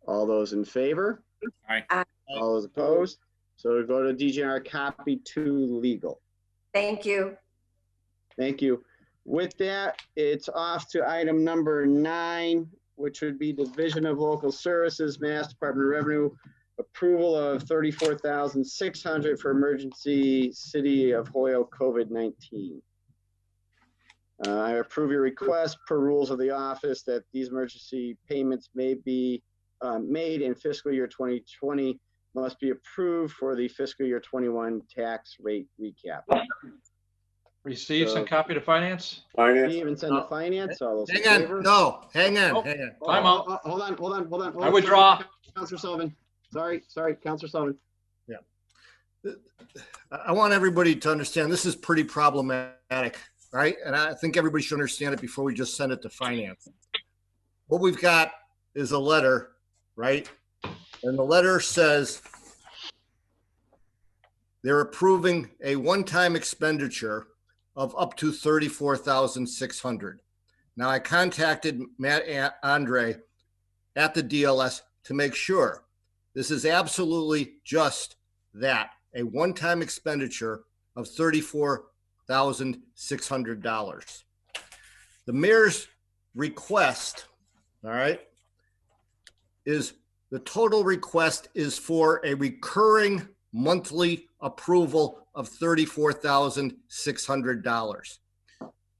All those in favor? Aye. All those opposed? So we go to DGNR copy to legal. Thank you. Thank you. With that, it's off to item number 9, which would be Division of Local Services, Mass Department of Revenue, approval of $34,600 for emergency City of Hoyoke COVID-19. I approve your request per rules of the office that these emergency payments may be made in fiscal year 2020 must be approved for the fiscal year 21 tax rate recap. Receives and copy to finance. Receive and send to finance. All those in Hang favor? on, no, hang on, Oh. hang on. Time out. Hold on. I withdraw. Counselor Sullivan. Sorry, Counselor Sullivan. I want everybody to understand this is pretty problematic, right? And I think everybody should understand it before we just send it to finance. What we've got is a letter, right? And the letter says they're approving a one-time expenditure of up to $34,600. Now, I contacted Matt Andre at the DLS to make sure this is absolutely just that, a one-time expenditure of $34,600. The mayor's request, all right, is the total request is for a recurring monthly approval of $34,600.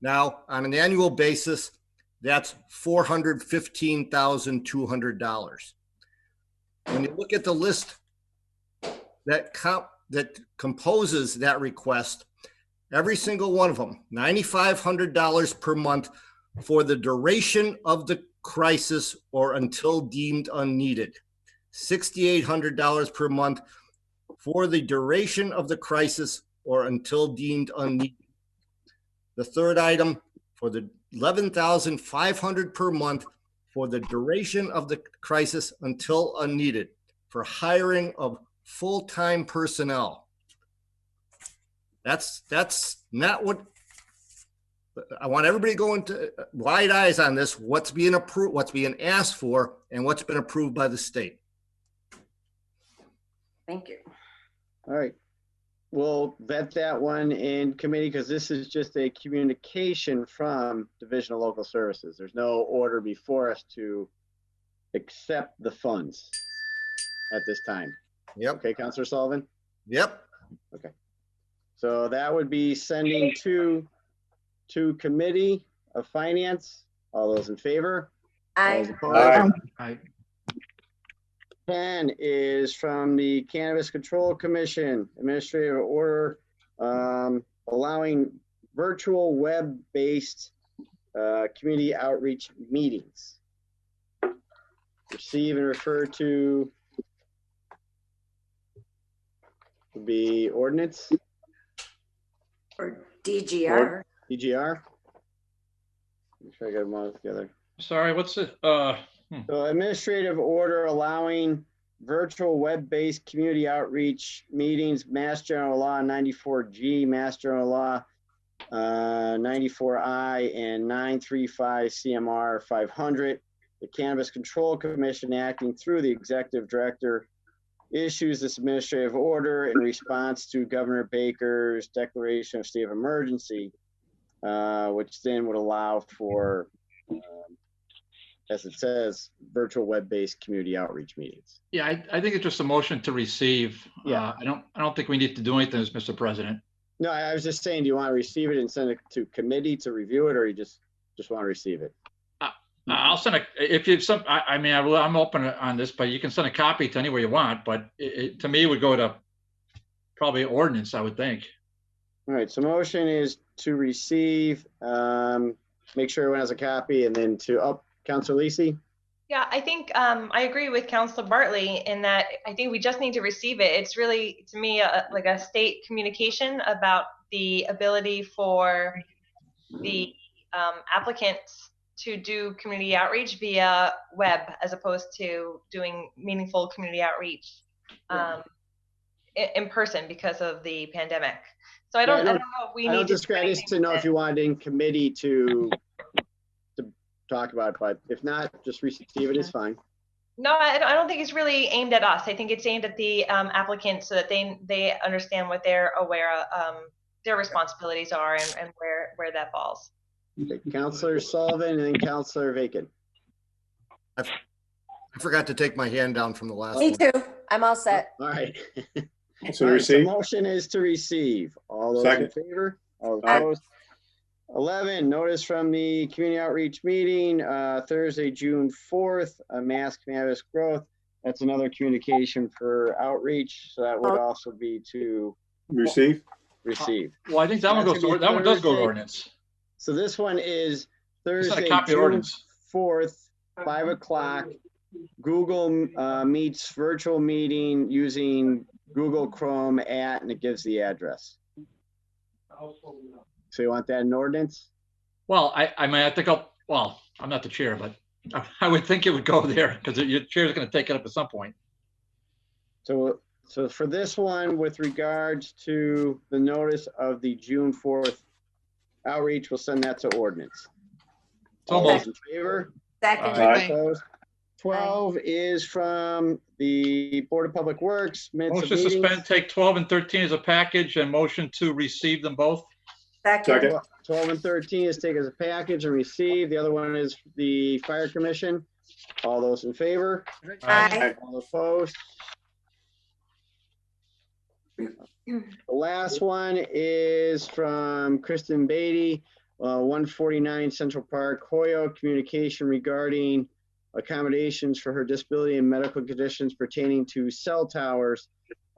Now, on an annual basis, that's $415,200. When you look at the list that composes that request, every single one of them, $9,500 per month for the duration of the crisis or until deemed unneeded. $6,800 per month for the duration of the crisis or until deemed unneeded. The third item for the $11,500 per month for the duration of the crisis until unneeded for hiring of full-time personnel. That's not what I want everybody going to wide eyes on this, what's being approved, what's being asked for, and what's been approved by the state. Thank you. All right. We'll vet that one in committee because this is just a communication from Division of Local Services. There's no order before us to accept the funds at this time. Yep. Okay, Councilor Sullivan? Yep. Okay. So that would be sending to Committee of Finance. All those in favor? All those opposed? Aye. 10 is from the Cannabis Control Commission, administrative order allowing virtual web-based community outreach meetings. Receive and refer to would be ordinance. Or DGR. DGR. Make sure I got them all together. Sorry, what's it? So administrative order allowing virtual web-based community outreach meetings, Mass General Law 94G, Mass General Law 94I, and 935 CMR 500. The Cannabis Control Commission, acting through the Executive Director, issues this administrative order in response to Governor Baker's declaration of state of emergency, which then would allow for as it says, virtual web-based community outreach meetings. Yeah, I think it's just a motion to receive. Yeah. I don't think we need to do anything, Mr. President. No, I was just saying, do you want to receive it and send it to committee to review it, or you just want to receive it? I'll send a, if you some, I mean, I'm open on this, but you can send a copy to anywhere you want, but to me, it would go to probably ordinance, I would think. All right, so motion is to receive, make sure everyone has a copy, and then to Councilor Lisi? Yeah, I think I agree with Councilor Bartley in that I think we just need to receive it. It's really, to me, like a state communication about the ability for the applicants to do community outreach via web as opposed to doing meaningful community outreach in person because of the pandemic. So I don't know if we need to just to know if you wanted in committee to talk about it, but if not, just receive it is fine. No, I don't think it's really aimed at us. I think it's aimed at the applicants so that they understand what they're aware of, their responsibilities are and where that falls. Okay, Councilor Sullivan and then Councilor Vacan. I forgot to take my hand down from the last Me one. too. I'm all set. All right. So All right, receive. motion is to receive. All those Second. in favor? All Aye. opposed? 11, notice from the community outreach meeting, Thursday, June 4th, mass cannabis growth. That's another communication for outreach. So that would also be to Receive. receive. Well, I think that one goes to, that one does go to ordinance. So this one is It's not a Thursday, copy of June ordinance. 4th, 5 o'clock. Google Meets virtual meeting using Google Chrome and it gives the address. So you want that in ordinance? Well, I mean, I think well, I'm not the chair, but I would think it would go there because your chair is going to take it up at some point. So for this one, with regards to the notice of the June 4th outreach, we'll send that to ordinance. So All those moved. in favor? Second. Aye. Opposed? 12 is from the Board of Public Works. Minutes of Motion to meetings. suspend, take 12 and 13 as a package and motion to receive them both. Second. 12 and 13 is taken as a package and received. The other one is the Fire Commission. All those in favor? Aye. All opposed? The last one is from Kristen Beatty, 149 Central Park, Hoyoke, communication regarding accommodations for her disability and medical conditions pertaining to cell towers,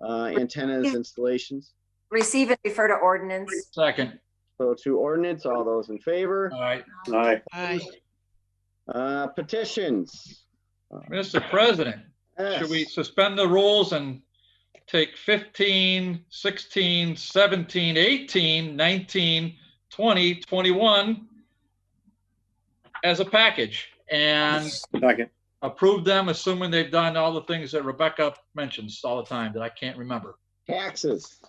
antennas, installations. Receive and refer to ordinance. Second. So to ordinance, all those in favor? All right. Aye. Aye. Petitions. Mr. President, Yes. should we suspend the rules and take 15, 16, 17, 18, 19, 20, 21 as a package and Second. approve them, assuming they've done all the things that Rebecca mentions all the time that I can't remember. Taxes.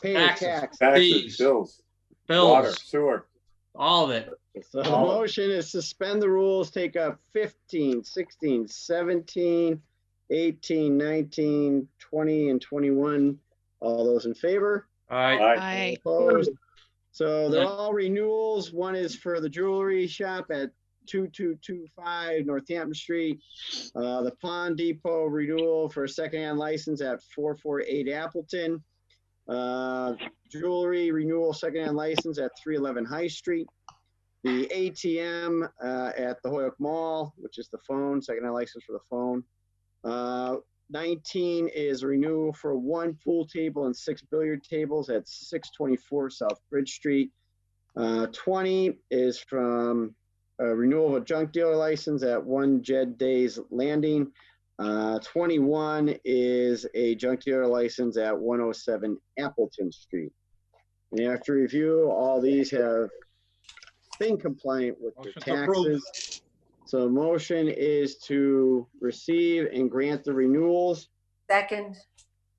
Pay Taxes. tax. Taxes, Fees. bills, water, Bills, sewer. all of it. So the motion is suspend the rules, take up 15, 16, 17, 18, 19, 20, and 21. All those in favor? All right. Aye. Aye. Opposed? So they're all renewals. One is for the jewelry shop at 2225 Northampton Street. The Pond Depot renewal for a secondhand license at 448 Appleton. Jewelry renewal secondhand license at 311 High Street. The ATM at the Hoyoke Mall, which is the phone, secondhand license for the phone. 19 is a renewal for 1 pool table and 6 billiard tables at 624 South Bridge Street. 20 is from a renewal of a junk dealer license at 1 Jed Days Landing. 21 is a junk dealer license at 107 Appleton Street. And after review, all these have been compliant with the Motion to approve. taxes. So motion is to receive and grant the renewals. Second.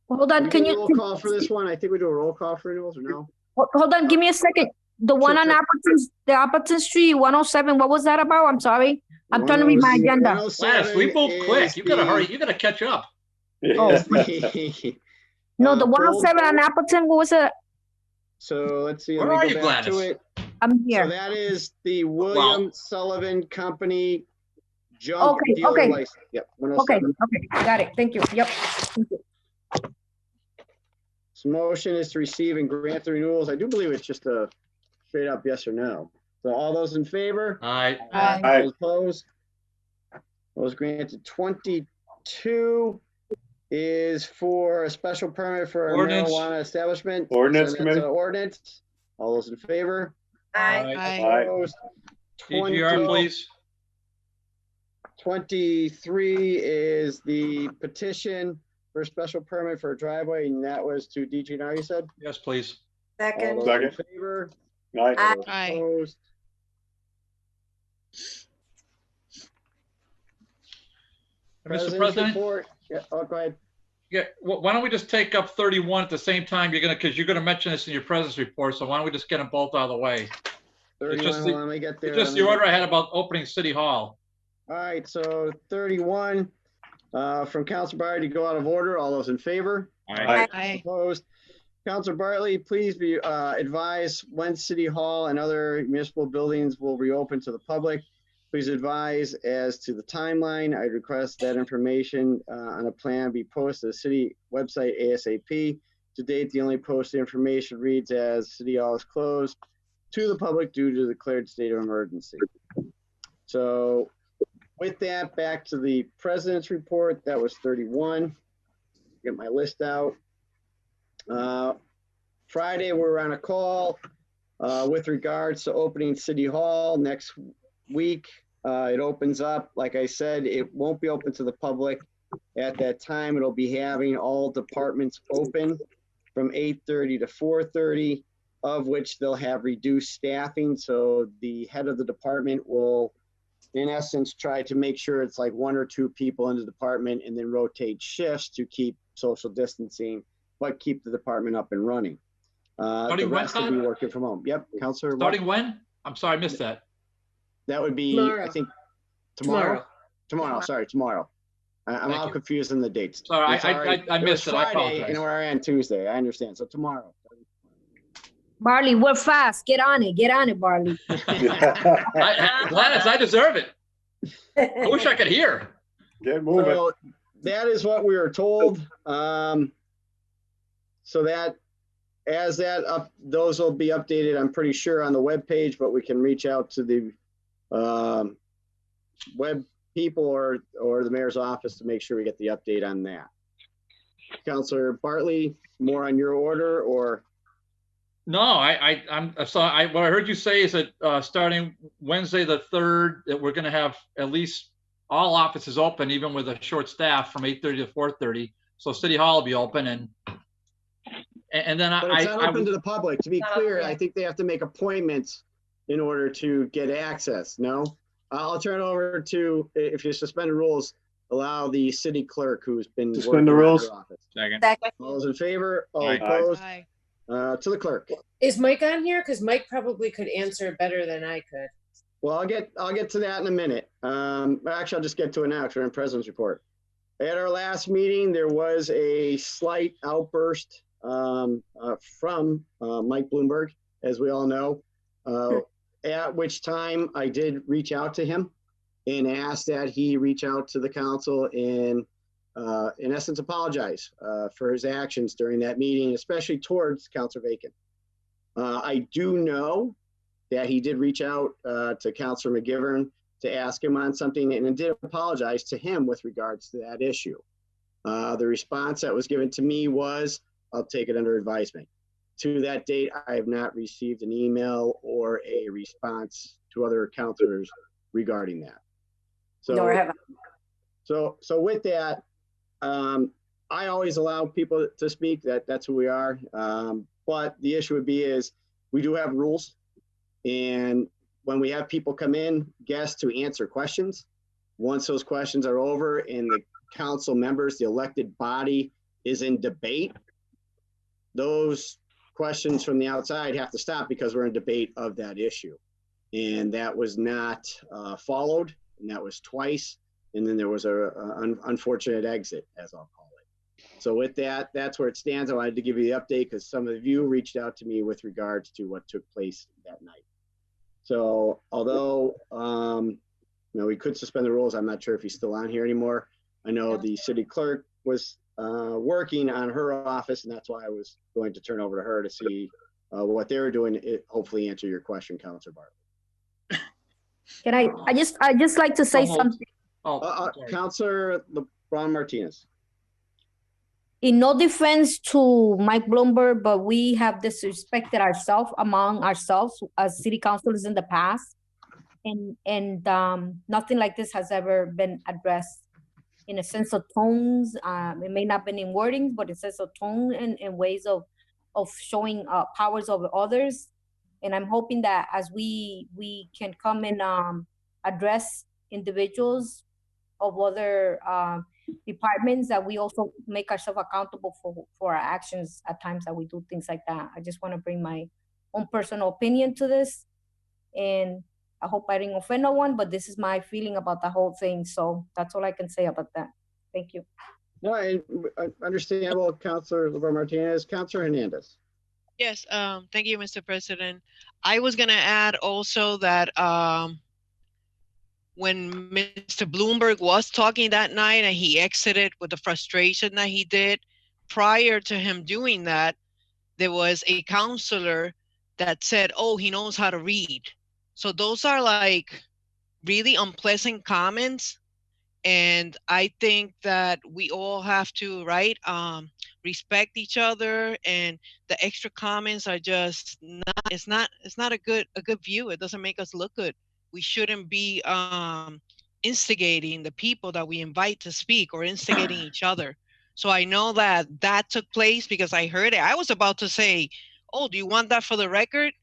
Hold Do on, we can do a you, roll call for this one? I think we do a roll call for renewals or no? hold on, give me a second. The one on Sure. the Appleton Street, 107, what was that about? I'm sorry. I'm trying to read my agenda. 107 Last, we move quick. is You gotta the- hurry. You gotta catch up. Oh. No, the Gold 107 on Appleton, what was it? So let's see. Where let me are go you, back to Gladys? it. I'm So here. that is the William Sullivan Company junk Okay, dealer okay. license. Yep. Okay, 107. okay, got it. Thank you. Yep. Thank you. So motion is to receive and grant the renewals. I do believe it's just a straight up yes or no. So all those in favor? All right. Aye. Aye. All opposed? Those granted. 22 is for a special permit for a Ordinance. marijuana establishment. Ordinance Send that to committee. Ordinance. All those in favor? Aye. Aye. Aye. Opposed? DGR, please. 23 is the petition for a special permit for a driveway, and that was to DGR, you said? Yes, please. All Second. those in Second. favor? Aye. Aye. Those Aye. Opposed? Mr. President's President? report. Yeah, oh, go ahead. Yeah, why don't we just take up 31 at the same time? Because you're gonna mention this in your president's report, so why don't we just get them both out of the way? 31, just hold the- on, let me get there. It's just let the me order get- I had about opening City Hall. All right, so 31 from Council Bartley to go out of order. All those in favor? Aye. Aye. Opposed? Council Bartley, please be advised when City Hall and other municipal buildings will reopen to the public. Please advise as to the timeline. I request that information on a plan be posted to the city website ASAP. To date, the only posted information reads as City Hall is closed to the public due to the declared state of emergency. So with that, back to the president's report. That was 31. Get my list out. Friday, we were on a call with regards to opening City Hall next week. It opens up, like I said, it won't be open to the public at that time. It'll be having all departments open from 8:30 to 4:30, of which they'll have reduced staffing. So the head of the department will, in essence, try to make sure it's like 1 or 2 people in the department and then rotate shifts to keep social distancing, but keep the department up and running. The rest will be working from home. Yep, Councilor. Starting when? I'm sorry, I missed that. That would be, Tomorrow. I think, tomorrow. Sorry, tomorrow. I'm all confused in the dates. Sorry, I missed it. I Friday, apologize. and we're on Tuesday. I understand. So tomorrow. Barley, we're fast. Get on it, Barley. Gladys, I deserve it. I wish I could hear. Get moving. So that is what we were told. So that, as that up, those will be updated, I'm pretty sure, on the webpage, but we can reach out to the web people or the mayor's office to make sure we get the update on that. Councilor Bartley, more on your order, or? No, what I heard you say is that starting Wednesday the 3rd, that we're going to have at least all offices open, even with a short staff, from 8:30 to 4:30. So City Hall will be open, and then but it's not open to the public. To be clear, I think they have to make appointments in order to get access. No, I'll turn it over to, if you suspend the rules, allow the city clerk who's been Suspend the rules. Second. All those in favor? All Aye. opposed? Aye. To the clerk. Is Mike on here? Because Mike probably could answer better than I could. Well, I'll get to that in a minute. Actually, I'll just get to it now because we're in President's report. At our last meeting, there was a slight outburst from Mike Bloomberg, as we all know, at which time I did reach out to him and asked that he reach out to the council and, in essence, apologize for his actions during that meeting, especially towards Councilor Bacon. I do know that he did reach out to Councilor McGivern to ask him on something, and did apologize to him with regards to that issue. The response that was given to me was, I'll take it under advisement. To that date, I have not received an email or a response to other councilors regarding that. So, Nor have I. So with that, I always allow people to speak. That's who we are. But the issue would be is we do have rules, and when we have people come in, guests, to answer questions, once those questions are over and the council members, the elected body, is in debate, those questions from the outside have to stop because we're in debate of that issue. And that was not followed, and that was twice. And then there was an unfortunate exit, as I'll call it. So with that, that's where it stands. I wanted to give you the update because some of you reached out to me with regards to what took place that night. So although we could suspend the rules, I'm not sure if he's still on here anymore. I know the city clerk was working on her office, and that's why I was going to turn over to her to see what they were doing. It hopefully answer your question, Councilor Bartley. Can I just like to say something. Councilor LeBron Martinez. In no defense to Mike Bloomberg, but we have disrespected ourselves among ourselves as city councilors in the past. And nothing like this has ever been addressed in a sense of tones. It may not have been in wording, but in sense of tone and ways of showing powers over others. And I'm hoping that as we can come and address individuals of other departments, that we also make ourselves accountable for our actions at times that we do things like that. I just want to bring my own personal opinion to this, and I hope I didn't offend no one, but this is my feeling about the whole thing. So that's all I can say about that. Thank you. No, I understandable, Councilor LeBron Martinez. Councilor Hernandez. Yes, thank you, Mr. President. I was gonna add also that when Mr. Bloomberg was talking that night and he exited with the frustration that he did, prior to him doing that, there was a counselor that said, oh, he knows how to read. So those are like really unpleasant comments. And I think that we all have to, right, respect each other, and the extra comments are just not, it's not a good view. It doesn't make us look good. We shouldn't be instigating the people that we invite to speak or instigating each other. So I know that that took place because I heard it. I was about to say, oh, do you want that for the record?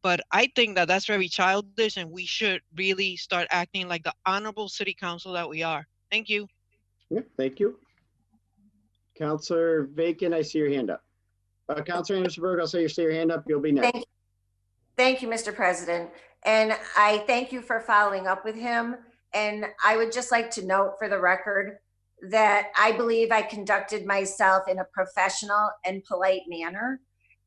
But I think that that's very childish, and we should really start acting like the honorable city council that we are. Thank you. Yeah, thank you. Counselor Bacon, I see your hand up. Counselor Andersonberg, I'll say you see your hand up. You'll be next. Thank you, Mr. President. And I thank you for following up with him. And I would just like to note for the record that I believe I conducted myself in a professional and polite manner.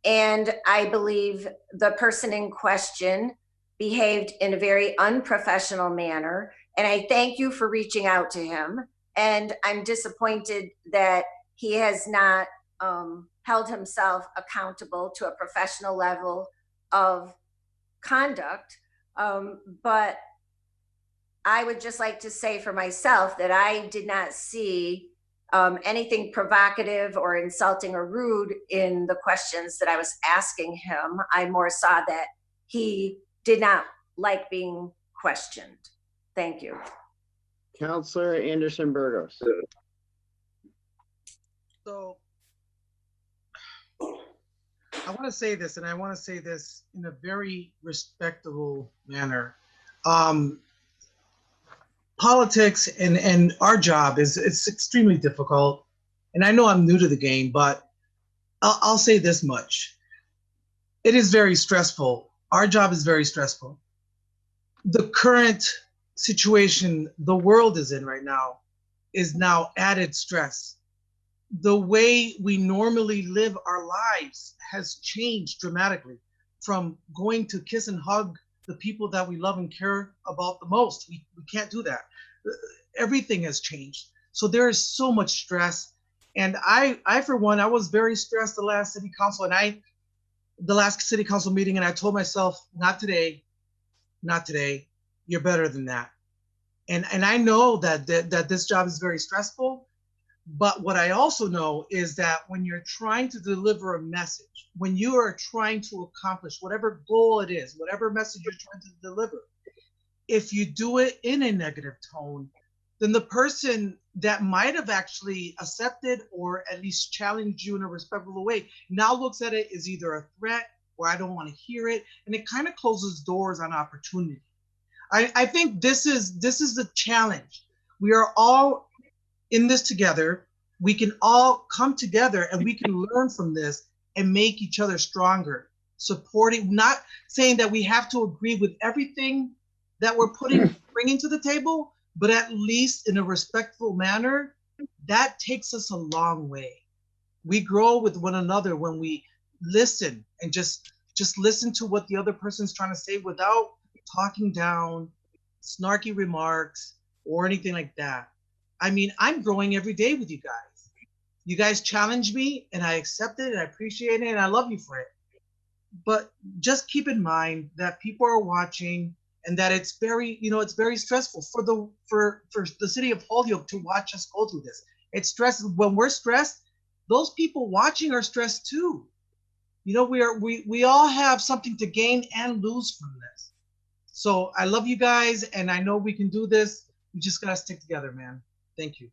And I believe the person in question behaved in a very unprofessional manner. And I thank you for reaching out to him. And I'm disappointed that he has not held himself accountable to a professional level of conduct. But I would just like to say for myself that I did not see anything provocative or insulting or rude in the questions that I was asking him. I more saw that he did not like being questioned. Thank you. Counselor Anderson Burgos. So I want to say this, and I want to say this in a very respectable manner. Politics and our job it's extremely difficult. And I know I'm new to the game, but I'll say this much. It is very stressful. Our job is very stressful. The current situation the world is in right now is now added stress. The way we normally live our lives has changed dramatically, from going to kiss and hug the people that we love and care about the most. We can't do that. Everything has changed. So there is so much stress. And I for one, I was very stressed the last city council the last city council meeting, and I told myself, not today, you're better than that. And I know that this job is very stressful. But what I also know is that when you're trying to deliver a message, when you are trying to accomplish whatever goal it is, whatever message you're trying to deliver, if you do it in a negative tone, then the person that might have actually accepted or at least challenged you in a respectful way now looks at it as either a threat or I don't want to hear it. And it kind of closes doors on opportunity. I think this is the challenge. We are all in this together. We can all come together and we can learn from this and make each other stronger, supporting, not saying that we have to agree with everything that we're bringing to the table, but at least in a respectful manner. That takes us a long way. We grow with one another when we listen and just listen to what the other person's trying to say without talking down, snarky remarks, or anything like that. I mean, I'm growing every day with you guys. You guys challenge me and I accept it and I appreciate it and I love you for it. But just keep in mind that people are watching and that it's very, it's very stressful for the city of Holyoke to watch us go through this. It's stressful. When we're stressed, those people watching are stressed too. We all have something to gain and lose from this. So I love you guys and I know we can do this. We just gotta stick together, man. Thank you.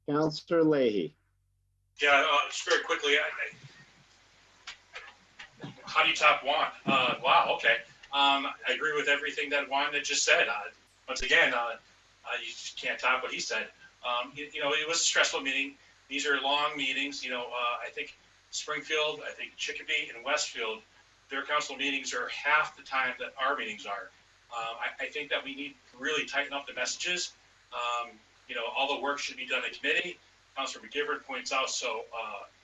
Councilor Leahy. Yeah, just very quickly, how do you top Juan? Wow, okay. I agree with everything that Juan had just said. Once again, you just can't top what he said. It was a stressful meeting. These are long meetings. I think Springfield, I think Chicopee and Westfield, their council meetings are half the time that our meetings are. I think that we need to really tighten up the messages. All the work should be done in committee. Councilor McGivern points out so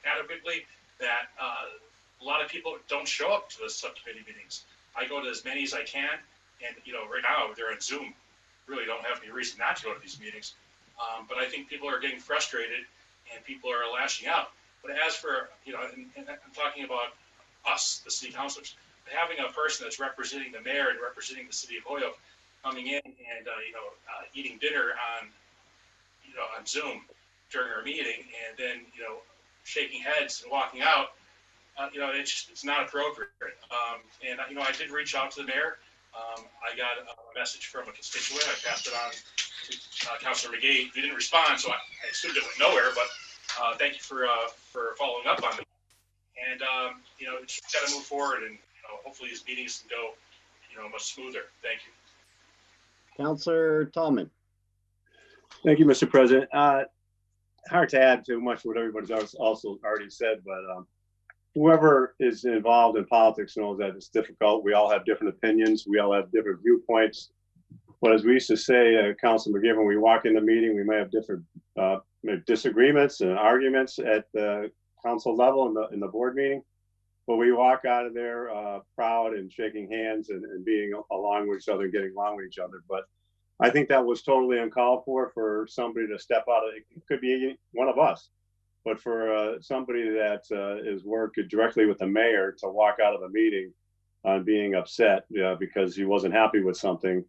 adequately that a lot of people don't show up to the subcommittee meetings. I go to as many as I can, and right now they're on Zoom. really don't have any reason not to go to these meetings. But I think people are getting frustrated and people are lashing out. But as for, and I'm talking about us, the city councilors, having a person that's representing the mayor and representing the city of Holyoke coming in and, eating dinner on Zoom during our meeting and then, shaking heads and walking out, it's not appropriate. And I did reach out to the mayor. I got a message from a constituent. I passed it on to Councilor McGee. He didn't respond, so I assumed it went nowhere, but thank you for following up on it. And, it's got to move forward and, hopefully these meetings can go, much smoother. Thank you. Councilor Tallman. Thank you, Mr. President. Hard to add too much what everybody's also already said, but whoever is involved in politics knows that it's difficult. We all have different opinions. We all have different viewpoints. But as we used to say, Councilor McGee, when we walk in the meeting, we may have different disagreements and arguments at the council level in the board meeting. But we walk out of there proud and shaking hands and being along with each other and getting along with each other. But I think that was totally uncalled for somebody to step out of it. It could be one of us, but for somebody that is working directly with the mayor to walk out of a meeting being upset because he wasn't happy with something,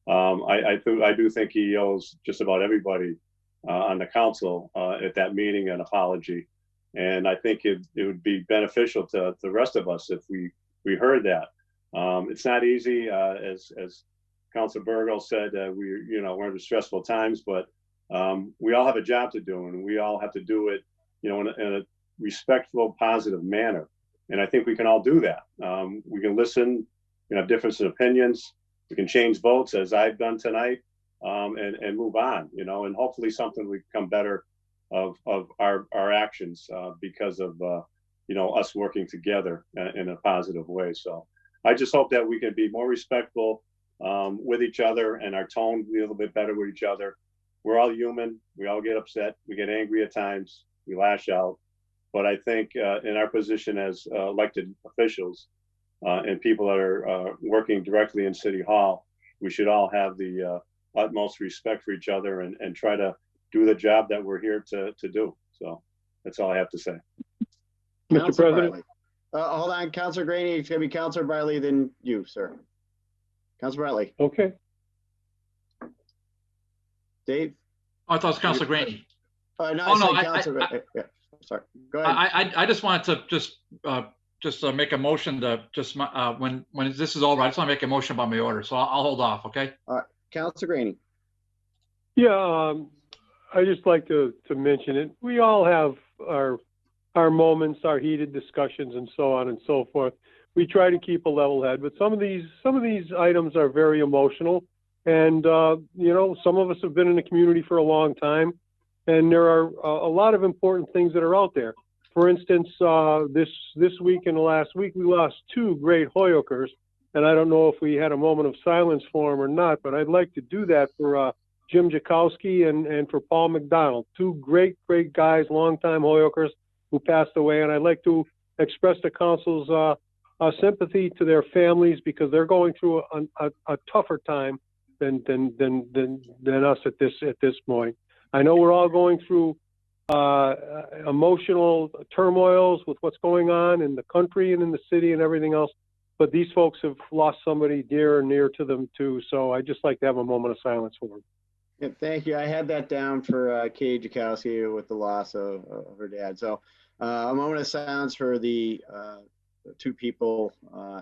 I do think he owes just about everybody on the council at that meeting an apology. And I think it would be beneficial to the rest of us if we heard that. It's not easy, as Councilor Burgo said, we're under stressful times, but we all have a job to do, and we all have to do it, in a respectful, positive manner. And I think we can all do that. We can listen, we can have difference in opinions, we can change votes as I've done tonight, and move on, and hopefully something will become better of our actions because of, us working together in a positive way. So I just hope that we can be more respectful with each other and our tone be a little bit better with each other. We're all human. We all get upset. We get angry at times. We lash out. But I think in our position as elected officials and people that are working directly in City Hall, we should all have the utmost respect for each other and try to do the job that we're here to do. So that's all I have to say. Mr. President. Hold on, Councilor Graney. It's going to be Councilor Bartley, then you, sir. Councilor Bartley. Okay. Dave? I thought it was Councilor Graney. Yeah. Sorry. Go ahead. I just wanted to just make a motion to just when this is over, I just want to make a motion about my order. So I'll hold off. Okay. All right. Councilor Graney. Yeah, I just like to mention it. We all have our moments, our heated discussions, and so on and so forth. We try to keep a level head, but some of these items are very emotional, and some of us have been in the community for a long time, and there are a lot of important things that are out there. For instance, this week and the last week, we lost two great Hoyokers, and I don't know if we had a moment of silence for them or not, but I'd like to do that for Jim Jakowski and for Paul McDonald, two great guys, longtime Hoyokers who passed away, and I'd like to express the council's sympathy to their families because they're going through a tougher time than us at this point. I know we're all going through emotional turmoils with what's going on in the country and in the city and everything else, but these folks have lost somebody dear and near to them too. So I just like to have a moment of silence for them. Yeah, thank you. I had that down for Kay Jakowski with the loss of her dad. So a moment of silence for the two people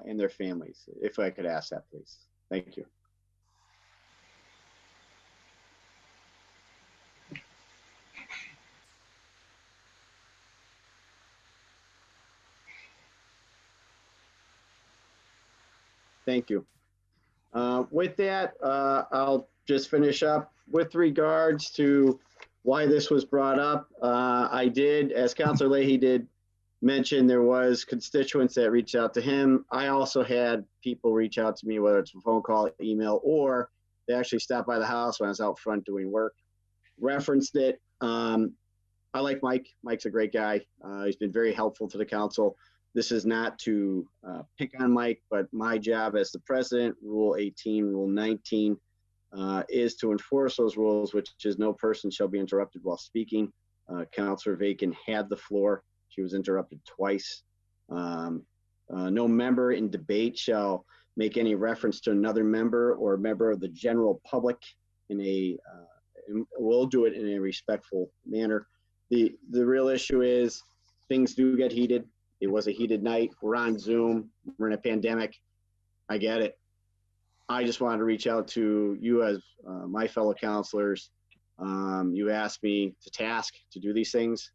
and their families, if I could ask that, please. Thank you. Thank you. With that, I'll just finish up with regards to why this was brought up. I did, as Councilor Leahy did mention, there was constituents that reached out to him. I also had people reach out to me, whether it's a phone call, email, or they actually stopped by the house when I was out front doing work, referenced it. I like Mike. Mike's a great guy. He's been very helpful to the council. This is not to pick on Mike, but my job as the president, Rule 18, Rule 19, is to enforce those rules, which is no person shall be interrupted while speaking. Councilor Vacan had the floor. She was interrupted twice. No member in debate shall make any reference to another member or a member of the general public in a, we'll do it in a respectful manner. The real issue is things do get heated. It was a heated night. We're on Zoom. We're in a pandemic. I get it. I just wanted to reach out to you as my fellow counselors. You asked me to task to do these things.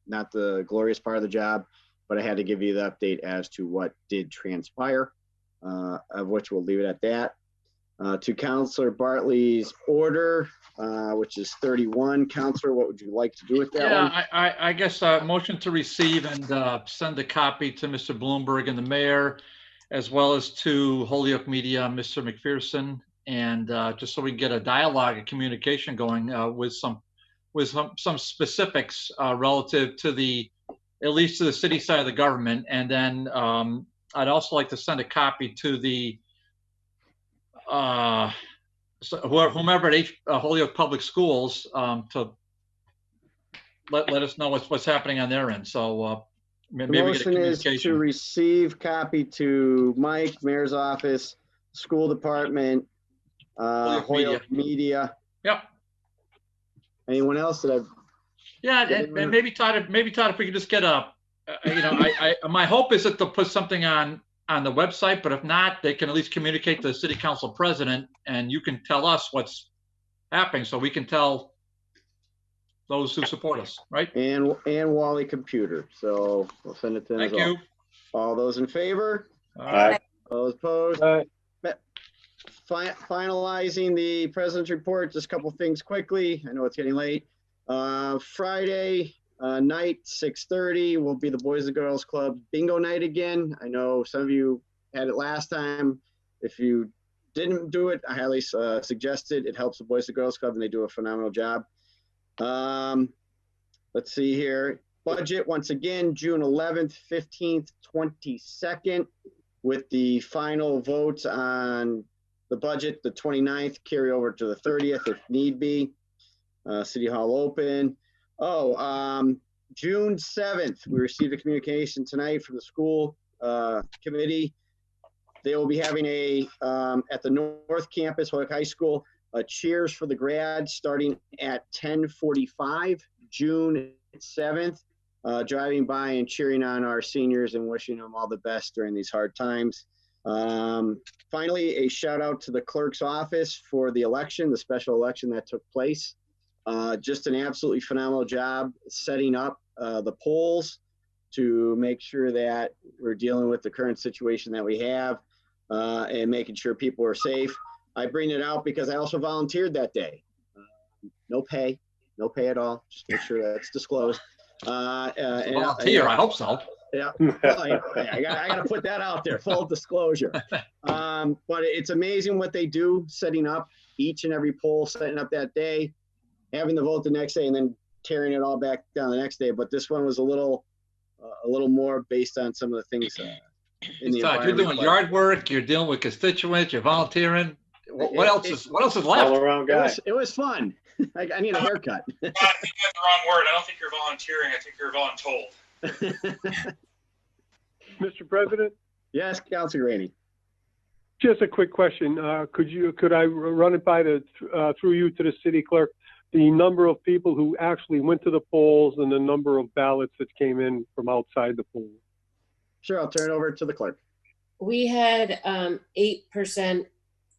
Not the glorious part of the job, but I had to give you the update as to what did transpire, of which we'll leave it at that. To Councilor Bartley's order, which is 31. Councilor, what would you like to do with that one? I guess motion to receive and send a copy to Mr. Bloomberg and the mayor, as well as to Holyoke Media, Mr. McPherson, and just so we can get a dialogue and communication going with some specifics relative to at least to the city side of the government. And then I'd also like to send a copy to the whomever at Holyoke Public Schools to let us know what's happening on their end. So maybe the we get a motion is communication. to receive copy to Mike, Mayor's office, school department, Holyoke Media. Yep. Anyone else that I've? Yeah, and maybe Todd, if we could just get a, my hope is that they'll put something on the website, but if not, they can at least communicate to the city council president, and you can tell us what's happening, so we can tell those who support us, right? And Wally Computer. So we'll send it to them. Thank as well. you. All those in favor? Aye. Those opposed? Aye. Finalizing the president's report, just a couple things quickly. I know it's getting late. Friday night, 6:30 will be the Boys and Girls Club bingo night again. I know some of you had it last time. If you didn't do it, I highly suggest it. It helps the Boys and Girls Club, and they do a phenomenal job. Let's see here. Budget, once again, June 11th, 15th, 22nd, with the final votes on the budget, the 29th, carry over to the 30th if need be. City Hall open. June 7th, we received a communication tonight from the school committee. They will be having at the North Campus, Holyoke High School, a Cheers for the Grads starting at 10:45, June 7th. Driving by and cheering on our seniors and wishing them all the best during these hard times. Finally, a shout out to the clerk's office for the election, the special election that took place. Just an absolutely phenomenal job setting up the polls to make sure that we're dealing with the current situation that we have and making sure people are safe. I bring it out because I also volunteered that day. No pay at all. Just make sure that's disclosed. Volunteer, I hope so. Yeah, well, I got to put that out there, full disclosure. But it's amazing what they do, setting up each and every poll, setting up that day, having the vote the next day, and then tearing it all back down the next day. But this one was a little more based on some of the things in the environment. You're doing yard work, you're dealing with constituents, you're volunteering. What else is left? All around guy. It was fun. I need a haircut. I think you have the wrong word. I don't think you're volunteering. I think you're voluntold. Mr. President, Yes, Councilor Rainey. just a quick question. Could I run it by through you to the city clerk, the number of people who actually went to the polls and the number of ballots that came in from outside the polls? Sure, I'll turn it over to the clerk. We had 8%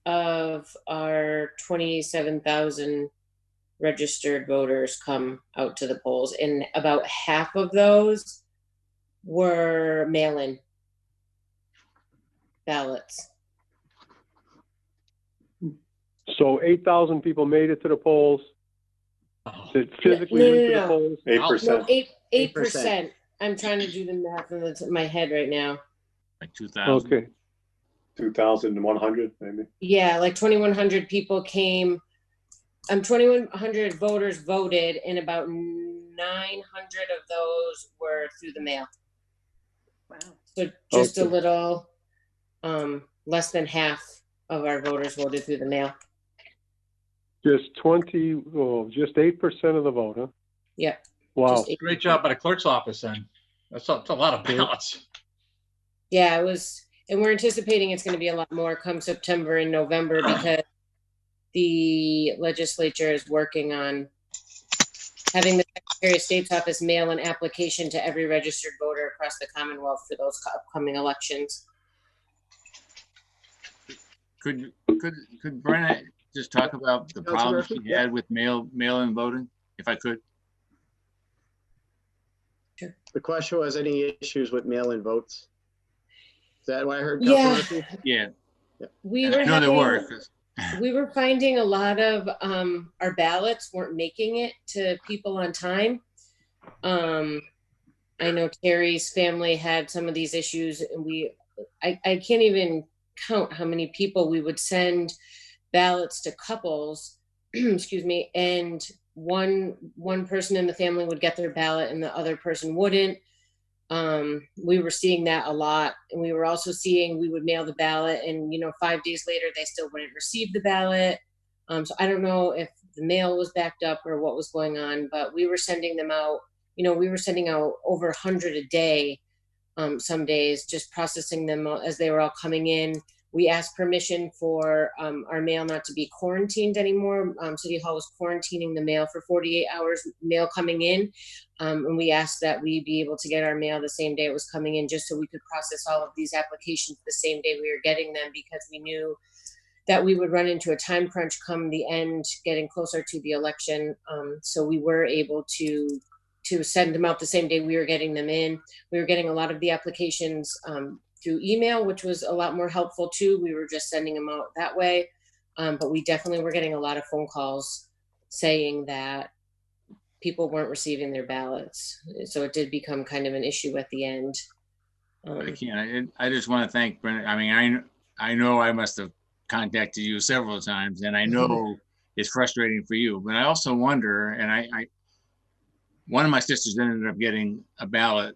of our 27,000 registered voters come out to the polls, and about half of those were mail-in ballots. So 8,000 people made it to the polls. That physically went to the polls. 8%. No, 8%. I'm trying to do the math in my head right now. Like 2,000. Okay. 2,100 maybe. Yeah, like 2,100 people came. 2,100 voters voted, and about 900 of those were through the mail. Wow. So just a Okay. little less than half of our voters voted through the mail. Just 8% of the vote, huh? Yeah. Wow. Just 8%. Great job by the clerk's office then. That's a lot of ballots. Yeah, it was, and we're anticipating it's going to be a lot more come September and November because the legislature is working on having the Secretary of State's office mail an application to every registered voter across the Commonwealth for those upcoming elections. Could Brenna just talk about the problems she had with mail-in voting, if I could? Sure. The question was any issues with mail-in votes? Is that what I heard? Yeah. Murphy? Yeah. We And were I know there were. we were finding a lot of our ballots weren't making it to people on time. I know Terry's family had some of these issues, and I can't even count how many people we would send ballots to couples, excuse me, and one person in the family would get their ballot and the other person wouldn't. We were seeing that a lot, and we were also seeing we would mail the ballot and 5 days later they still wouldn't receive the ballot. So I don't know if the mail was backed up or what was going on, but we were sending them out. We were sending out over 100 a day, some days, just processing them as they were all coming in. We asked permission for our mail not to be quarantined anymore. City Hall was quarantining the mail for 48 hours, mail coming in. And we asked that we be able to get our mail the same day it was coming in, just so we could process all of these applications the same day we were getting them, because we knew that we would run into a time crunch come the end, getting closer to the election. So we were able to send them out the same day we were getting them in. We were getting a lot of the applications through email, which was a lot more helpful too. We were just sending them out that way. But we definitely were getting a lot of phone calls saying that people weren't receiving their ballots. So it did become kind of an issue at the end. I just want to thank Brenna. I mean, I know I must have contacted you several times, and I know it's frustrating for you, but I also wonder, and one of my sisters ended up getting a ballot.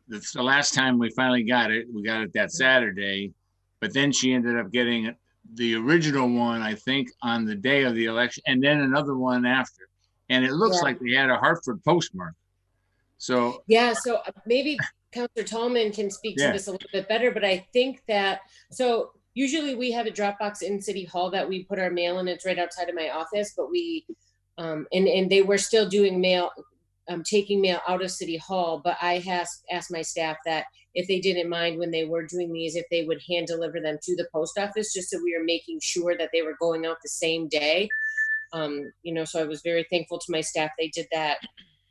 The last time we finally got it, we got it that Saturday, but then she ended up getting the original one, I think, on the day of the election, and then another one after. And it looks like they had a Hartford postmark. So yeah, so maybe Councilor Tallman can speak to this a little bit better, but I think that, so usually we have a drop box in City Hall that we put our mail in. It's right outside of my office, but we, and they were still doing mail, taking mail out of City Hall, but I asked my staff that if they didn't mind when they were doing these, if they would hand deliver them to the post office, just so we were making sure that they were going out the same day. So I was very thankful to my staff. They did that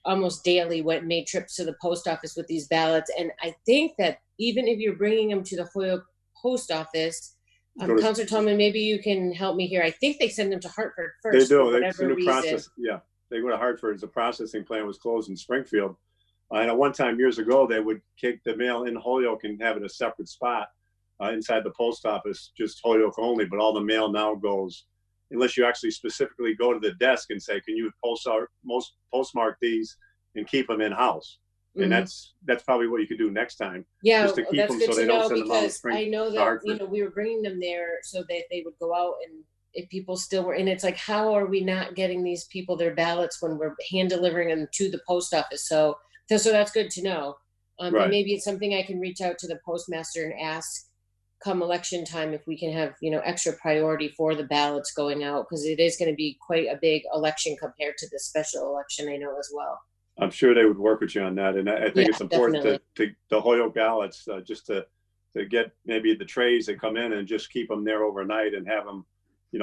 almost daily, made trips to the post office with these ballots. And I think that even if you're bringing them to the Hoyle post office, Councilor Tallman, maybe you can help me here. I think they send them to Hartford first. They do. For It's a new process. Yeah. They go to Hartford. The processing plant was closed in Springfield. And at one time years ago, they would kick the mail in Holyoke and have it a separate spot inside the post office, just Holyoke only. But all the mail now goes, unless you actually specifically go to the desk and say, can you postmark these and keep them in house? And that's probably what you could do next time. Yeah, just to keep that's them good so to they know, don't send them out because I know that we were bringing them there so that they would go out, and if people still were, and it's like, how are we not getting these people their ballots when we're hand delivering them to the post office? So that's good to know. And maybe it's something I can reach out to the postmaster and ask come election time if we can have extra priority for the ballots going out, because it is going to be quite a big election compared to the special election, I know as well. I'm sure they would work with you on that, and I think it's important to the Holyoke ballots just to get maybe the trays that come in and just keep them there overnight and have them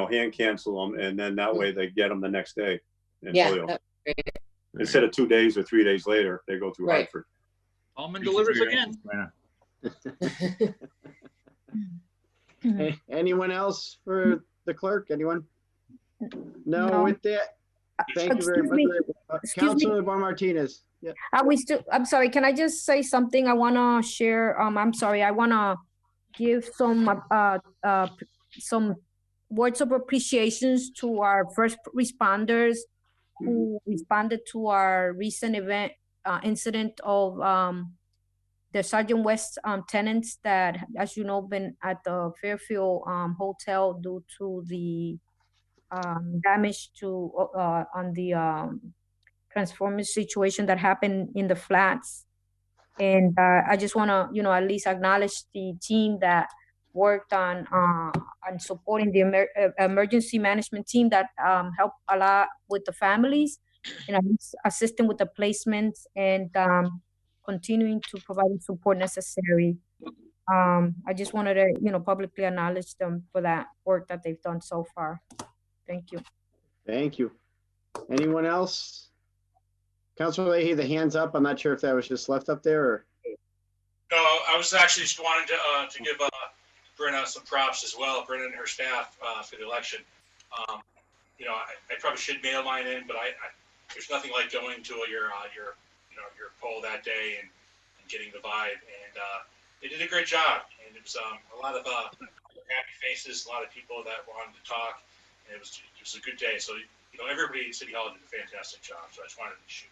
hand cancel them, and then that way they get them the next day in Holyoke. Instead of 2 days or 3 days later, they go through Hartford. Tallman delivers again. Anyone else for the clerk? Anyone? No. With that, thank you very much. Councilor Martinez. Yeah. I'm sorry, can I just say something? I want to share, I'm sorry, I want to give some words of appreciations to our first responders who responded to our recent incident of the Sergeant West tenants that, as you know, been at the Fairfield Hotel due to the damage to on the transformer situation that happened in the flats. And I just want to, at least acknowledge the team that worked on supporting the emergency management team that helped a lot with the families and assisting with the placements and continuing to provide the support necessary. I just wanted to, publicly acknowledge them for that work that they've done so far. Thank you. Thank you. Anyone else? Councilor Leahy, the hands up. I'm not sure if that was just left up there or. No, I was actually just wanting to give Brenna some props as well, Brenna and her staff for the election. I probably should mail mine in, but there's nothing like going to your poll that day and getting the vibe. And they did a great job. And it was a lot of happy faces, a lot of people that wanted to talk, and it was a good day. So everybody at City Hall did a fantastic job. So I just wanted to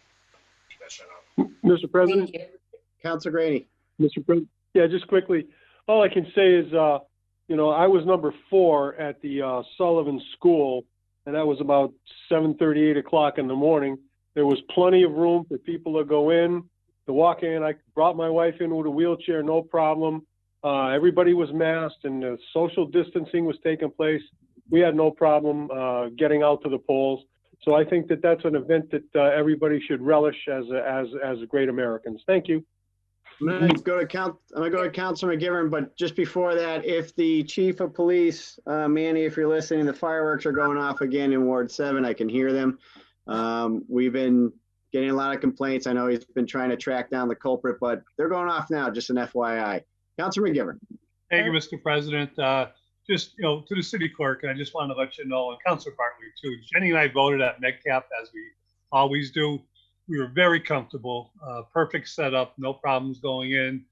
give that shout out. Mr. President. Councilor Graney. Mr. President. Yeah, just quickly. All I can say is, I was number 4 at the Sullivan School, and that was about 7:30, 8 o'clock in the morning. There was plenty of room for people to go in, to walk in. I brought my wife in with a wheelchair, no problem. Everybody was masked, and the social distancing was taking place. We had no problem getting out to the polls. So I think that that's an event that everybody should relish as great Americans. Thank you. I'm gonna go to Councilor McGivern, but just before that, if the Chief of Police, Manny, if you're listening, the fireworks are going off again in Ward 7. I can hear them. We've been getting a lot of complaints. I know he's been trying to track down the culprit, but they're going off now. Just an FYI. Councilor McGivern. Thank you, Mr. President. Just to the city clerk, I just wanted to let you know, and Councilor Bartley too. Jenny and I voted at Metcalf as we always do. We were very comfortable, perfect setup, no problems going in.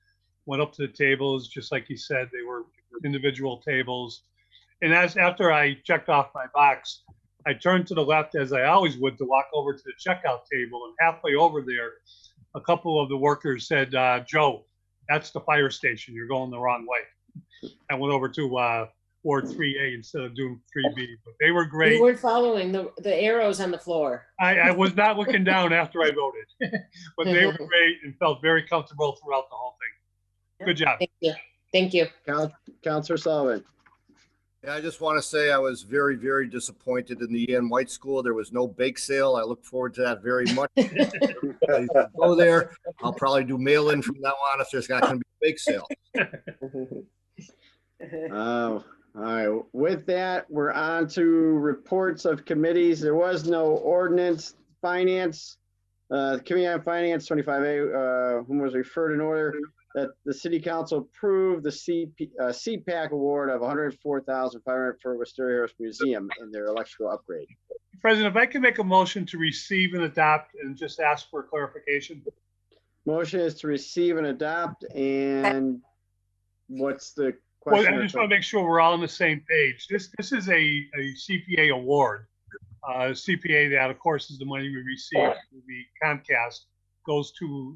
Went up to the tables, just like you said, they were individual tables. And after I checked off my box, I turned to the left as I always would to walk over to the checkout table. And halfway over there, a couple of the workers said, Joe, that's the fire station. You're going the wrong way. I went over to Ward 3A instead of doing 3B, but they were great. You weren't following the arrows on the floor. I was not looking down after I voted, but they were great and felt very comfortable throughout the whole thing. Good job. Thank you. Thank you. Councilor Sullivan. Yeah, I just want to say I was very, very disappointed in the Ian White School. There was no bake sale. I look forward to that very much. Go there. I'll probably do mail-in from now on if there's not going to be a bake sale. Oh. All right, with that, we're on to reports of committees. There was no ordinance. Finance, the Committee on Finance 25A, whom was referred in order that the City Council approved the CPAC award of $104,500 for Wisteria House Museum in their electrical upgrade. President, if I can make a motion to receive and adopt and just ask for clarification. Motion is to receive and adopt, and what's the well, I just want to make sure we're all on the same page. This is a CPA award. CPA that, of course, is the money we receive through the Comcast, goes to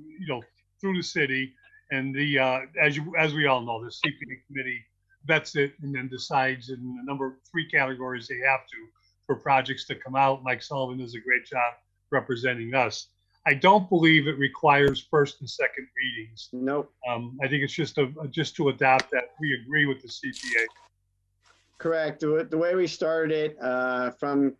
through the city, and the as we all know, the CPA committee vets it and then decides in a number of 3 categories they have to for projects to come out. Mike Sullivan does a great job representing us. I don't believe it requires first and second readings. Nope. I think it's just to adopt that we agree with the CPA. Correct. The way we started it from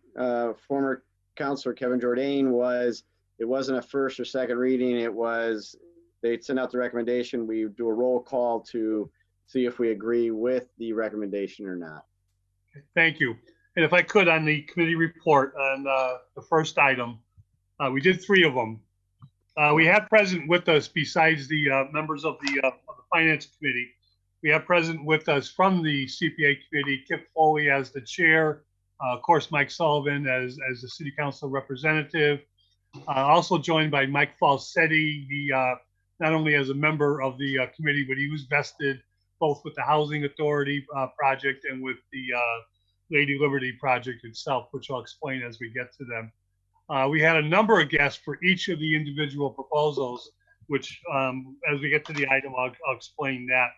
former Councilor Kevin Jordan was it wasn't a first or second reading. It was they'd send out the recommendation. We do a roll call to see if we agree with the recommendation or not. Thank you. And if I could, on the committee report on the first item, we did 3 of them. We have present with us, besides the members of the Finance Committee, we have present with us from the CPA Committee, Kip Foley as the chair, of course, Mike Sullivan as the City Council representative, also joined by Mike Falsetti. He not only as a member of the committee, but he was vested both with the Housing Authority project and with the Lady Liberty project itself, which I'll explain as we get to them. We had a number of guests for each of the individual proposals, which as we get to the item, I'll explain that.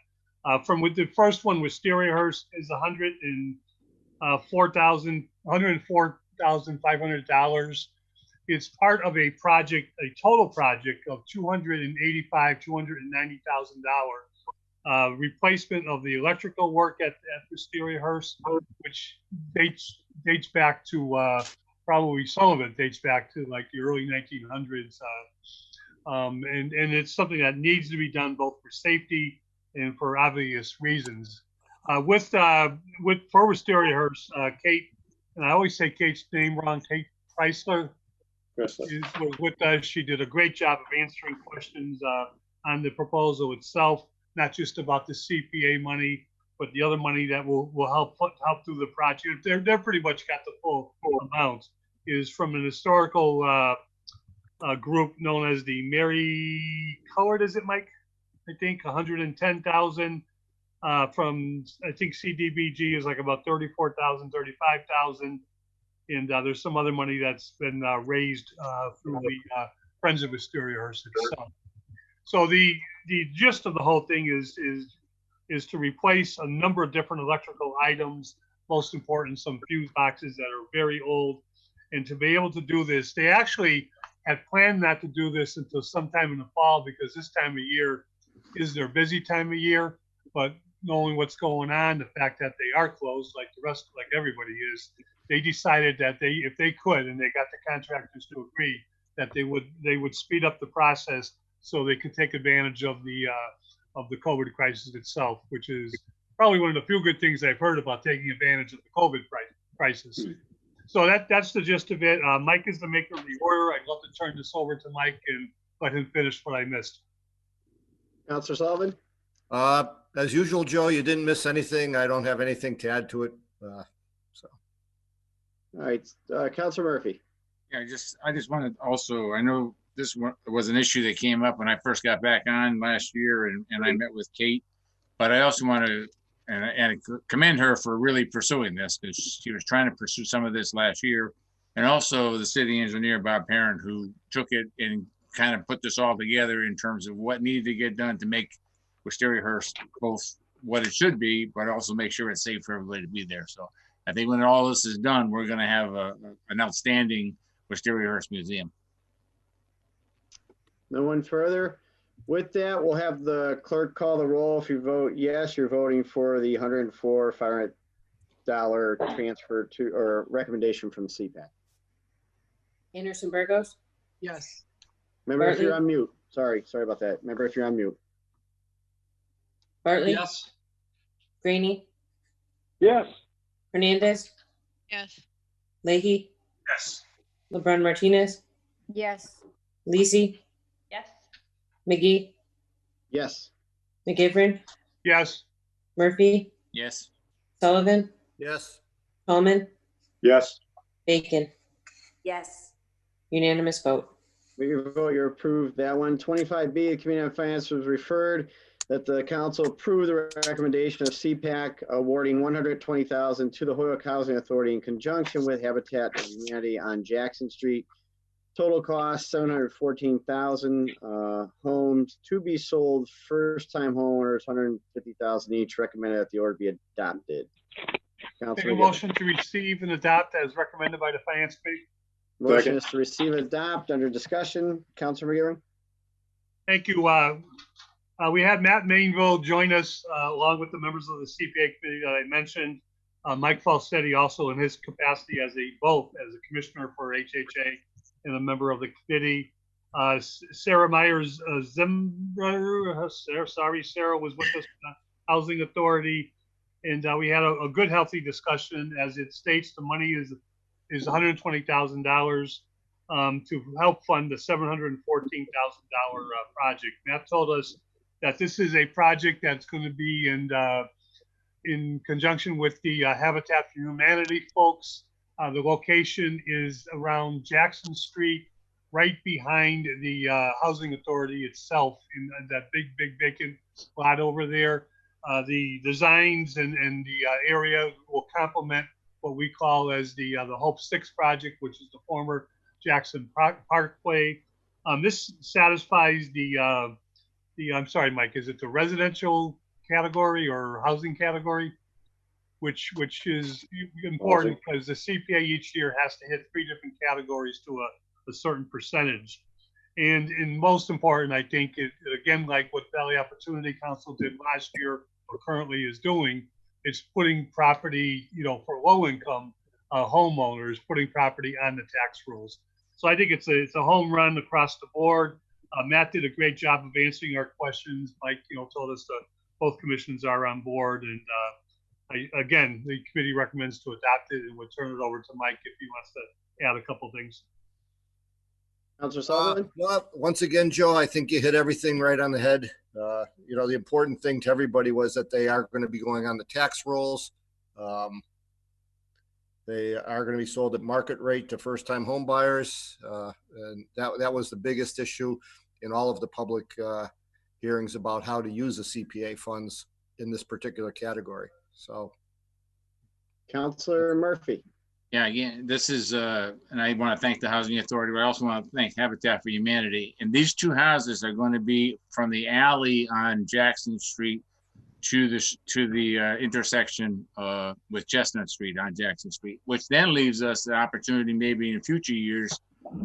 With the first one, Wisteria Hearst is $104,000 $104,500. It's part of a project, a total project of $290,000. Replacement of the electrical work at Wisteria Hearst, which dates back to probably some of it dates back to like the early 1900s. And it's something that needs to be done both for safety and for obvious reasons. For Wisteria Hearst, Kate, and I always say Kate's name wrong, Kate Chrysler was with us. She did a great job of answering questions on the proposal itself, not just about the CPA money, but the other money that will help through the project. They're pretty much got the full amount. Is from an historical group known as the Mary Colored, is it, Mike? I think 110,000. From I think CDBG is like about 34,000, 35,000. And there's some other money that's been raised through the Friends of Wisteria Hearst itself. So the gist of the whole thing is to replace a number of different electrical items, most important, some fuse boxes that are very old. And to be able to do this, they actually had planned not to do this until sometime in the fall because this time of year is their busy time of year. But knowing what's going on, the fact that they are closed like the rest, like everybody is, they decided that if they could, and they got the contractors to agree, that they would speed up the process so they could take advantage of the COVID crisis itself, which is probably one of the few good things I've heard about taking advantage of the COVID crisis. So that's the gist of it. Mike is the maker of the order. I'd love to turn this over to Mike and let him finish what I missed. Councilor Sullivan? As usual, Joe, you didn't miss anything. I don't have anything to add to it. All right, Councilor Murphy. Yeah, I just wanted also, I know this was an issue that came up when I first got back on last year and I met with Kate, but I also want to and commend her for really pursuing this because she was trying to pursue some of this last year. And also the city engineer, Bob Parent, who took it and kind of put this all together in terms of what needed to get done to make Wisteria Hearst both what it should be, but also make sure it's safe for everybody to be there. So I think when all this is done, we're going to have an outstanding Wisteria Hearst Museum. No one further. With that, we'll have the clerk call the roll. If you vote yes, you're voting for the $104,500 transfer to or recommendation from CPAC. Anderson Burgos? Yes. Remember, Bartley? if you're on mute. Sorry about that. Remember, if you're on mute. Bartley? Yes. Graney? Yes. Hernandez? Yes. Leahy? Yes. LeBron Martinez? Yes. Lisi? Yes. McGee? Yes. McGivern? Yes. Murphy? Yes. Sullivan? Yes. Tallman? Yes. Bacon? Yes. Unanimous vote. With your vote, you're approved that one. 25B, the Committee on Finance was referred that the council approve the recommendation of CPAC awarding $120,000 to the Holyoke Housing Authority in conjunction with Habitat for Humanity on Jackson Street. Total cost $714,000. Homes to be sold, first-time homeowners $150,000 each. Recommended that the order be adopted. Take a motion to receive and adopt as recommended by the Finance Committee. Motion is to receive and adopt. Under discussion, Councilor McGivern. Thank you. We had Matt Mainville join us along with the members of the CPA committee that I mentioned. Mike Falsetti also in his capacity as both as a commissioner for HHA and a member of the committee. Sarah Myers Zimber, Sarah was with us from the Housing Authority. And we had a good, healthy discussion. As it states, the money is $120,000 to help fund the $714,000 project. Matt told us that this is a project that's going to be in conjunction with the Habitat for Humanity folks. The location is around Jackson Street, right behind the Housing Authority itself, in that big vacant lot over there. The designs and the area will complement what we call as the Hope 6 project, which is the former Jackson Parkway. This satisfies the I'm sorry, Mike, is it the residential category or housing category? which is important because the CPA each year has to hit 3 different categories to a certain percentage. And most important, I think, it again, like what Valley Opportunity Council did last year or currently is doing, it's putting property, for low income homeowners, putting property on the tax rolls. So I think it's a home run across the board. Matt did a great job of answering our questions. Mike, told us that both commissions are on board. And again, the committee recommends to adopt it, and we'll turn it over to Mike if he wants to add a couple things. Councilor Sullivan? Well, once again, Joe, I think you hit everything right on the head. The important thing to everybody was that they are going to be going on the tax rolls. They are going to be sold at market rate to first-time home buyers. And that was the biggest issue in all of the public hearings about how to use the CPA funds in this particular category. So, Councilor Murphy. Yeah, again, this is, and I want to thank the Housing Authority, but I also want to thank Habitat for Humanity. And these 2 houses are going to be from the alley on Jackson Street to the intersection with Chestnut Street on Jackson Street, which then leaves us the opportunity maybe in future years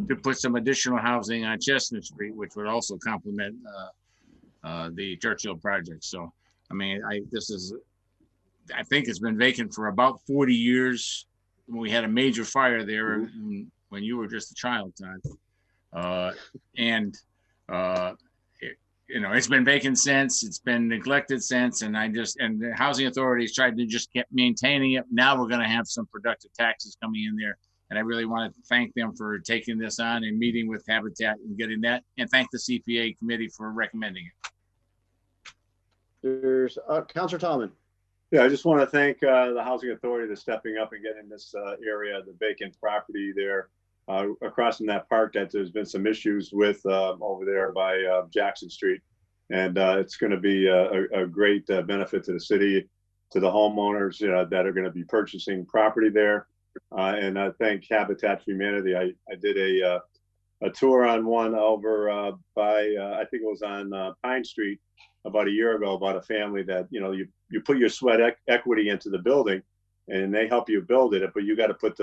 to put some additional housing on Chestnut Street, which would also complement the Churchill project. So, I mean, I think it's been vacant for about 40 years. When we had a major fire there when you were just a child, Todd. It's been vacant since, it's been neglected since, and the housing authorities tried to just keep maintaining it. Now we're going to have some productive taxes coming in there. And I really want to thank them for taking this on and meeting with Habitat and getting that, and thank the CPA committee for recommending it. There's Councilor Tallman. Yeah, I just want to thank the Housing Authority for stepping up and getting this area, the vacant property there across from that park that there's been some issues with over there by Jackson Street. And it's going to be a great benefit to the city, to the homeowners that are going to be purchasing property there. And I thank Habitat for Humanity. I did a tour on one over by, I think it was on Pine Street about a year ago, about a family that, you put your sweat equity into the building and they help you build it, but you got to put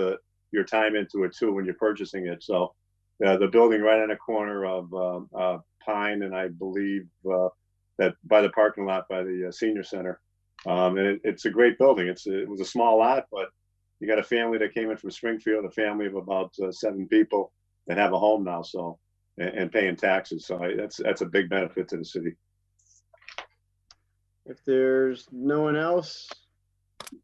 your time into it too when you're purchasing it. So the building right on the corner of Pine and I believe that by the parking lot by the senior center. And it's a great building. It was a small lot, but you got a family that came in from Springfield, a family of about 7 people that have a home now, so and paying taxes. So that's a big benefit to the city. If there's no one else,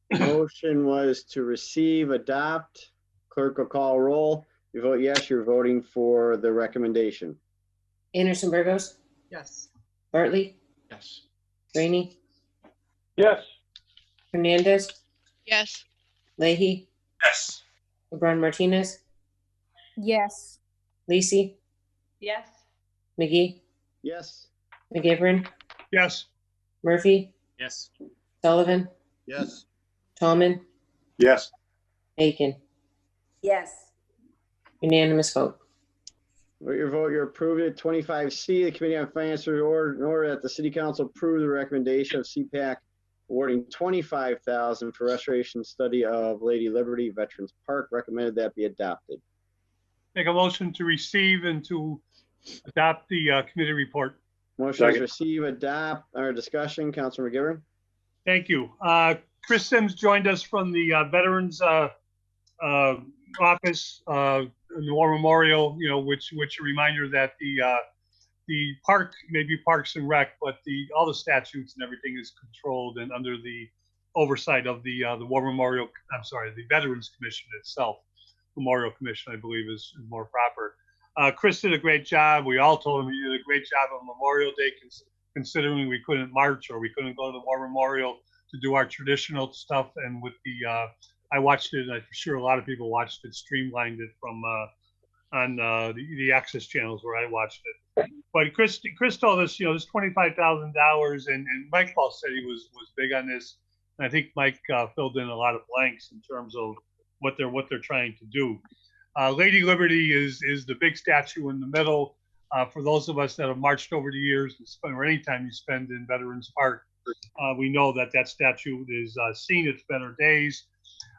motion was to receive, adopt. Clerk will call roll. You vote yes, you're voting for the recommendation. Anderson Burgos, Yes. Bartley, Yes. Rainey, Yes. Hernandez, Yes. Leahy, Yes. LeBron Martinez, Yes. Lisi, Yes. McGee, Yes. McGivern, Yes. Murphy, Yes. Sullivan, yes. Tallman, Yes. Aiken. Yes. Unanimous vote. With your vote, you're approved it. 25C, the Committee on Finance in order that the City Council approve the recommendation of CPAC awarding $25,000 for restoration study of Lady Liberty Veterans Park. Recommended that be adopted. Make a motion to receive and to adopt the committee report. Motion is Second. receive, adopt, or discussion. Councilor McGivern. Thank you. Chris Sims joined us from the Veterans Office, the War Memorial, which a reminder that the park may be Parks and Rec, but all the statutes and everything is controlled and under the oversight of the War Memorial. I'm sorry, the Veterans Commission itself. Memorial Commission, I believe, is more proper. Chris did a great job. We all told him he did a great job on Memorial Day, considering we couldn't march or we couldn't go to the War Memorial to do our traditional stuff. And with I watched it, and I'm sure a lot of people watched it, streamlined it from on the access channels where I watched it. But Chris told us, there's $25,000, and Mike Paul said he was big on this. And I think Mike filled in a lot of blanks in terms of what they're trying to do. Lady Liberty is the big statue in the middle. For those of us that have marched over the years, or any time you spend in Veterans Park, we know that that statute is seen its better days.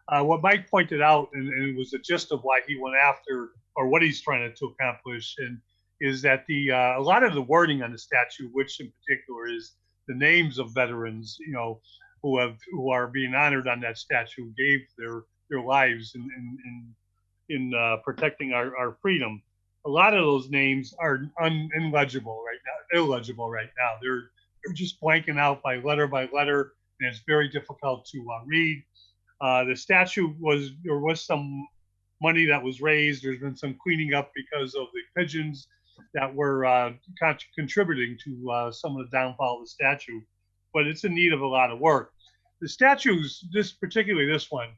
What Mike pointed out, and it was the gist of why he went after, or what he's trying to accomplish, and is that a lot of the wording on the statute, which in particular is the names of veterans, who are being honored on that statute, gave their lives in protecting our freedom. A lot of those names are illegible right now. They're just blanking out by letter, and it's very difficult to read. The statute there was some money that was raised. There's been some cleaning up because of the pigeons that were contributing to some of the downfall of the statute, but it's in need of a lot of work. The statutes, particularly this one,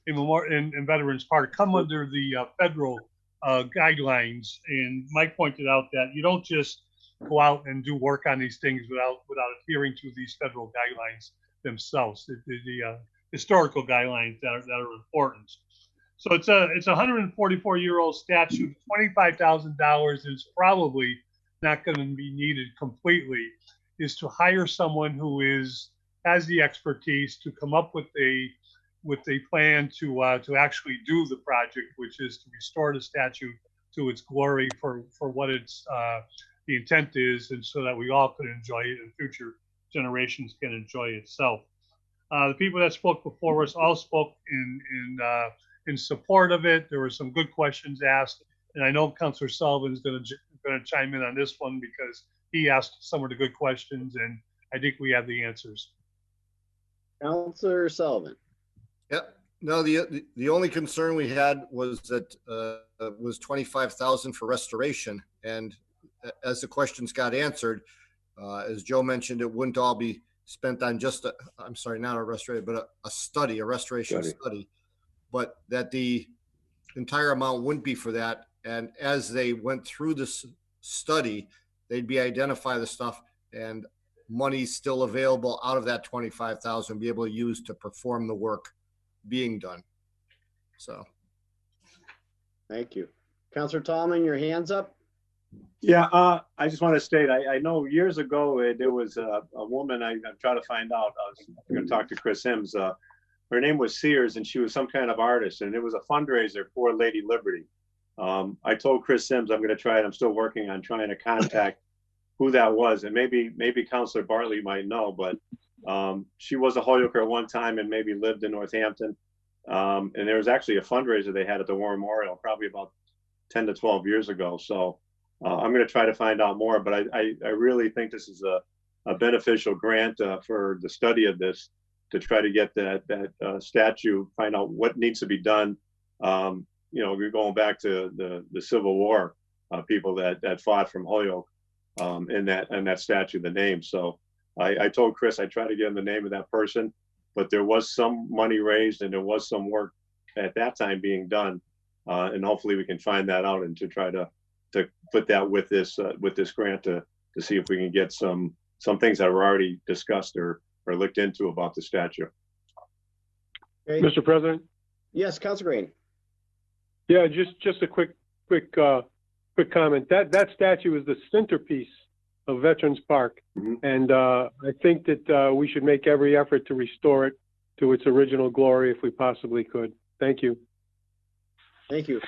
in Veterans Park, come under the federal guidelines, and Mike pointed out that you don't just go out and do work on these things without adhering to these federal guidelines themselves, the historical guidelines that are important. So it's a 144-year-old statute. $25,000 is probably not going to be needed completely. Is to hire someone who has the expertise to come up with a plan to actually do the project, which is to restore the statute to its glory for what its the intent is, and so that we all can enjoy it and future generations can enjoy itself. The people that spoke before us all spoke in support of it. There were some good questions asked, and I know Councilor Sullivan is going to chime in on this one because he asked some of the good questions, and I think we have the answers. Councilor Sullivan. Yep. No, the only concern we had was that was $25,000 for restoration, and as the questions got answered, as Joe mentioned, it wouldn't all be spent on just not a restoration, but a restoration study, but that the entire amount wouldn't be for that. And as they went through this study, they'd be identify the stuff, and money's still available out of that $25,000 be able to use to perform the work being done. So. Thank you. Councilor Tallman, your hand's up. Yeah, I just want to state, I know years ago there was a woman, I'm trying to find out, I was going to talk to Chris Hims, her name was Sears, and she was some kind of artist, and it was a fundraiser for Lady Liberty. I told Chris Sims I'm going to try it. I'm still working on trying to contact who that was, and maybe Councilor Bartley might know, but she was a Holyoker at one time and maybe lived in Northampton. And there was actually a fundraiser they had at the War Memorial probably about 10 to 12 years ago. So I'm going to try to find out more, but I really think this is a beneficial grant for the study of this, to try to get that statue, find out what needs to be done. We're going back to the Civil War, people that fought from Holyoke, in that statue, the name. So I told Chris I'd try to get him the name of that person, but there was some money raised and there was some work at that time being done, and hopefully we can find that out and to try to put that with this grant to see if we can get some things that were already discussed or looked into about the statue. Okay. Mr. President? Yes, Councilor Green. Yeah, just a quick comment. That statue is the centerpiece of Veterans Park. Mm-hmm. And I think that we should make every effort to restore it to its original glory if we possibly could. Thank you. Thank you.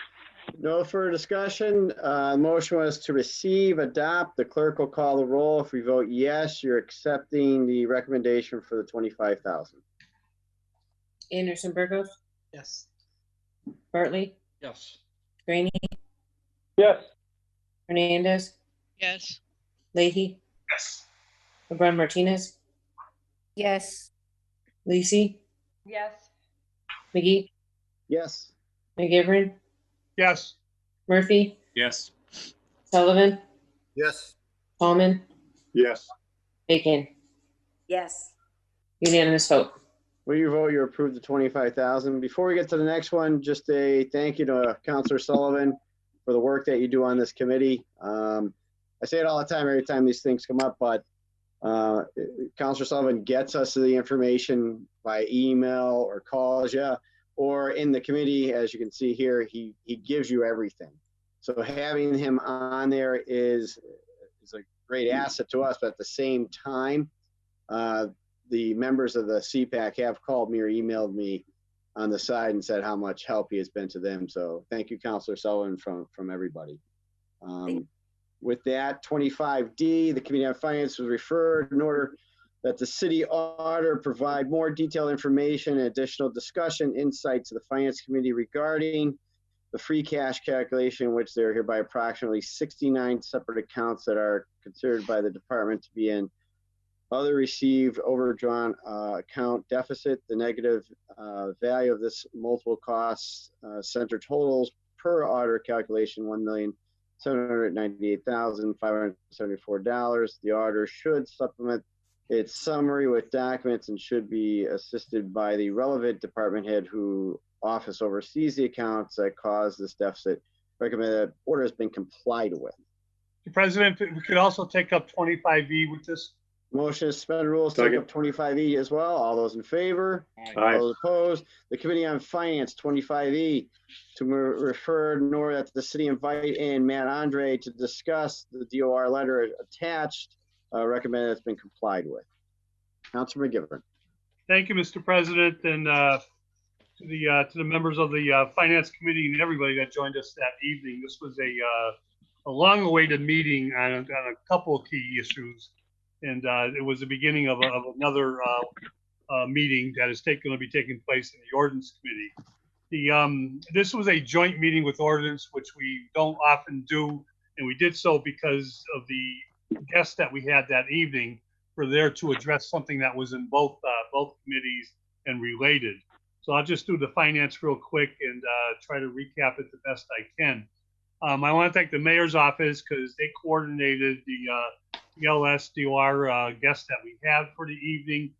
No further discussion. Motion was to receive, adopt. The clerk will call the roll. If we vote yes, you're accepting the recommendation for the $25,000. Anderson Burgos? Yes. Bartley? Yes. Graney? Yes. Hernandez? Yes. Leahy? Yes. LeBron Martinez? Yes. Lisi? Yes. McGee? Yes. McGivern? Yes. Murphy? Yes. Sullivan? Yes. Tallman? Yes. Bacon? Yes. Unanimous vote. With your vote, you approve the $25,000. Before we get to the next one, just a thank you to Councilor Sullivan for the work that you do on this committee. I say it all the time, every time these things come up, but Councilor Sullivan gets us the information by email or calls you, or in the committee, as you can see here, he gives you everything. So having him on there is a great asset to us, but at the same time, the members of the CPAC have called me or emailed me on the side and said how much help he has been to them. So thank you, Councilor Sullivan, from everybody. With that, 25D, the Committee on Finance was referred in order that the city auditor provide more detailed information and additional discussion insight to the Finance Committee regarding the free cash calculation, which there are hereby approximately 69 separate accounts that are considered by the department to be in other received overdrawn account deficit. The negative value of this multiple costs center totals per auditor calculation $1,798,574. The auditor should supplement its summary with documents and should be assisted by the relevant department head who office oversees the accounts that cause this deficit. Recommend that order has been complied with. Mr. President, we could also take up 25E with this. Motion to suspend rules, take up 25E as well. All those in favor? Aye. All those opposed? The Committee on Finance, 25E, to refer nor that the city invite in Matt Andre to discuss the DOR letter attached. Recommend it's been complied with. Councilor McGivern. Thank you, Mr. President, and to the members of the Finance Committee and everybody that joined us that evening. This was a long-awaited meeting on a couple of key issues, and it was the beginning of another meeting that is going to be taking place in the Ordinance Committee. This was a joint meeting with Ordinance, which we don't often do, and we did so because of the guests that we had that evening were there to address something that was in both committees and related. So I'll just do the finance real quick and try to recap it the best I can. I want to thank the mayor's office because they coordinated the LSDOR guests that we had for the evening.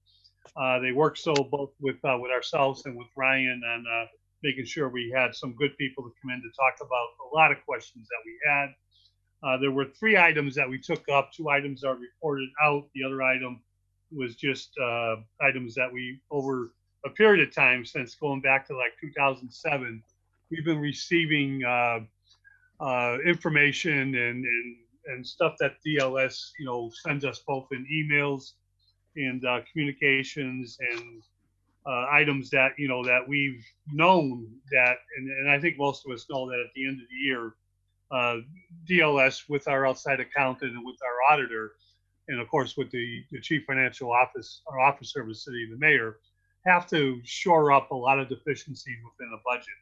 They worked so both with ourselves and with Ryan on making sure we had some good people to come in to talk about a lot of questions that we had. There were 3 items that we took up. 2 items are reported out. The other item was just items that we, over a period of time since going back to like 2007, we've been receiving information and stuff that DLS, sends us both in emails and communications and items that, that we've known that, and I think most of us know that at the end of the year, DLS with our outside accountant and with our auditor, and of course with the chief financial officer of the city, the mayor, have to shore up a lot of deficiencies within a budget.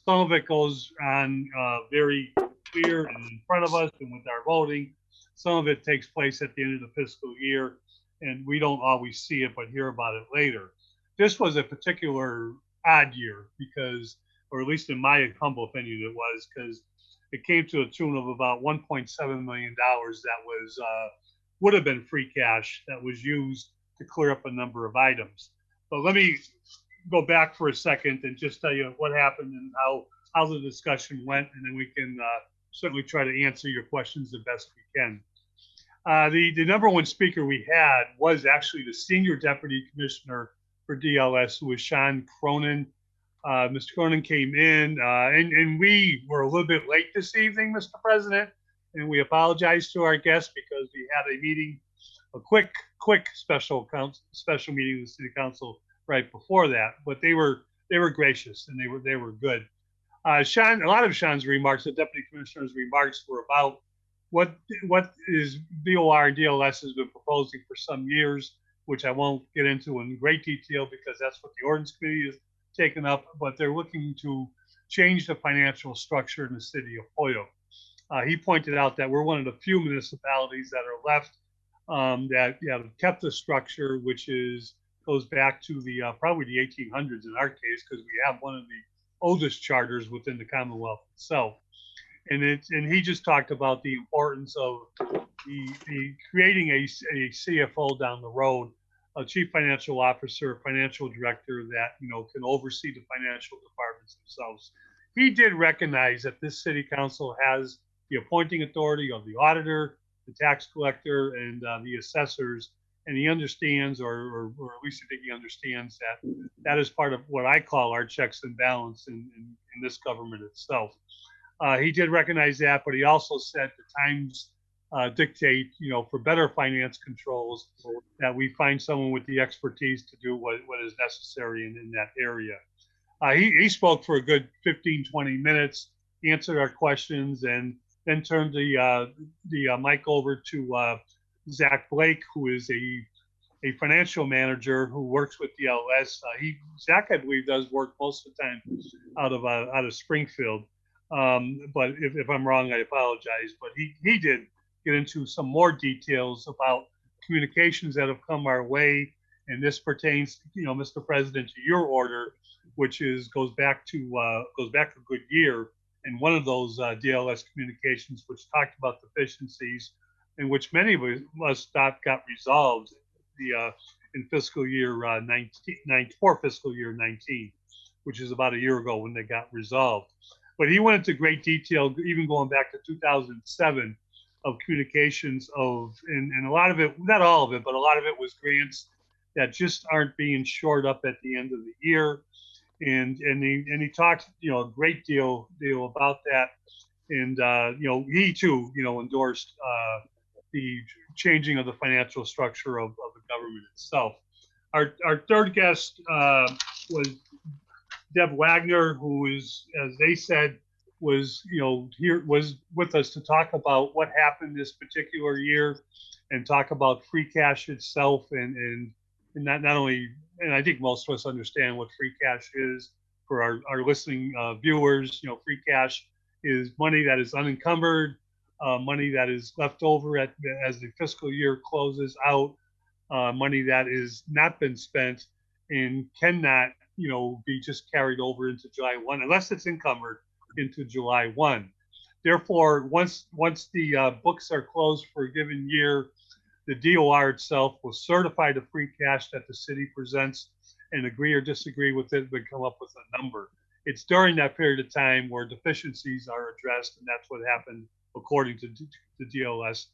Some of it goes on very clear and in front of us and with our voting. Some of it takes place at the end of the fiscal year, and we don't always see it but hear about it later. This was a particular odd year because, or at least in my humble opinion, it was because it came to a tune of about $1.7 million that was would have been free cash that was used to clear up a number of items. But let me go back for a second and just tell you what happened and how the discussion went, and then we can certainly try to answer your questions the best we can. The number one speaker we had was actually the Senior Deputy Commissioner for DLS, who was Sean Cronin. Mr. Cronin came in, and we were a little bit late this evening, Mr. President, and we apologize to our guests because we had a meeting, a quick special meeting with the City Council right before that. But they were gracious and they were good. Sean, a lot of Sean's remarks, the Deputy Commissioner's remarks, were about what is DOR and DLS has been proposing for some years, which I won't get into in great detail because that's what the Ordinance Committee has taken up, but they're looking to change the financial structure in the city of Holyoke. He pointed out that we're one of the few municipalities that are left that have kept the structure, which goes back to the probably the 1800s in our case, because we have one of the oldest charters within the Commonwealth itself. And he just talked about the importance of the creating a CFO down the road, a chief financial officer, financial director that can oversee the financial departments themselves. He did recognize that this city council has the appointing authority of the auditor, the tax collector, and the assessors, and he understands, or at least I think he understands that is part of what I call our checks and balance in this government itself. He did recognize that, but he also said the times dictate, for better finance controls, that we find someone with the expertise to do what is necessary in that area. He spoke for a good 15, 20 minutes, answered our questions, and then turned the mic over to Zach Blake, who is a financial manager who works with DLS. Zach, I believe, does work most of the time out of Springfield. But if I'm wrong, I apologize. But he did get into some more details about communications that have come our way, and this pertains, Mr. President, to your order, which goes back a good year. And one of those DLS communications, which talked about deficiencies, in which many of us thought got resolved in fiscal year 19 for fiscal year 19, which is about a year ago when they got resolved. But he went into great detail, even going back to 2007, of communications and a lot of it, not all of it, but a lot of it was grants that just aren't being shored up at the end of the year. And he talked, a great deal about that. And, he too, endorsed the changing of the financial structure of the government itself. Our third guest was Deb Wagner, who is, as they said, was with us to talk about what happened this particular year and talk about free cash itself and not only, and I think most of us understand what free cash is. For our listening viewers, free cash is money that is unencumbered, money that is left over as the fiscal year closes out, money that is not been spent and cannot, be just carried over into July 1 unless it's encumbered into July 1. Therefore, once the books are closed for a given year, the DOR itself will certify the free cash that the city presents and agree or disagree with it, but come up with a number. It's during that period of time where deficiencies are addressed, and that's what happened according to the DLS,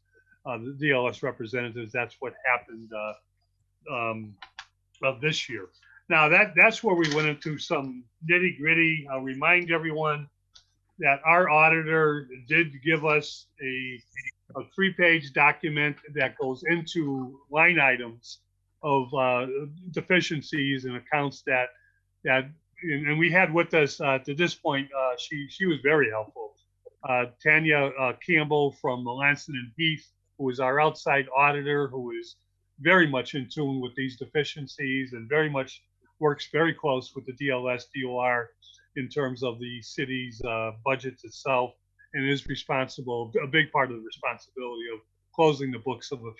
the DLS representatives. That's what happened of this year. Now that's where we went into some nitty gritty. I'll remind everyone that our auditor did give us a 3-page document that goes into line items of deficiencies and accounts that and we had with us to this point. She was very helpful. Tanya Campbell from Melanson and Heath, who is our outside auditor, who is very much in tune with these deficiencies and very much works very close with the DLS DOR in terms of the city's budgets itself, and is responsible, a big part of the responsibility of closing the books of the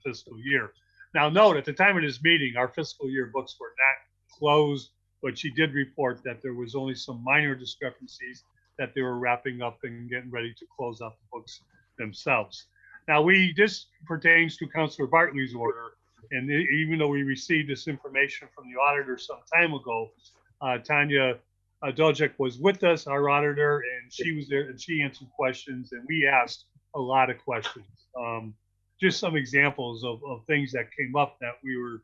fiscal year. Now note, at the time of this meeting, our fiscal year books were not closed, but she did report that there was only some minor discrepancies that they were wrapping up and getting ready to close out the books themselves. Now this pertains to Councilor Bartley's order, and even though we received this information from the auditor some time ago, Tanya Doljek was with us, our auditor, and she was there and she answered questions, and we asked a lot of questions. Just some examples of things that came up that we were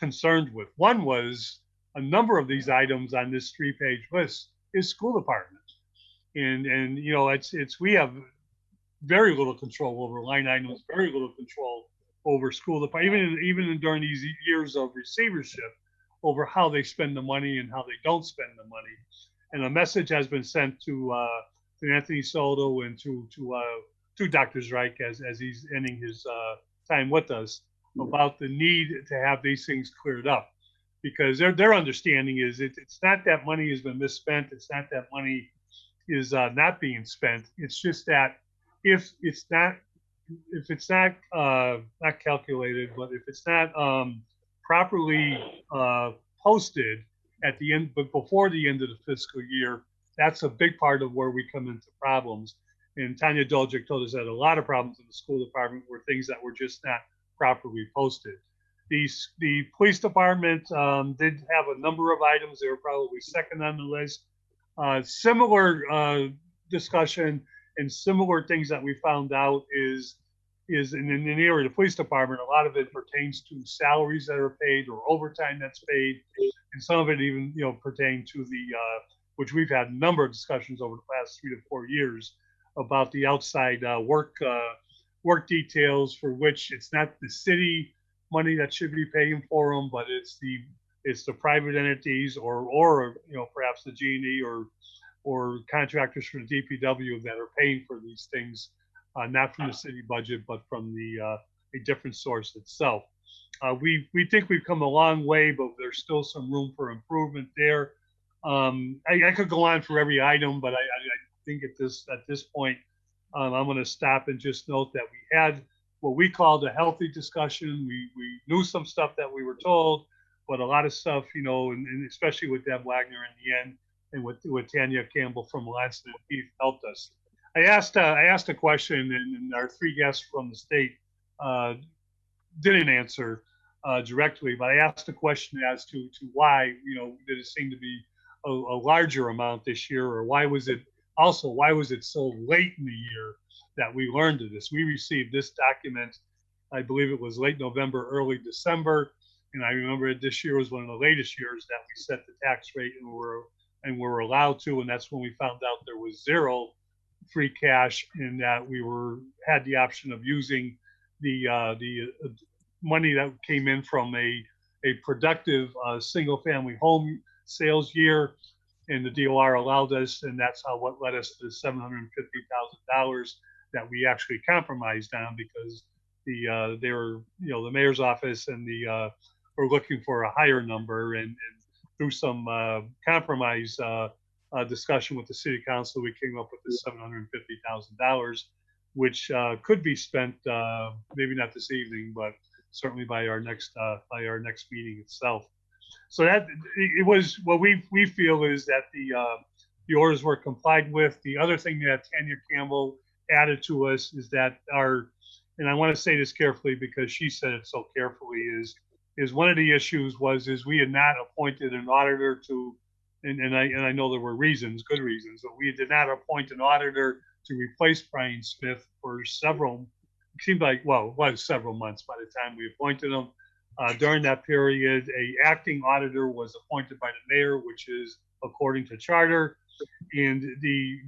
concerned with. One was a number of these items on this 3-page list is school department. And we have very little control over line items, very little control over school department, even during these years of receivership, over how they spend the money and how they don't spend the money. And a message has been sent to Anthony Soto and to Dr. Zreich as he's ending his time with us about the need to have these things cleared up, because their understanding is it's not that money has been misspent. It's not that money is not being spent. It's just that if it's not calculated, but if it's not properly posted at the end, but before the end of the fiscal year, that's a big part of where we come into problems. And Tanya Doljek told us that a lot of problems in the school department were things that were just not properly posted. The police department did have a number of items. They were probably second on the list. Similar discussion and similar things that we found out is in the area of the police department, a lot of it pertains to salaries that are paid or overtime that's paid, and some of it even pertain to the which we've had a number of discussions over the past 3 to 4 years about the outside work work details for which it's not the city money that should be paying for them, but it's the private entities or perhaps the Genie or contractors from the DPW that are paying for these things, not from the city budget, but from a different source itself. We think we've come a long way, but there's still some room for improvement there. I could go on for every item, but I think at this point, I'm going to stop and just note that we had what we called a healthy discussion. We knew some stuff that we were told, but a lot of stuff, and especially with Deb Wagner in the end, and with Tanya Campbell from Lansing and Heath helped us. I asked a question, and our three guests from the state didn't answer directly, but I asked a question as to why, did it seem to be a larger amount this year, or why was it so late in the year that we learned of this? We received this document, I believe it was late November, early December, and I remember this year was one of the latest years that we set the tax rate and were allowed to, and that's when we found out there was zero free cash, and that we had the option of using the money that came in from a productive single-family home sales year, and the DOR allowed us, and that's what led us to the $750,000 that we actually compromised on, because the mayor's office and were looking for a higher number, and through some compromise discussion with the city council, we came up with the $750,000, which could be spent maybe not this evening, but certainly by our next meeting itself. So that it was what we feel is that the orders were complied with. The other thing that Tanya Campbell added to us is that and I want to say this carefully because she said it so carefully, is one of the issues is we had not appointed an auditor to, and I know there were good reasons, but we did not appoint an auditor to replace Brian Smith for it seemed like, it was several months by the time we appointed him. During that period, a acting auditor was appointed by the mayor, which is according to charter, and the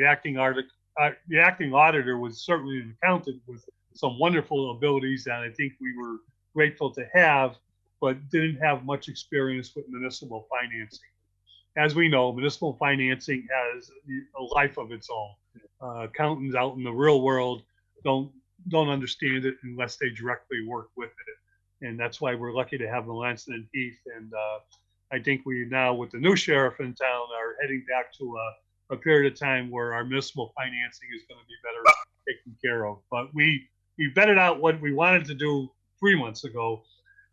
acting auditor was certainly an accountant with some wonderful abilities that I think we were grateful to have, but didn't have much experience with municipal financing. As we know, municipal financing has a life of its own. Accountants out in the real world don't understand it unless they directly work with it. And that's why we're lucky to have Melanson and Heath. And I think we now, with the new sheriff in town, are heading back to a period of time where our municipal financing is going to be better taken care of. But we vetted out what we wanted to do 3 months ago.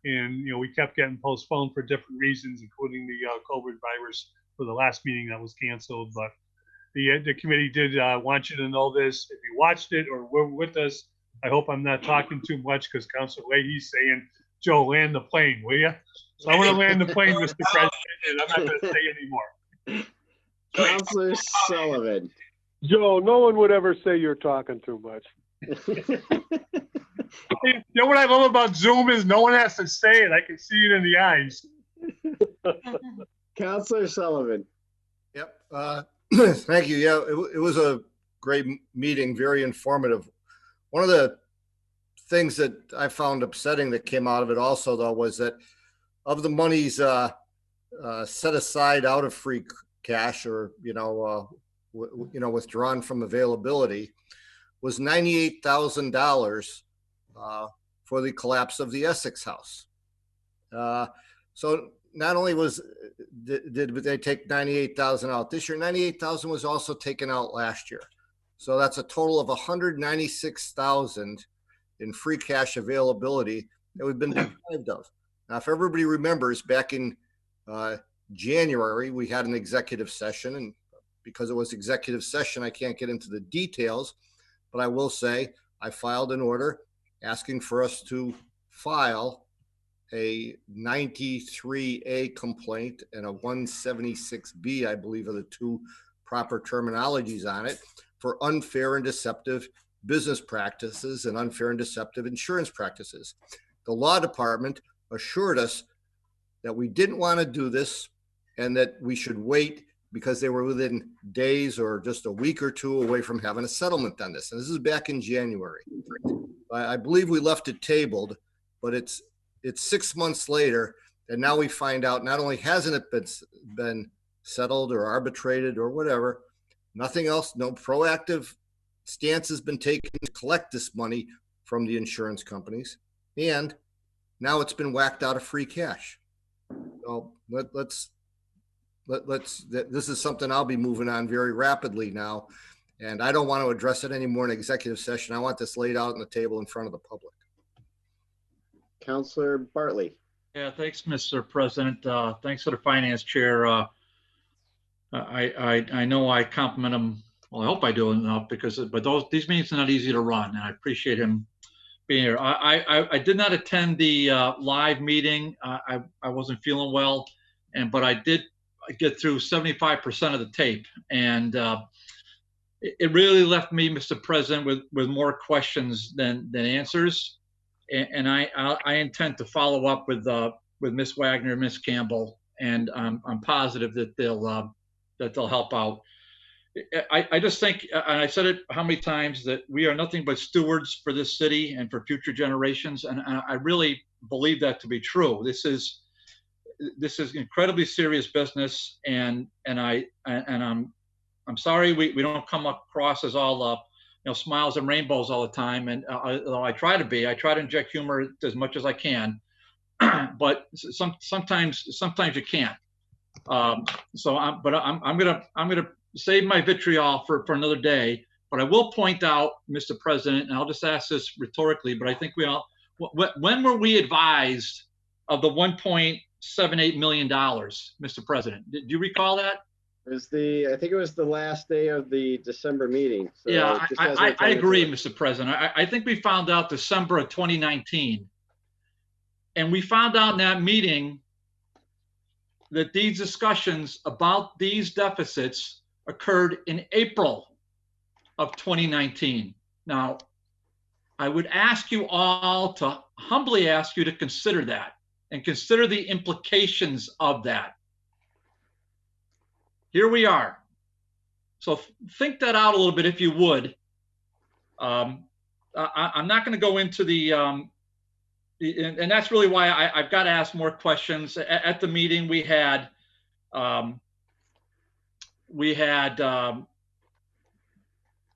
And, we kept getting postponed for different reasons, including the COVID virus for the last meeting that was canceled. But the committee did want you to know this. If you watched it or were with us, I hope I'm not talking too much because Councilor Leahy's saying, Joe, land the plane, will you? So I'm going to land the plane, Mr. President, and I'm not going to say anymore. Councilor Sullivan. Joe, no one would ever say you're talking too much. You know what I love about Zoom is no one has to say it. I can see it in the eyes. Councilor Sullivan. Yep. Thank you. Yeah, it was a great meeting, very informative. One of the things that I found upsetting that came out of it also, though, was that of the monies set aside out of free cash or, withdrawn from availability was $98,000 for the collapse of the Essex House. So not only did they take $98,000 out this year, $98,000 was also taken out last year. So that's a total of $196,000 in free cash availability that we've been deprived of. Now, if everybody remembers, back in January, we had an executive session, and because it was executive session, I can't get into the details, but I will say I filed an order asking for us to file a 93A complaint and a 176B, I believe are the two proper terminologies on it, for unfair and deceptive business practices and unfair and deceptive insurance practices. The law department assured us that we didn't want to do this and that we should wait because they were within days or just a week or two away from having a settlement on this. And this is back in January. I believe we left it tabled, but it's 6 months later, and now we find out not only hasn't it been settled or arbitrated or whatever, nothing else, no proactive stance has been taken to collect this money from the insurance companies, and now it's been whacked out of free cash. So this is something I'll be moving on very rapidly now, and I don't want to address it anymore in executive session. I want this laid out on the table in front of the public. Councilor Bartley. Yeah, thanks, Mr. President. Thanks to the finance chair. I know I compliment him. Well, I hope I do enough but these meetings are not easy to run, and I appreciate him being here. I did not attend the live meeting. I wasn't feeling well, but I did get through 75% of the tape, and it really left me, Mr. President, with more questions than answers. And I intend to follow up with Ms. Wagner, Ms. Campbell, and I'm positive that they'll help out. I just think, and I said it how many times, that we are nothing but stewards for this city and for future generations, and I really believe that to be true. This is incredibly serious business, and I'm sorry we don't come across as all smiles and rainbows all the time, and although I try to inject humor as much as I can, but sometimes you can't. So I'm gonna save my vitriol for another day. But I will point out, Mr. President, and I'll just ask this rhetorically, but I think when were we advised of the $1.78 million, Mr. President? Do you recall that? I think it was the last day of the December meeting. So yeah, I agree, Mr. President. I think we found out December of 2019. And we found out in that meeting that these discussions about these deficits occurred in April of 2019. Now, I would ask you all to humbly ask you to consider that and consider the implications of that. Here we are. So think that out a little bit, if you would. I'm not going to go into and that's really why I've got to ask more questions. At the meeting, we had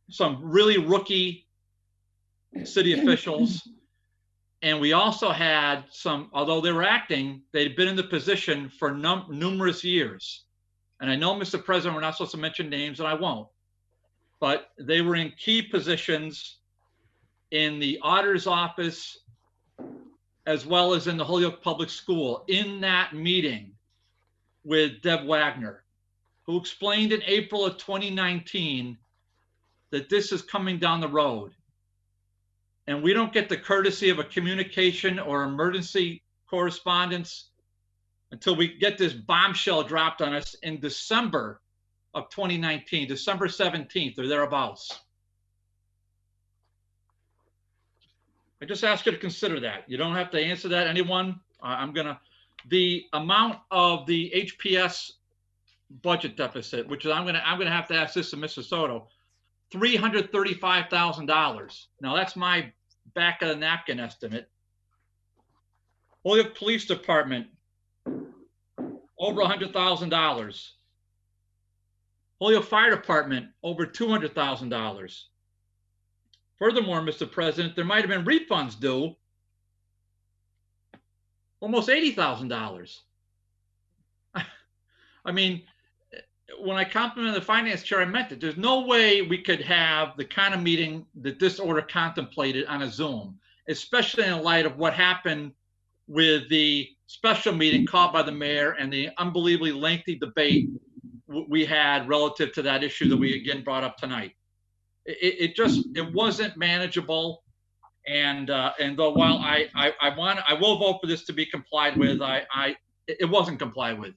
some really rookie city officials, and we also had some, although they were acting, they'd been in the position for numerous years. And I know, Mr. President, we're not supposed to mention names, and I won't, but they were in key positions in the auditor's office as well as in the Holyoke Public School in that meeting with Deb Wagner, who explained in April of 2019 that this is coming down the road. And we don't get the courtesy of a communication or emergency correspondence until we get this bombshell dropped on us in December of 2019, December 17th or thereabouts. I just ask you to consider that. You don't have to answer that, anyone. The amount of the HPS budget deficit, which is I'm gonna have to ask this to Mr. Soto, $335,000. Now that's my back of the napkin estimate. Holyoke Police Department, over $100,000. Holyoke Fire Department, over $200,000. Furthermore, Mr. President, there might have been refunds due, almost $80,000. I mean, when I complimented the finance chair, I meant it. There's no way we could have the kind of meeting that this order contemplated on a Zoom, especially in light of what happened with the special meeting called by the mayor and the unbelievably lengthy debate we had relative to that issue that we again brought up tonight. It wasn't manageable, and though while I will vote for this to be complied with, it wasn't complied with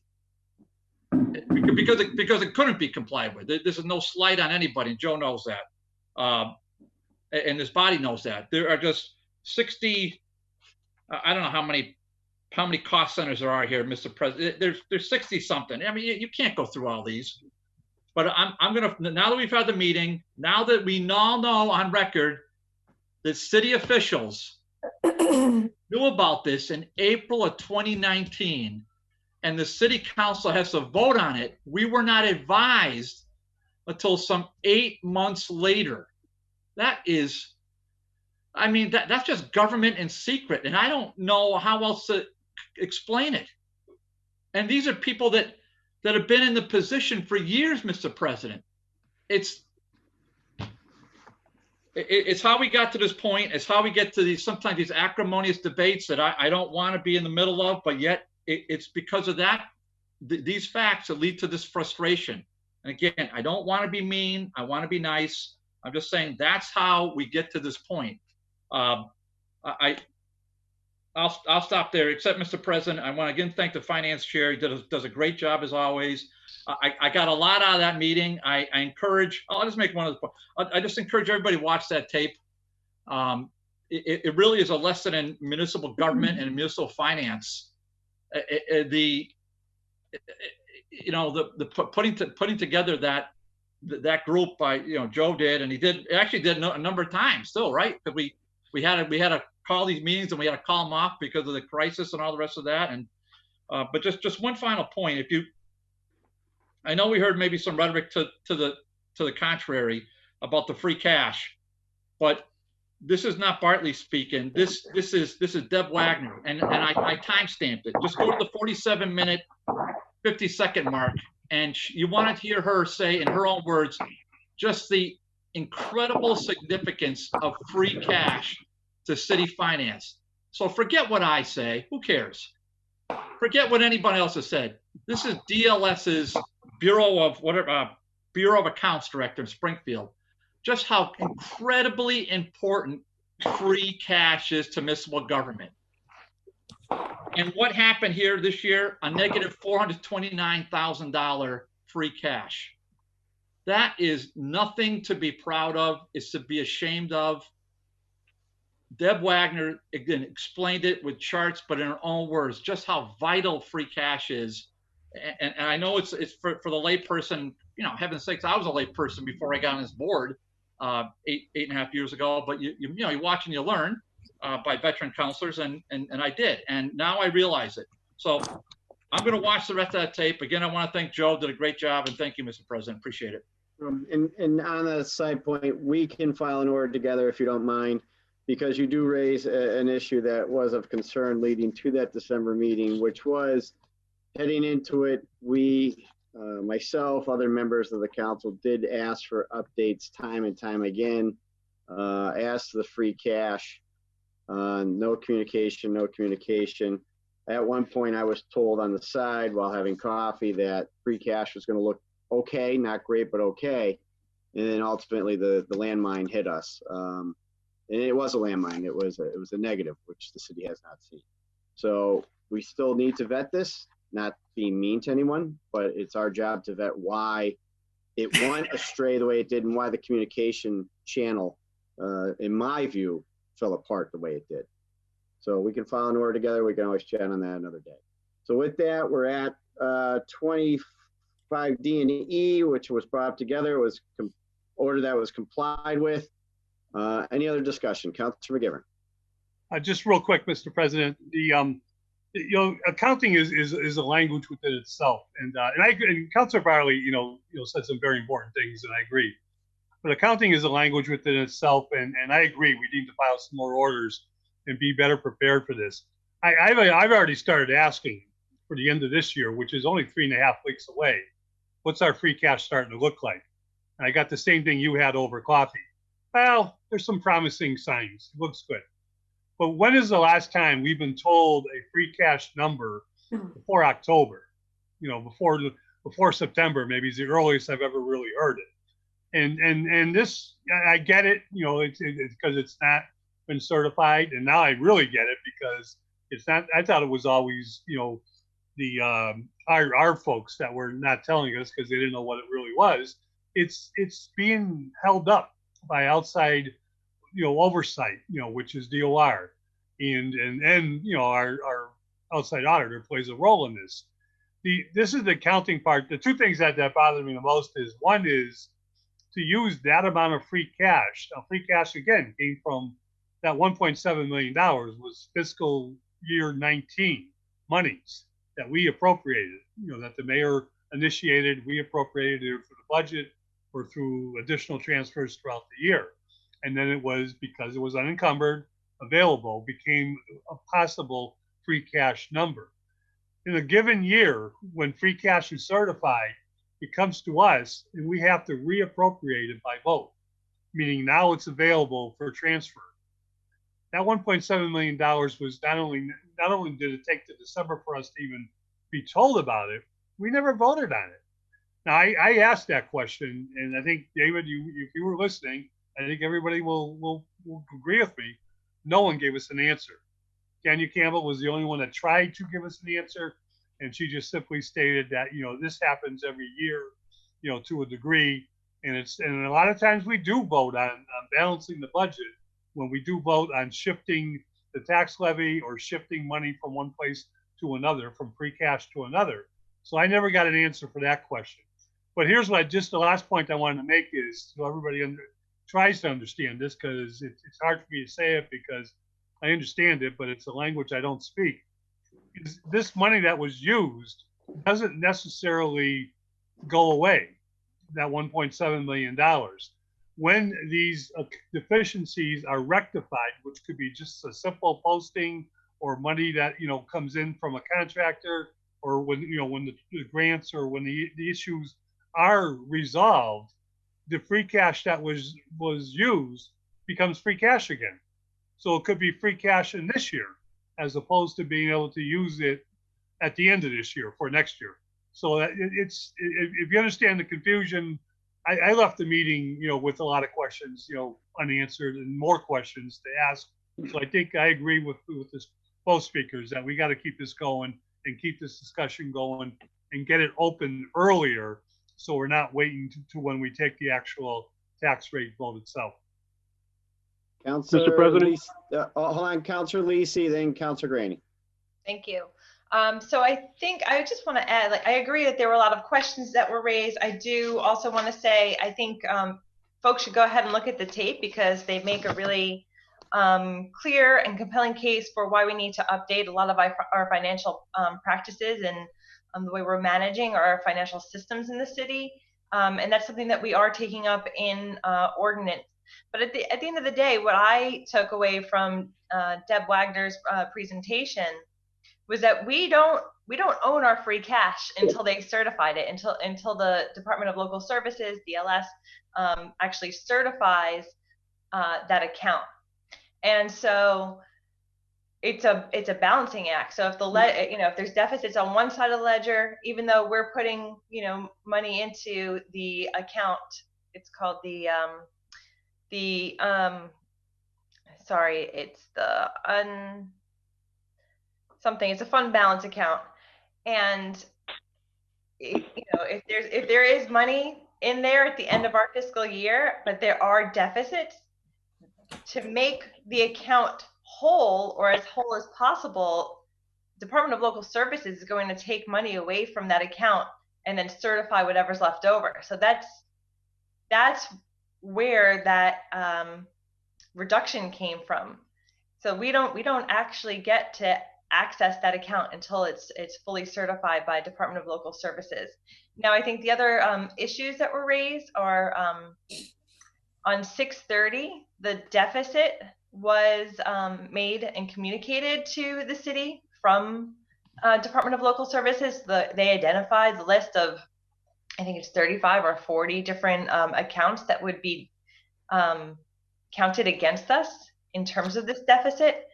because it couldn't be complied with. This is no slight on anybody, and Joe knows that, and this body knows that. There are just 60. I don't know how many cost centers there are here, Mr. President. There's 60 something. I mean, you can't go through all these. But I'm gonna, now that we've had the meeting, now that we all know on record that city officials knew about this in April of 2019, and the city council has to vote on it, we were not advised until some 8 months later. That is, I mean, that's just government in secret, and I don't know how else to explain it. And these are people that have been in the position for years, Mr. President. It's how we got to this point. It's how we get to these, sometimes these acrimonious debates that I don't want to be in the middle of, but yet it's because of that, these facts that lead to this frustration. And again, I don't want to be mean. I want to be nice. I'm just saying that's how we get to this point. I'll stop there, except, Mr. President, I want to again thank the finance chair. He does a great job as always. I got a lot out of that meeting. I encourage, I'll just make one of the, I just encourage everybody to watch that tape. It really is a lesson in municipal government and municipal finance. Putting together that group by, Joe did, and he actually did a number of times still, right? Because we had to call these meetings and we had to call them off because of the crisis and all the rest of that. And but just one final point, I know we heard maybe some rhetoric to the contrary about the free cash, but this is not Bartley speaking. This is Deb Wagner, and I time-stamped it. Just go to the 47-minute, 50-second mark, and you want to hear her say, in her own words, just the incredible significance of free cash to city finance. So forget what I say. Who cares? Forget what anybody else has said. This is DLS's Bureau of Accounts Director in Springfield. Just how incredibly important free cash is to municipal government. And what happened here this year? A negative $429,000 free cash. That is nothing to be proud of. It's to be ashamed of. Deb Wagner, again, explained it with charts, but in her own words, just how vital free cash is. And I know it's for the layperson, heaven's sakes, I was a layperson before I got on this board 8.5 years ago, but you watch and you learn by veteran counselors, and I did. And now I realize it. So I'm going to watch the rest of that tape. Again, I want to thank Joe, did a great job, and thank you, Mr. President. Appreciate it. And on a side point, we can file an order together if you don't mind, because you do raise an issue that was of concern leading to that December meeting, which was heading into it. We, myself, other members of the council did ask for updates time and time again, asked the free cash, no communication. At one point I was told on the side while having coffee that free cash was going to look okay, not great, but okay. And then ultimately the landmine hit us. And it was a landmine. It was a negative, which the city has not seen. So we still need to vet this, not being mean to anyone, but it's our job to vet why it went astray the way it did and why the communication channel, in my view, fell apart the way it did. So we can file an order together. We can always chat on that another day. So with that, we're at 25D and E, which was brought up together. It was order that was complied with. Any other discussion? Councilor McGivern. Just real quick, Mr. President, the accounting is a language within itself, and I agree. And Councilor Bartley, said some very important things, and I agree. But accounting is a language within itself, and I agree. We need to file some more orders and be better prepared for this. I've already started asking for the end of this year, which is only 3.5 weeks away. What's our free cash starting to look like? And I got the same thing you had over coffee. Well, there's some promising signs. It looks good. But when is the last time we've been told a free cash number before October? Before September, maybe is the earliest I've ever really heard it. And this, I get it. It's because it's not been certified, and now I really get it because it's not. I thought it was always, our folks that were not telling us because they didn't know what it really was. It's being held up by outside, oversight, which is DOR, and our outside auditor plays a role in this. this is the accounting part. The two things that bother me the most is, one is to use that amount of free cash. Now, free cash, again, came from that $1.7 million was fiscal year 19 monies that we appropriated, that the mayor initiated. We appropriated it for the budget or through additional transfers throughout the year. And then it was, because it was unencumbered, available, became a possible free cash number. In a given year, when free cash is certified, it comes to us and we have to reappropriate it by vote, meaning now it's available for transfer. That $1.7 million was not only did it take to December for us to even be told about it, we never voted on it. Now, I asked that question, and I think, David, if you were listening, I think everybody will agree with me. No one gave us an answer. Tanya Campbell was the only one that tried to give us an answer, and she just simply stated that, this happens every year, to a degree, and a lot of times we do vote on balancing the budget when we do vote on shifting the tax levy or shifting money from one place to another, from free cash to another. So I never got an answer for that question. But here's the last point I wanted to make is, so everybody tries to understand this, because it's hard for me to say it because I understand it, but it's a language I don't speak. This money that was used doesn't necessarily go away, that $1.7 million. When these deficiencies are rectified, which could be just a simple posting or money that comes in from a contractor, or when the grants or when the issues are resolved, the free cash that was used becomes free cash again. So it could be free cash in this year, as opposed to being able to use it at the end of this year for next year. So if you understand the confusion, I left the meeting, with a lot of questions, unanswered, and more questions to ask. So I think I agree with both speakers that we got to keep this going and keep this discussion going and get it open earlier, so we're not waiting to when we take the actual tax rate vote itself. Councilor Mr. President? hold on, Councilor Lisi, then Councilor Graney. Thank you. So I think I just want to add, I agree that there were a lot of questions that were raised. I do also want to say, I think folks should go ahead and look at the tape, because they make a really clear and compelling case for why we need to update a lot of our financial practices and the way we're managing our financial systems in the city. And that's something that we are taking up in ordinance. But at the end of the day, what I took away from Deb Wagner's presentation was that we don't own our free cash until they certified it, until the Department of Local Services, DLS, actually certifies that account. And so it's a balancing act. So if if there's deficits on one side of the ledger, even though we're putting money into the account, it's called it's a fund balance account. And if there is money in there at the end of our fiscal year, but there are deficits, to make the account whole, or as whole as possible, Department of Local Services is going to take money away from that account and then certify whatever's left over. So that's where that reduction came from. So we don't actually get to access that account until it's fully certified by Department of Local Services. Now, I think the other issues that were raised are on 6/30, the deficit was made and communicated to the city from Department of Local Services. They identified the list of, I think it's 35 or 40 different accounts that would be counted against us in terms of this deficit.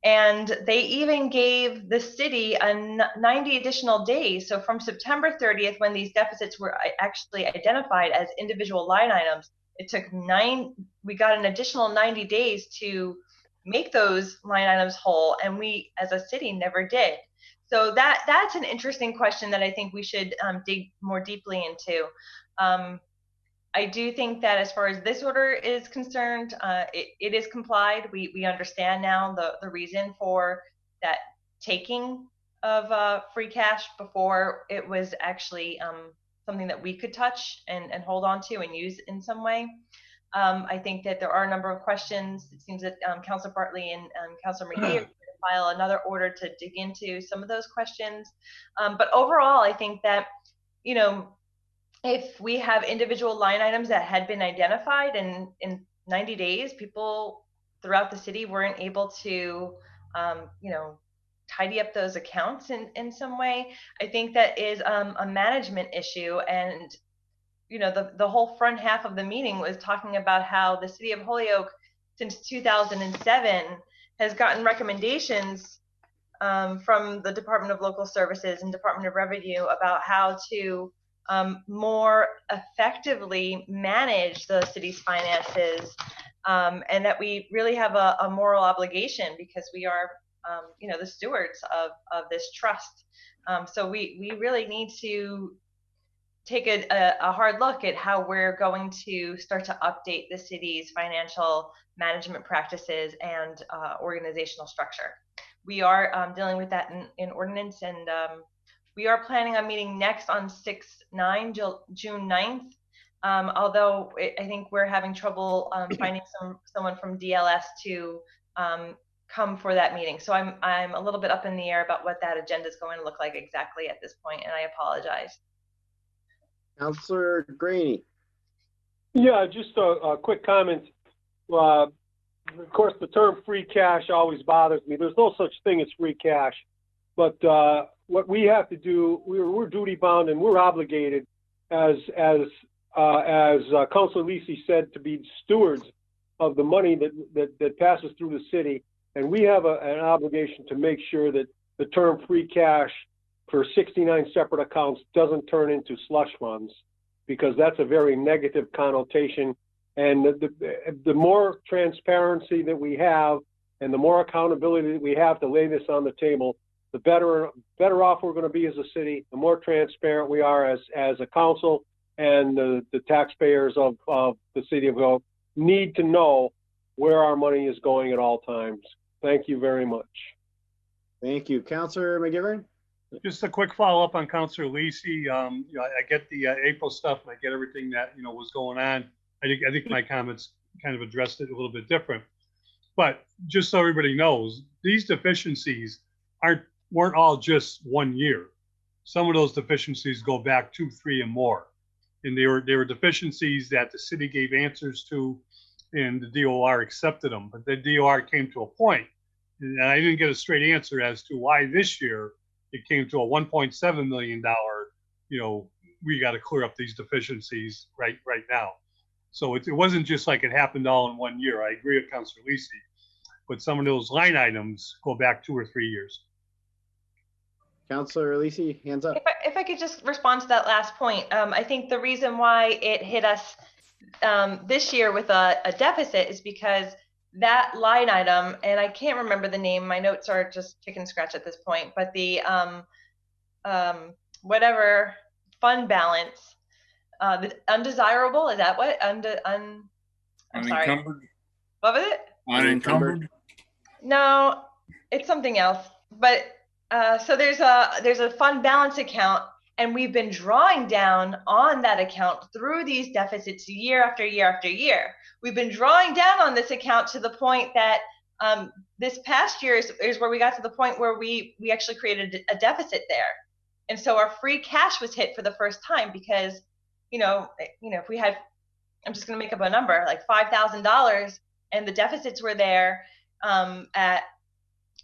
And they even gave the city 90 additional days. So from September 30th, when these deficits were actually identified as individual line items, it took we got an additional 90 days to make those line items whole. And we, as a city, never did. So that's an interesting question that I think we should dig more deeply into. I do think that as far as this order is concerned, it is complied. We understand now the reason for that taking of free cash before it was actually something that we could touch and hold on to and use in some way. I think that there are a number of questions. It seems that Councilor Bartley and Councilor McGee are going to file another order to dig into some of those questions. But overall, I think that, you know, if we have individual line items that had been identified and in 90 days, people throughout the city weren't able to, you know, tidy up those accounts in some way, I think that is a management issue. And you know, the whole front half of the meeting was talking about how the city of Holyoke since 2007 has gotten recommendations from the Department of Local Services and Department of Revenue about how to more effectively manage the city's finances, and that we really have a moral obligation because we are you know, the stewards of this trust. So we really need to take a hard look at how we're going to start to update the city's financial management practices and organizational structure. We are dealing with that in ordinance, and we are planning on meeting next on June 9th. Although I think we're having trouble finding someone from DLS to come for that meeting. So I'm a little bit up in the air about what that agenda is going to look like exactly at this point, and I apologize. Councilor Graney. Yeah, just a quick comment. Of course, the term free cash always bothers me. There's no such thing as free cash. But what we have to do, we're duty bound and we're obligated as Councilor Lisi said, to be stewards of the money that passes through the city. And we have an obligation to make sure that the term free cash for 69 separate accounts doesn't turn into slush funds, because that's a very negative connotation. And the more transparency that we have and the more accountability that we have to lay this on the table, the better off we're going to be as a city, the more transparent we are as a council, and the taxpayers of the city of Holyoke need to know where our money is going at all times. Thank you very much. Thank you. Councilor McGivern? Just a quick follow up on Councilor Lisi. You know, I get the April stuff, and I get everything that, you know, was going on. I think my comments kind of addressed it a little bit different. But just so everybody knows, these deficiencies weren't all just 1 year. Some of those deficiencies go back 2, 3, and more. And they were deficiencies that the city gave answers to, and the DOR accepted them. But the DOR came to a point, and I didn't get a straight answer as to why this year it came to a $1.7 million, you know, we got to clear up these deficiencies right now. So it wasn't just like it happened all in 1 year. I agree with Councilor Lisi, but some of those line items go back 2 or 3 years. Councilor Lisi, hands up. If I could just respond to that last point, I think the reason why it hit us this year with a deficit is because that line item, and I can't remember the name, my notes are just chicken scratch at this point, but the whatever fund balance, the undesirable, is that what? I'm sorry. Unencumbered? What was it? Unencumbered? No, it's something else. But so there's a fund balance account, and we've been drawing down on that account through these deficits year after year after year. We've been drawing down on this account to the point that this past year is where we got to the point where we actually created a deficit there. And so our free cash was hit for the first time because, you know, if we had, I'm just going to make up a number, like $5,000, and the deficits were there at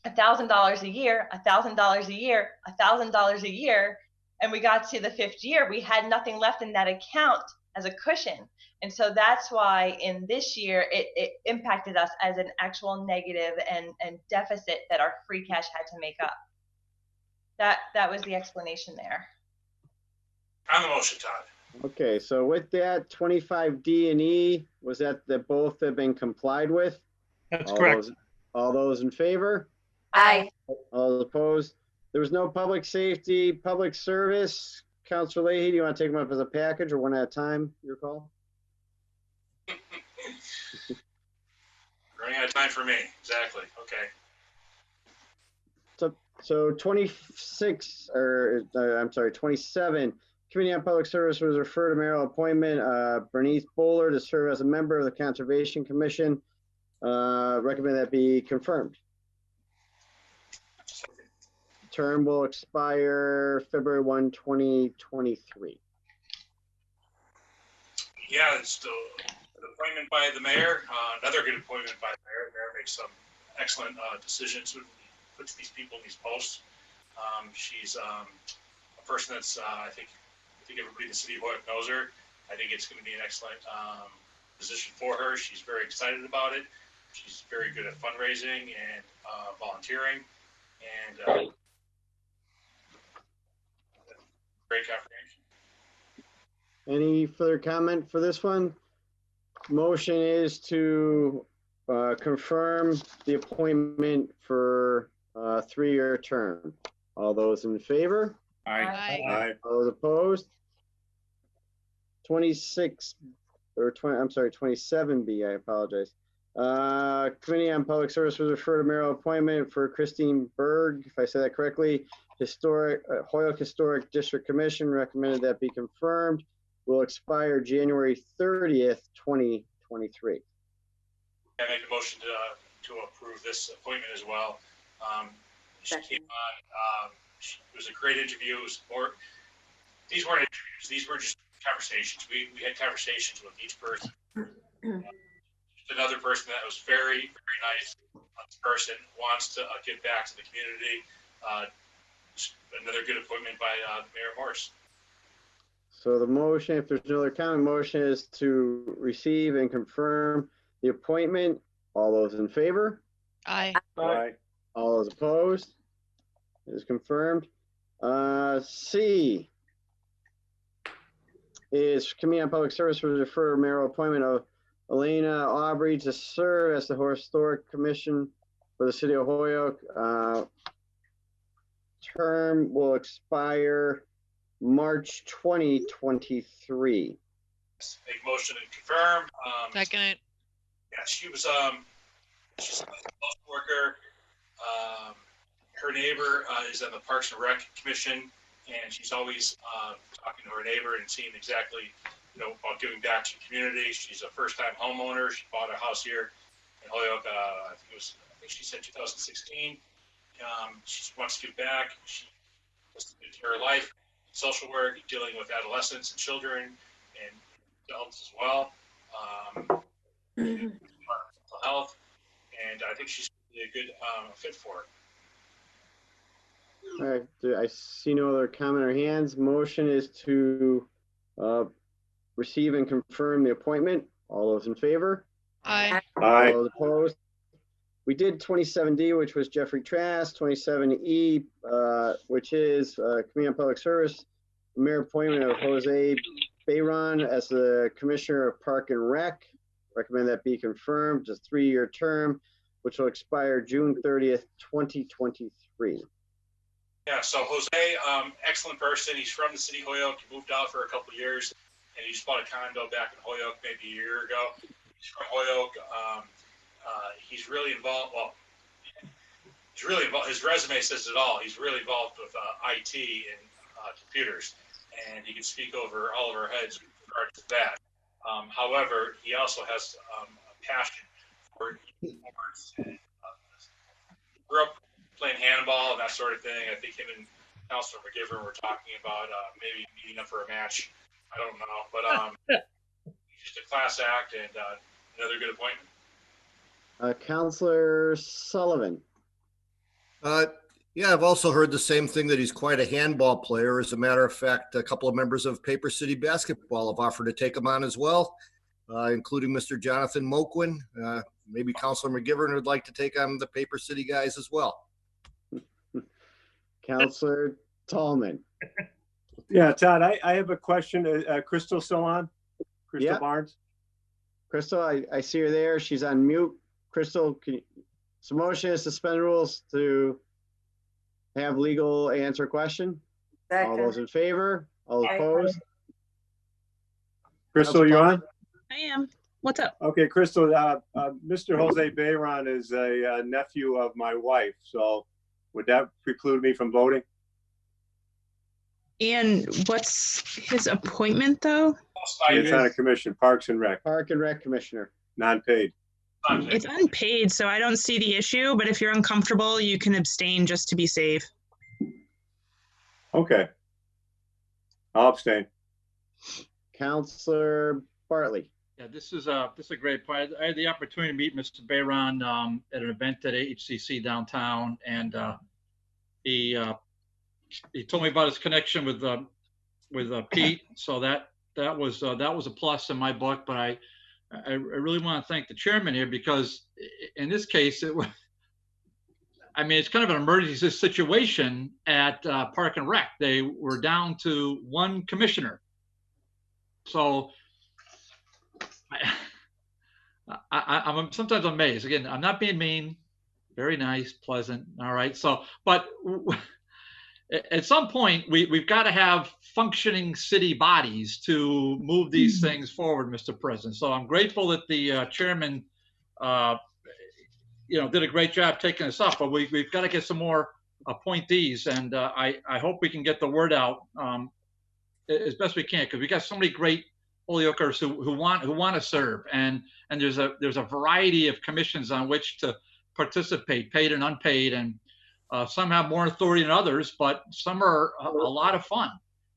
$1,000 a year, $1,000 a year, $1,000 a year, and we got to the 5th year, we had nothing left in that account as a cushion. And so that's why in this year, it impacted us as an actual negative and deficit that our free cash had to make up. That was the explanation there. On the motion, Todd. Okay, so with that, 25D and E, was that both have been complied with? That's correct. All those in favor? Aye. All opposed? There was no public safety, public service. Councilor Leahy, do you want to take them up as a package or one at a time? Your call. Running out of time for me. Exactly. Okay. So So 26, or I'm sorry, 27, Committee on Public Service was referred to mayoral appointment, Bernice Bowler to serve as a member of the Conservation Commission. Recommend that be confirmed. Term will expire February 1, 2023. Yeah, it's an appointment by the mayor, another good appointment by the mayor. The mayor makes some excellent decisions when he puts these people in these posts. She's a person that's, I think everybody in the city of Hoyoke knows her. I think it's going to be an excellent position for her. She's very excited about it. She's very good at fundraising and volunteering, and great comprehension. Any further comment for this one? Motion is to confirm the appointment for a 3-year term. All those in favor? Aye. Aye. All those opposed? 26, or 20, I'm sorry, 27B, I apologize. Committee on Public Service was referred to mayoral appointment for Christine Berg, if I said that correctly. Hoyoke Historic District Commission recommended that be confirmed. Will expire January 30th, 2023. I make a motion to approve this appointment as well. She came on, it was a great interview. It was more, these weren't interviews, these were just conversations. We had conversations with each person. Another person that was very, very nice. This person wants to give back to the community. Another good appointment by Mayor Morse. So the motion, if there's no other comment, motion is to receive and confirm the appointment. All those in favor? Aye. Aye. All those opposed? It is confirmed. C is Committee on Public Service will refer mayoral appointment of Elena Aubrey to serve as the Historic Commission for the City of Hoyoke. Term will expire March 2023. Make motion to confirm. Second it. Yeah, she's a social worker. Her neighbor is on the Parks and Rec Commission, and she's always talking to her neighbor and seeing exactly, about giving back to the community. She's a first-time homeowner. She bought a house here in Hoyoke. I think she said 2016. She wants to give back. She wants to do her life, social work, dealing with adolescents and children and adults as well. Mental health, and I think she's really a good fit for it. All right, I see no other comment or hands. Motion is to receive and confirm the appointment. All those in favor? Aye. Aye. All those opposed? We did 27D, which was Jeffrey Trask, 27E, which is Committee on Public Service, mayor appointment of Jose Bayron as the Commissioner of Park and Rec. Recommend that be confirmed. It's a 3-year term, which will expire June 30th, 2023. Yeah, so Jose, excellent person. He's from the city of Hoyoke. He moved out for a couple of years, and he just bought a condo back in Hoyoke maybe a year ago. He's from Hoyoke. He's really involved. Well, he's really involved. His resume says it all. He's really involved with IT and computers, and he can speak over all of our heads with regard to that. However, he also has a passion for sports. And, grew up playing handball and that sort of thing. I think him and Councilor McGivern were talking about maybe meeting up for a match. I don't know, but he's just a class act and another good appointment. Councilor Sullivan. Yeah, I've also heard the same thing, that he's quite a handball player. As a matter of fact, a couple of members of Paper City Basketball have offered to take him on as well, including Mr. Jonathan Moquin. Maybe Councilor McGivern would like to take on the Paper City guys as well. Councilor Tallman. Yeah, Todd, I have a question. Crystal still on? Crystal Yeah. Barnes? Crystal, I see her there. She's on mute. Crystal, so motion is suspend rules to have legal answer question. All those in favor? All opposed? Crystal, you on? I am. What's up? Okay, Crystal, Mr. Jose Bayron is a nephew of my wife. So Would that preclude me from voting? And what's his appointment though? It's on a commission, Parks and Rec, Park and Rec Commissioner. non-paid. It's unpaid, so I don't see the issue, but if you're uncomfortable, you can abstain just to be safe. Okay. I'll abstain. Counselor Bartley. Yeah, this is a great point. I had the opportunity to meet Mr. Bayron at an event at HCC downtown, and he told me about his connection with Pete. So that was a plus in my book. But I really want to thank the chairman here, because in this case it's kind of an emergency situation at Park and Rec. They were down to one commissioner. So I'm sometimes amazed. Again, I'm not being mean, very nice, pleasant. All right. So, but at some point we've got to have functioning city bodies to move these things forward, Mr. President. So I'm grateful that the chairman, did a great job taking this up, but we've got to get some more appointees, and I hope we can get the word out as best we can, because we got so many great Holyoakers who want to serve, and there's a variety of commissions on which to participate, paid and unpaid, and some have more authority than others, but some are a lot of fun,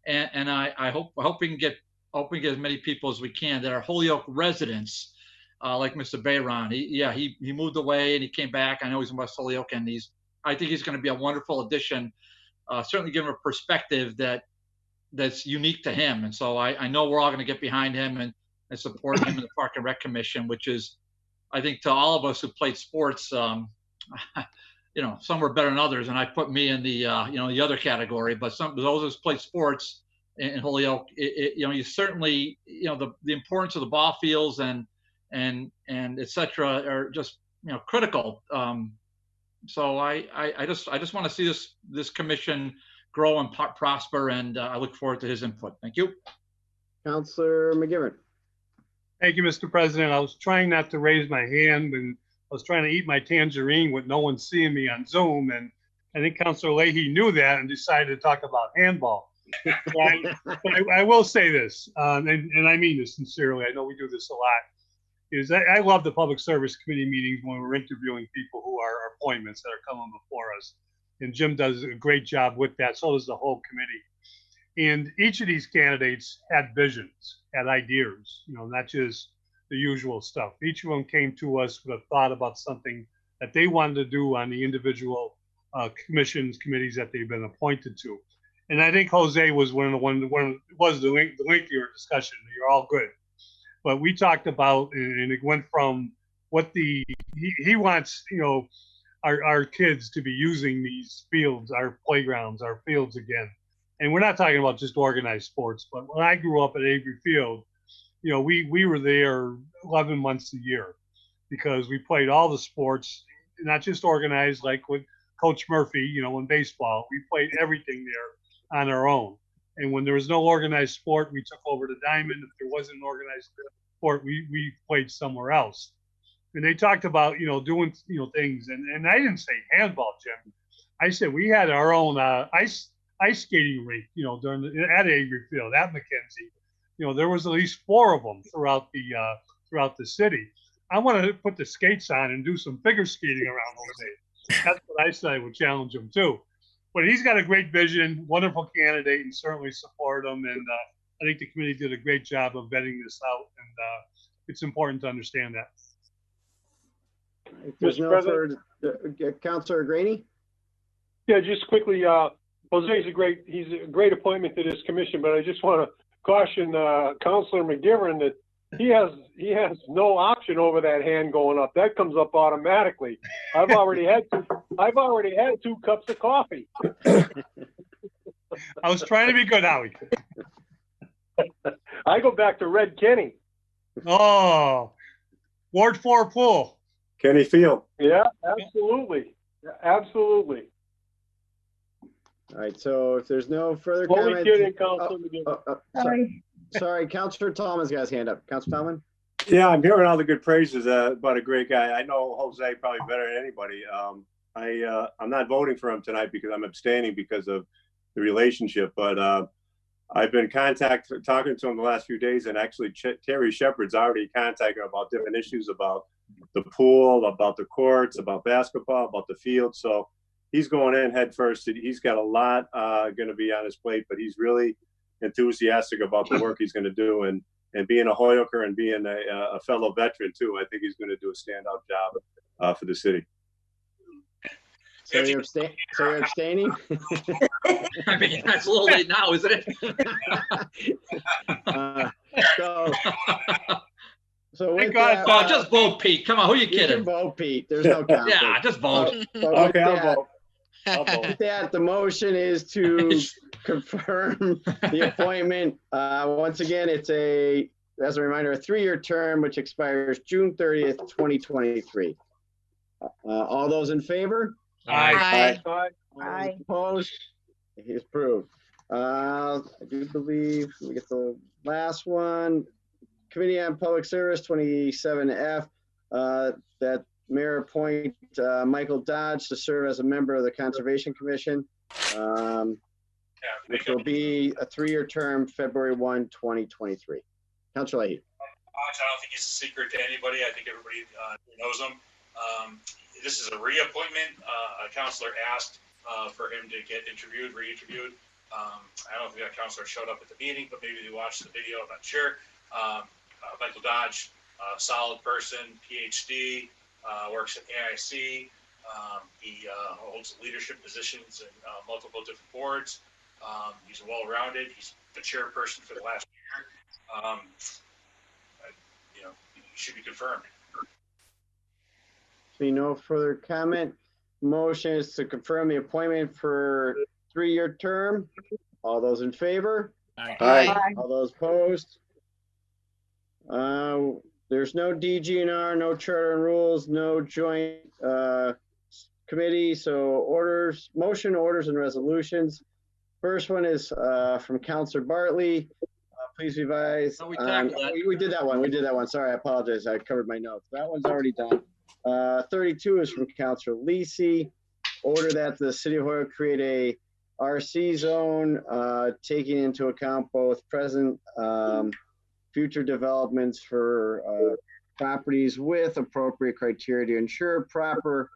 and I hope we can get as many people as we can that are Holyoke residents, like Mr. Bayron. He moved away and he came back. I know he's in West Holyoke, and I think he's going to be a wonderful addition. Certainly give him a perspective that's unique to him. And so I know we're all going to get behind him and support him in the Park and Rec Commission, which is, I think, to all of us who played sports, some were better than others. And I put me in the other category, but those who played sports in Holyoke, you certainly, the importance of the ball fields and et cetera are just, critical. So I just want to see this commission grow and prosper, and I look forward to his input. Thank you. Counselor McGivern. Thank you, Mr. President. I was trying not to raise my hand, and I was trying to eat my tangerine with no one seeing me on Zoom, and I think Counselor Leahy knew that and decided to talk about handball. I will say this, and I mean this sincerely. I know we do this a lot. I love the Public Service Committee meetings when we're interviewing people who are appointments that are coming before us. And Jim does a great job with that. So does the whole committee. And each of these candidates had visions, had ideas, not just the usual stuff. Each of them came to us with a thought about something that they wanted to do on the individual committees that they've been appointed to. And I think Jose was one of the lengthier discussion. You're all good. But we talked about, and it went from what he wants, our kids to be using these fields, our playgrounds, our fields again. And we're not talking about just organized sports, but when I grew up at Avery Field, we were there 11 months a year because we played all the sports, not just organized like with Coach Murphy, in baseball. We played everything there on our own. And when there was no organized sport, we took over the diamond. If there wasn't an organized sport, we played somewhere else. And they talked about, doing, things. And I didn't say handball, Jim. I said we had our own ice skating rink, at Avery Field, at McKenzie. There was at least 4 of them throughout the city. I wanted to put the skates on and do some figure skating around those days. That's what I said I would challenge him too. But he's got a great vision, wonderful candidate, and certainly support him. And I think the committee did a great job of vetting this out. And it's important to understand that. If there's no further, Councilor Graney? Yeah, just quickly, Jose's he's a great appointment to this commission, but I just want to caution Councilor McGivern that he has no option over that hand going up. That comes up automatically. I've already had 2 cups of coffee. I was trying to be good, Howie. I go back to Red Kenny. Oh, Ward 4 pool. Kenny Field. Yeah, absolutely. Absolutely. All right, so if there's no further Only comments. kidding, Councilor McGivern. Sorry, Councilor Tallman's got his hand up. Councilor Tallman? Yeah, I'm hearing all the good praises about a great guy. I know Jose probably better than anybody. I'm not voting for him tonight because I'm abstaining because of the relationship, but I've been talking to him the last few days, and actually Terry Shepard's already contacting about different issues about the pool, about the courts, about basketball, about the field. So he's going in head first. He's got a lot going to be on his plate, but he's really enthusiastic about the work he's going to do, and being a Hoyoker and being a fellow veteran too. I think he's going to do a standout job for the city. So you're abstaining? I mean, that's a little late now, isn't it? So with God, that, just vote Pete. Come on, who you you can kidding? vote Pete. There's no conflict. Yeah, just vote. But with Okay, I'll that- vote. I'll vote. With that, the motion is to confirm the appointment. Once again, it's as a reminder, a 3-year term, which expires June 30th, 2023. All those in favor? Aye. Aye. Opposed? It is approved. I do believe, let me get the last one. Committee on Public Service, 27F, that Mayor appoint Michael Dodge to serve as a member of the Conservation Commission, which will be a 3-year term, February 1, 2023. Councilor Leahy. I don't think it's a secret to anybody. I think everybody knows him. This is a reappointment. A counselor asked for him to get re-interviewed. I don't think that counselor showed up at the meeting, but maybe they watched the video. I'm not sure. Michael Dodge, solid person, PhD, works at AIC. He holds leadership positions in multiple different boards. He's well-rounded. He's the chairperson for the last year. He should be confirmed. See no further comment. Motion is to confirm the appointment for 3-year term. All those in favor? Aye. All those opposed? There's no DGNR, no charter and rules, no joint committee. So motion, orders, and resolutions. First one is from Councilor Bartley. Please revise. No, we tackled that. We did that one. Sorry, I apologize. I covered my notes. That one's already done. 32 is from Councilor Lisi. Order that the City of Hoyoke create a RC zone, taking into account both present, future developments for properties with appropriate criteria to ensure proper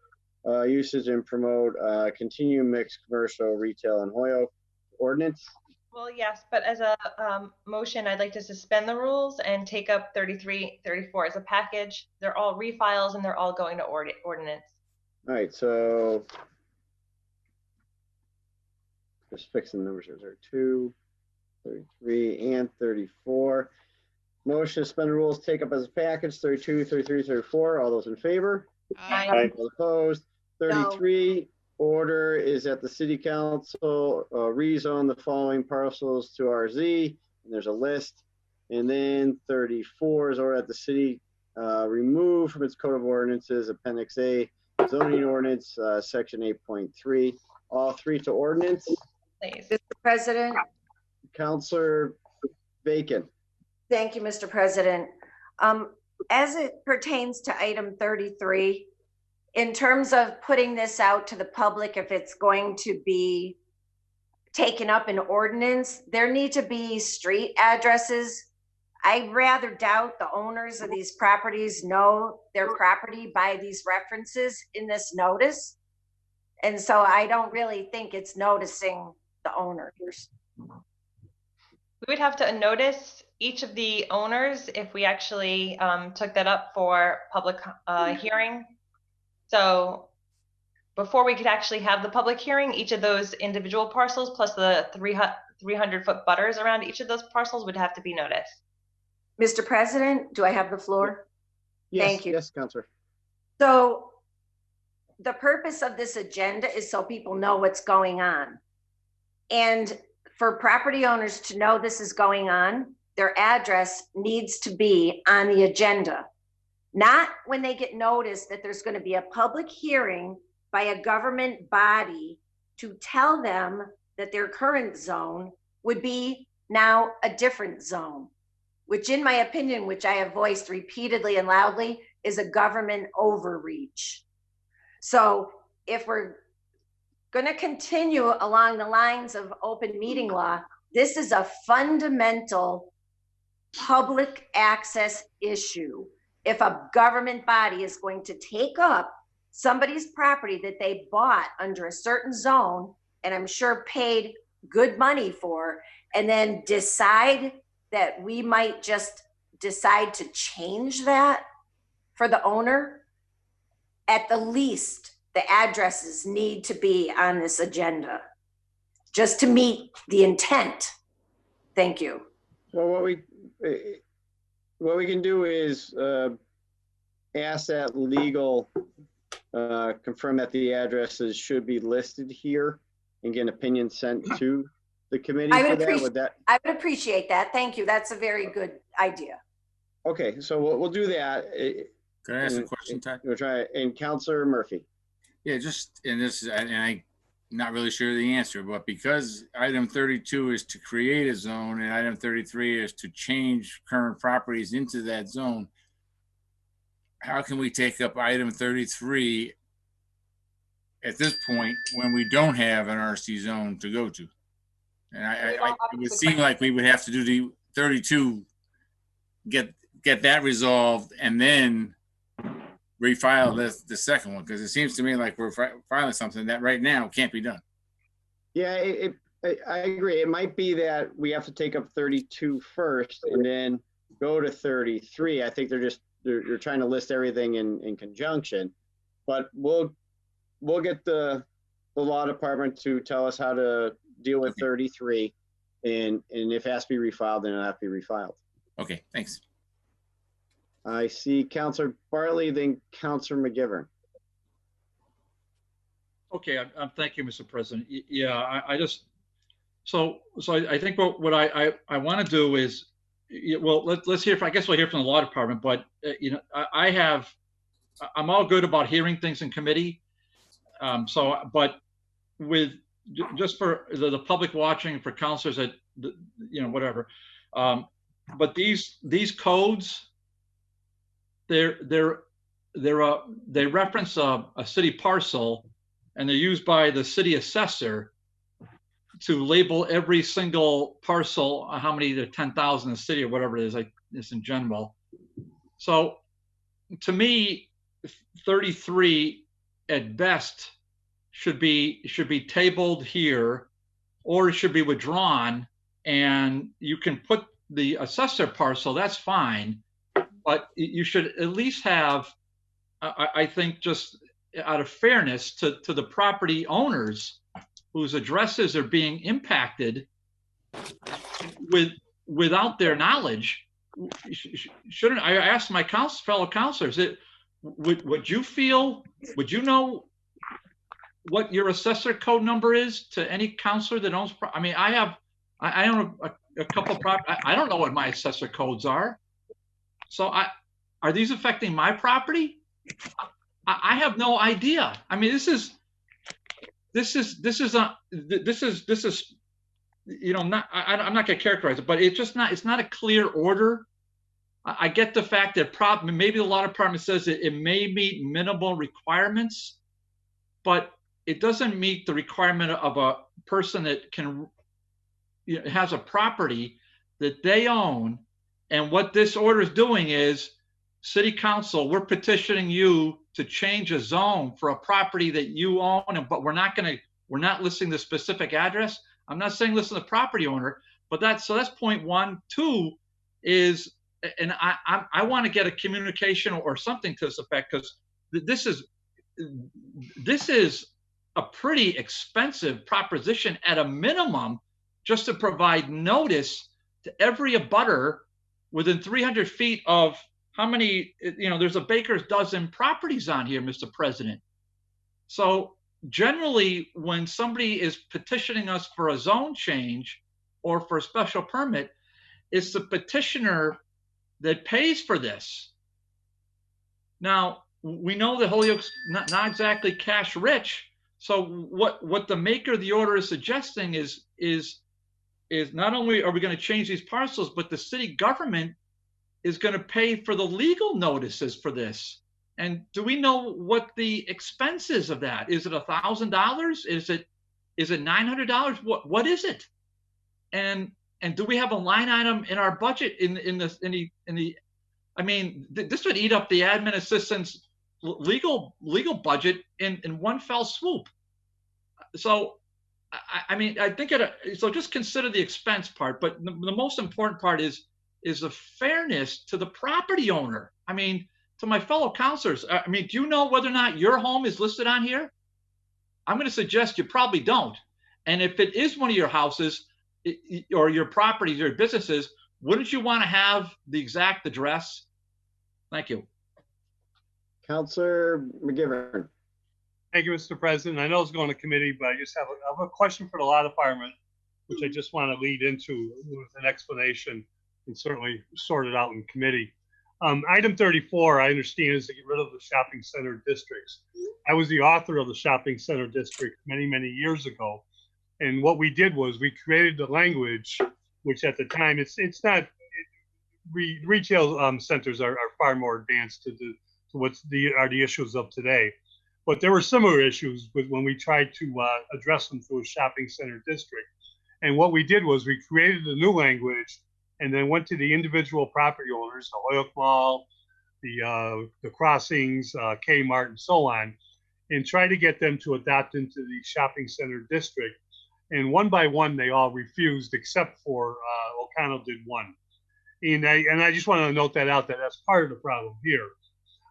usage and promote continued mixed commercial, retail, and Hoyoke ordinance. Well, yes, but as a motion, I'd like to suspend the rules and take up 33, 34 as a package. They're all refiles and they're all going to ordinance. All right, so just fixing the numbers here. 32, 33, and 34. Motion to suspend the rules, take up as a package, 32, 33, 34. All those in favor? Aye. All opposed? 33, order is that the city council rezone the following parcels to RZ, and there's a list. And then 34 is order that the city remove from its code of ordinances Appendix A, zoning ordinance, section 8.3. All 3 to ordinance. Please. Mr. President. Councilor Bacon. Thank you, Mr. President. As it pertains to item 33, in terms of putting this out to the public, if it's going to be taken up in ordinance, there need to be street addresses. I rather doubt the owners of these properties know their property by these references in this notice. And so I don't really think it's noticing the owners. We would have to notice each of the owners if we actually took that up for public hearing. So before we could actually have the public hearing, each of those individual parcels plus the 300-foot butters around each of those parcels would have to be noticed. Mr. President, do I have the floor? Yes, Thank you. Yes, Councilor. So the purpose of this agenda is so people know what's going on. And for property owners to know this is going on, their address needs to be on the agenda. Not when they get notice that there's going to be a public hearing by a government body to tell them that their current zone would be now a different zone, which in my opinion, which I have voiced repeatedly and loudly, is a government overreach. So if we're going to continue along the lines of open meeting law, this is a fundamental public access issue. If a government body is going to take up somebody's property that they bought under a certain zone, and I'm sure paid good money for, and then decide that we might just decide to change that for the owner, at the least, the addresses need to be on this agenda just to meet the intent. Thank you. Well, what we can do is ask that legal confirm that the addresses should be listed here and get an opinion sent to the committee. I would appreciate that. Thank you. That's a very good idea. Okay, so we'll do that. Can I ask a question, Ty? We'll try. And Councilor Murphy. Yeah, just, and I'm not really sure the answer, but because item 32 is to create a zone and item 33 is to change current properties into that zone, how can we take up item 33 at this point when we don't have an RC zone to go to? And it would seem like we would have to do the 32, get that resolved, and then refile the second one, because it seems to me like we're filing something that right now can't be done. Yeah, I agree. It might be that we have to take up 32 first and then go to 33. I think they're trying to list everything in conjunction, but we'll get the law department to tell us how to deal with 33, and if it has to be refiled, then it'll have to be refiled. Okay, thanks. I see Councilor Bartley, then Councilor McGivern. Okay, thank you, Mr. President. Yeah, I just, so I think what I want to do is, well, let's hear, I guess we'll hear from the law department, but I'm all good about hearing things in committee. But with, just for the public watching, for counselors that, whatever. But these codes, they reference a city parcel, and they're used by the city assessor to label every single parcel, how many, there 10,000 in the city or whatever it is, like this in general. So to me, 33 at best should be tabled here, or it should be withdrawn, and you can put the assessor parcel, that's fine. But you should at least have, I think, just out of fairness to the property owners whose addresses are being impacted without their knowledge. Shouldn't I ask my fellow counselors? Would you know what your assessor code number is to any counselor that owns? I mean, I own a couple properties. I don't know what my assessor codes are. So are these affecting my property? I have no idea. I mean, this is not, I'm not going to characterize it, but it's not a clear order. I get the fact that maybe the law department says it may meet minimal requirements, but it doesn't meet the requirement of a person that has a property that they own. And what this order is doing is, City Council, we're petitioning you to change a zone for a property that you own, but we're not listing the specific address. I'm not saying listen to the property owner, but that's point one. Two is, and I want to get a communication or something to this effect, because this is a pretty expensive proposition at a minimum, just to provide notice to every abutter within 300 feet of how many, there's a baker's dozen properties on here, Mr. President. So generally, when somebody is petitioning us for a zone change or for a special permit, it's the petitioner that pays for this. Now, we know that Holyoke's not exactly cash rich. So what the maker of the order is suggesting is not only are we going to change these parcels, but the city government is going to pay for the legal notices for this. And do we know what the expense is of that? Is it $1,000? Is it $900? What is it? And do we have a line item in our budget in the I mean, this would eat up the admin assistant's legal budget in one fell swoop. So I mean, I think so just consider the expense part, but the most important part is the fairness to the property owner. I mean, to my fellow counselors, I mean, do you know whether or not your home is listed on here? I'm going to suggest you probably don't. And if it is one of your houses or your properties or businesses, wouldn't you want to have the exact address? Thank you. Counselor McGivern. Thank you, Mr. President. I know it's going to committee, but I just have a question for the law department, which I just want to lead into with an explanation and certainly sort it out in committee. Item 34, I understand, is to get rid of the shopping center districts. I was the author of the shopping center district many, many years ago. And what we did was we created the language, which at the time, it's not, retail centers are far more advanced to what's the issues of today. But there were similar issues with when we tried to address them through a shopping center district. And what we did was we created a new language and then went to the individual property owners, the Holyoke Mall, the Crossings, Kmart, and so on, and try to get them to adopt into the shopping center district. And one by one, they all refused, except for O'Connell did one. And I just want to note that out, that's part of the problem here.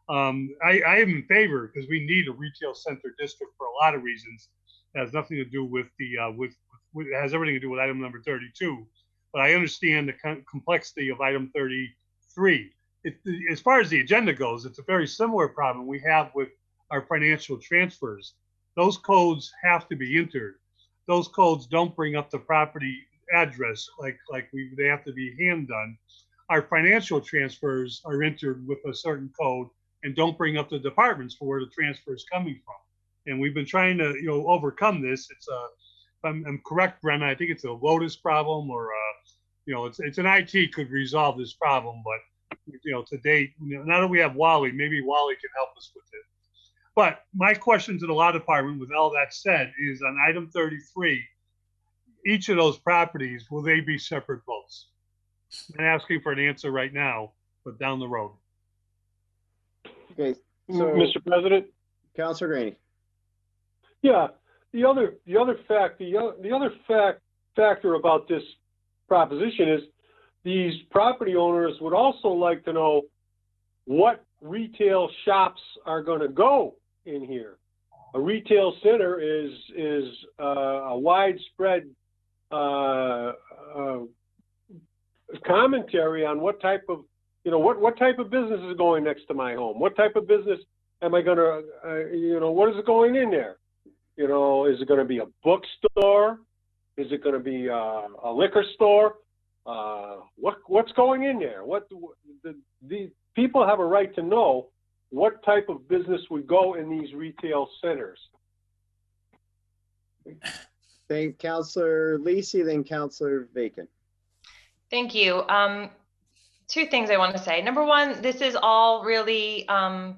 I am in favor because we need a retail center district for a lot of reasons. It has nothing to do with it has everything to do with item number 32. But I understand the complexity of item 33. As far as the agenda goes, it's a very similar problem we have with our financial transfers. Those codes have to be entered. Those codes don't bring up the property address like they have to be hand done. Our financial transfers are entered with a certain code and don't bring up the departments for where the transfer is coming from. And we've been trying to overcome this. It's if I'm correct, Brenna, I think it's a Lotus problem, or it's an IT could resolve this problem, but to date, now that we have Wally, maybe Wally can help us with it. But my question to the law department, with all that said, is on item 33, each of those properties, will they be separate votes? I'm not asking for an answer right now, but down the road. Okay, so Mr. President. Councilor Graney. Yeah, the other factor about this proposition is these property owners would also like to know what retail shops are going to go in here. A retail center is a widespread commentary on what type of what type of business is going next to my home. What type of business am I going to what is it going in there? Is it going to be a bookstore? Is it going to be a liquor store? What's going in there? The people have a right to know what type of business would go in these retail centers. Thank Councilor Lisi, then Councilor Bacon. Thank you. Two things I want to say. Number one, this is all really, all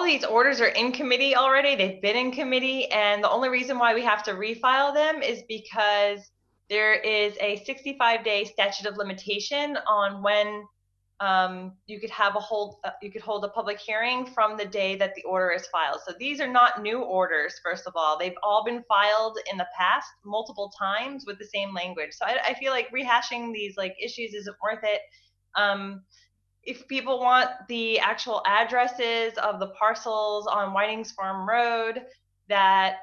these orders are in committee already. They've been in committee, and the only reason why we have to refile them is because there is a 65-day statute of limitation on when you could hold a public hearing from the day that the order is filed. So these are not new orders, first of all. They've all been filed in the past multiple times with the same language. So I feel like rehashing these issues isn't worth it. If people want the actual addresses of the parcels on Whiting's Farm Road that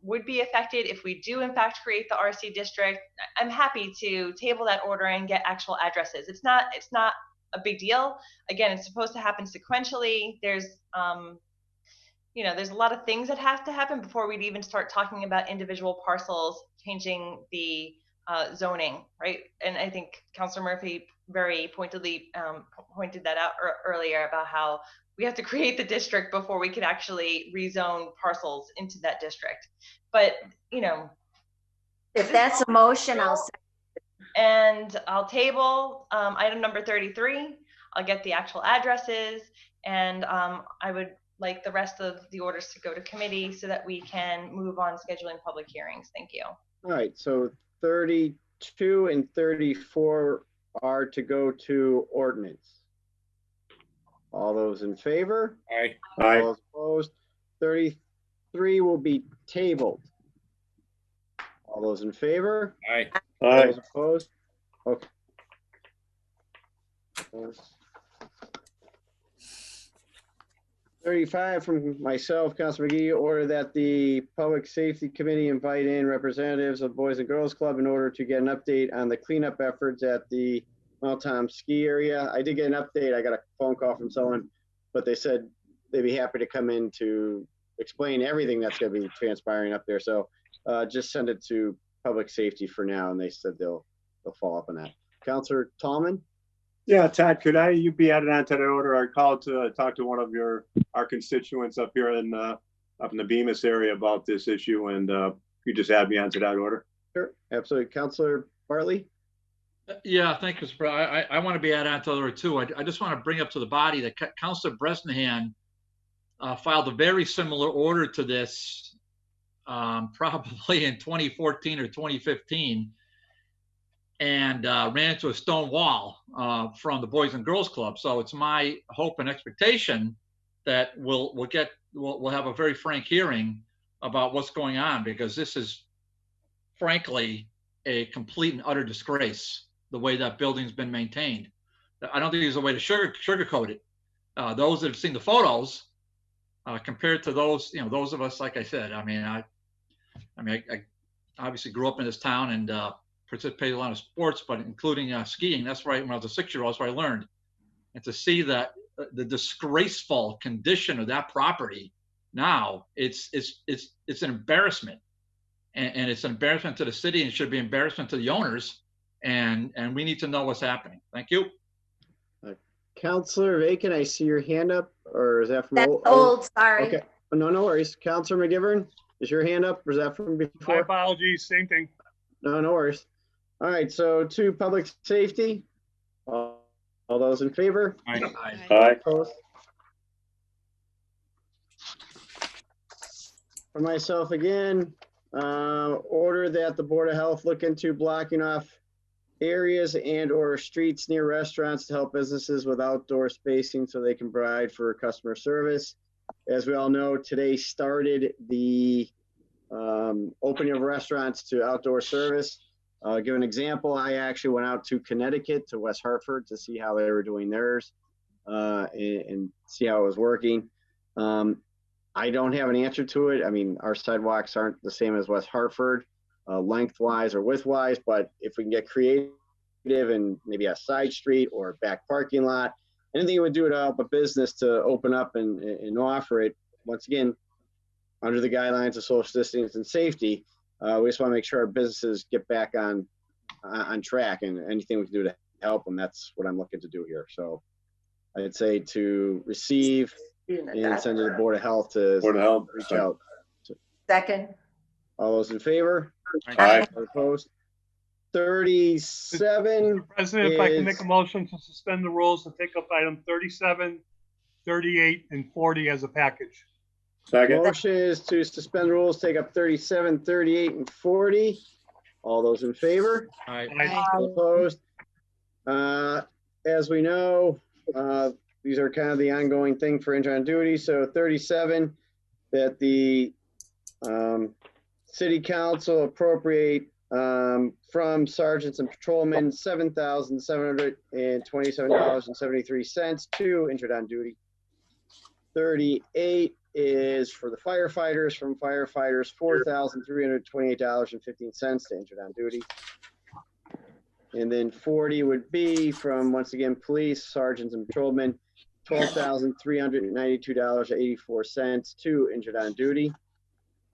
would be affected if we do in fact create the RC district, I'm happy to table that order and get actual addresses. It's not a big deal. Again, it's supposed to happen sequentially. There's there's a lot of things that have to happen before we'd even start talking about individual parcels changing the zoning, right? And I think Councilor Murphy very pointedly pointed that out earlier about how we have to create the district before we can actually rezone parcels into that district. But if that's a motion, I'll second. And I'll table item number 33. I'll get the actual addresses, And I would like the rest of the orders to go to committee so that we can move on scheduling public hearings. Thank you. All right, so 32 and 34 are to go to ordinance. All those in favor? Aye. Aye. All those opposed? 33 will be tabled. All those in favor? Aye. All Aye. those opposed? Okay. 35 from myself, Councilor McGee, order that the Public Safety Committee invite in representatives of Boys and Girls Club in order to get an update on the cleanup efforts at the Mount Tom ski area. I did get an update. I got a phone call from someone, but they said they'd be happy to come in to explain everything that's going to be transpiring up there. So just send it to Public Safety for now, and they said they'll follow up on that. Councilor Tallman? Yeah, Todd, could you be added on to that order? I called to talk to one of our constituents up here in up in the Bemis area about this issue, and you just add me onto that order. Sure, absolutely. Councilor Bartley? Yeah, thank you, Mr. President. I want to be added on to the order too. I just want to bring up to the body that Councilor Bresnahan filed a very similar order to this probably in 2014 or 2015. And ran into a stone wall from the Boys and Girls Club. So it's my hope and expectation that we'll have a very frank hearing about what's going on, because this is frankly a complete and utter disgrace, the way that building's been maintained. I don't think there's a way to sugarcoat it. Those that have seen the photos, compared to those, those of us, like I said, I obviously grew up in this town and participated in a lot of sports, but including skiing. That's right. When I was a 6-year-old, that's where I learned. And to see that the disgraceful condition of that property now, it's an embarrassment, and it's an embarrassment to the city, and it should be an embarrassment to the owners. And we need to know what's happening. Thank you. Councilor Bacon, I see your hand up, or is that from That's old, sorry. Okay, no worries. Councilor McGivern, is your hand up, or is that from before? My apologies, same thing. No worries. All right, so to Public Safety, all those in favor? Aye. Aye. Opposed? For myself again, order that the Board of Health look into blocking off areas and or streets near restaurants to help businesses with outdoor spacing so they can provide for customer service. As we all know, today started the opening of restaurants to outdoor service. Give an example, I actually went out to Connecticut, to West Hartford, to see how they were doing theirs and see how it was working. I don't have an answer to it. I mean, our sidewalks aren't the same as West Hartford, lengthwise or widthwise, but if we can get creative and maybe a side street or a back parking lot, anything it would do to help a business to open up and offer it, once again, under the guidelines of social distancing and safety. We just want to make sure our businesses get back on track, and anything we can do to help them, that's what I'm looking to do here. So I'd say to receive and send to the Board of Health to reach out. Second. All those in favor? Aye. Opposed? 37. Mr. President, if I can make a motion to suspend the rules and take up item 37, 38, and 40 as a package. Second. Motion is to suspend rules, take up 37, 38, and 40. All those in favor? Aye. All opposed? As we know, these are kind of the ongoing thing for injured on duty. So 37, that the City Council appropriate from sergeants and patrolmen $7,727.73 to injured on duty. 38 is for the firefighters, from firefighters $4,328.15 to injured on duty. And then 40 would be from, once again, police, sergeants, and patrolmen, $12,392.84 to injured on duty.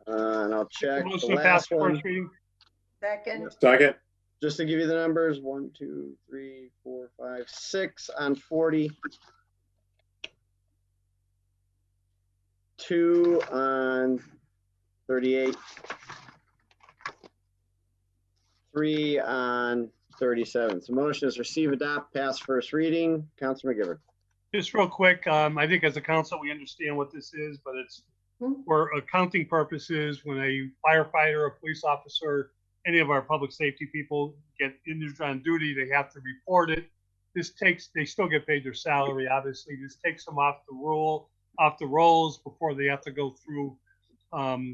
And I'll check the Motion to pass last one. first reading. Second. Second. Just to give you the numbers, 1, 2, 3, 4, 5, 6 on 40. 2 on 38. 3 on 37. So motion is receive, adopt, pass first reading. Councilor McGivern. Just real quick, I think as a council, we understand what this is, but it's for accounting purposes. When a firefighter, a police officer, any of our public safety people get injured on duty, they have to report it. They still get paid their salary, obviously. This takes them off the rolls before they have to go through.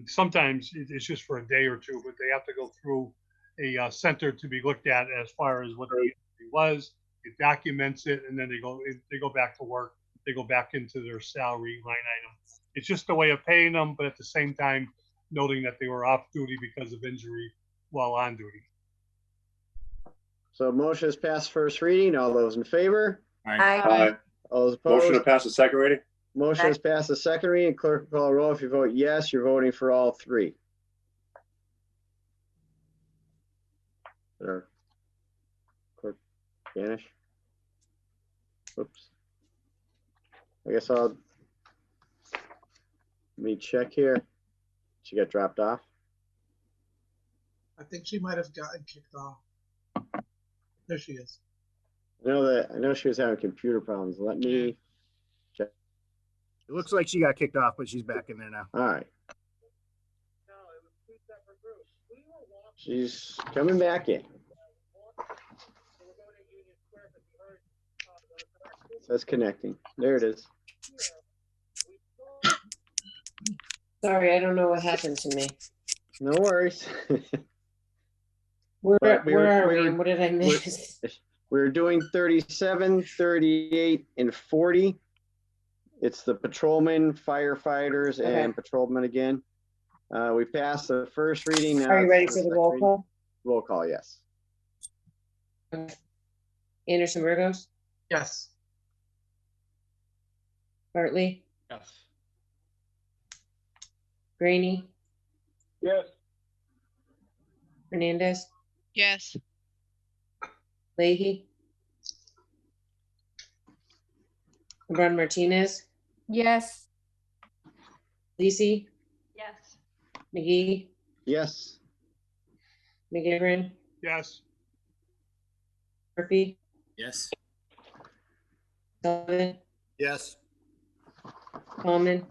Sometimes it's just for a day or two, but they have to go through a center to be looked at as far as what the injury was. It documents it, and then they go back to work. They go back into their salary line item. It's just a way of paying them, but at the same time, noting that they were off duty because of injury while on duty. So motion is passed first reading. All those in favor? Aye. All those opposed? Motion to pass the second reading? Motion is passed the second reading. Clerk will call a roll. If you vote yes, you're voting for all three. There. Clerk vanish. Oops. I guess let me check here. She got dropped off. I think she might have gotten kicked off. There she is. I know she was having computer problems. Let me check. It looks like she got kicked off, but she's back in there now. All right. She's coming back in. Says connecting. There it is. Sorry, I don't know what happened to me. No worries. Where are we? What did I miss? We're doing 37, 38, and 40. It's the patrolmen, firefighters, and patrolmen again. We passed the first reading. Are you ready for the roll call? Roll call, yes. Anderson Burgos? Yes. Bartley? Yes. Graney? Yes. Hernandez? Yes. Leahy? LeBron Martinez? Yes. Lisi? Yes. McGee? Yes. McGivern? Yes. Murphy? Yes. Sullivan? Yes. Coleman?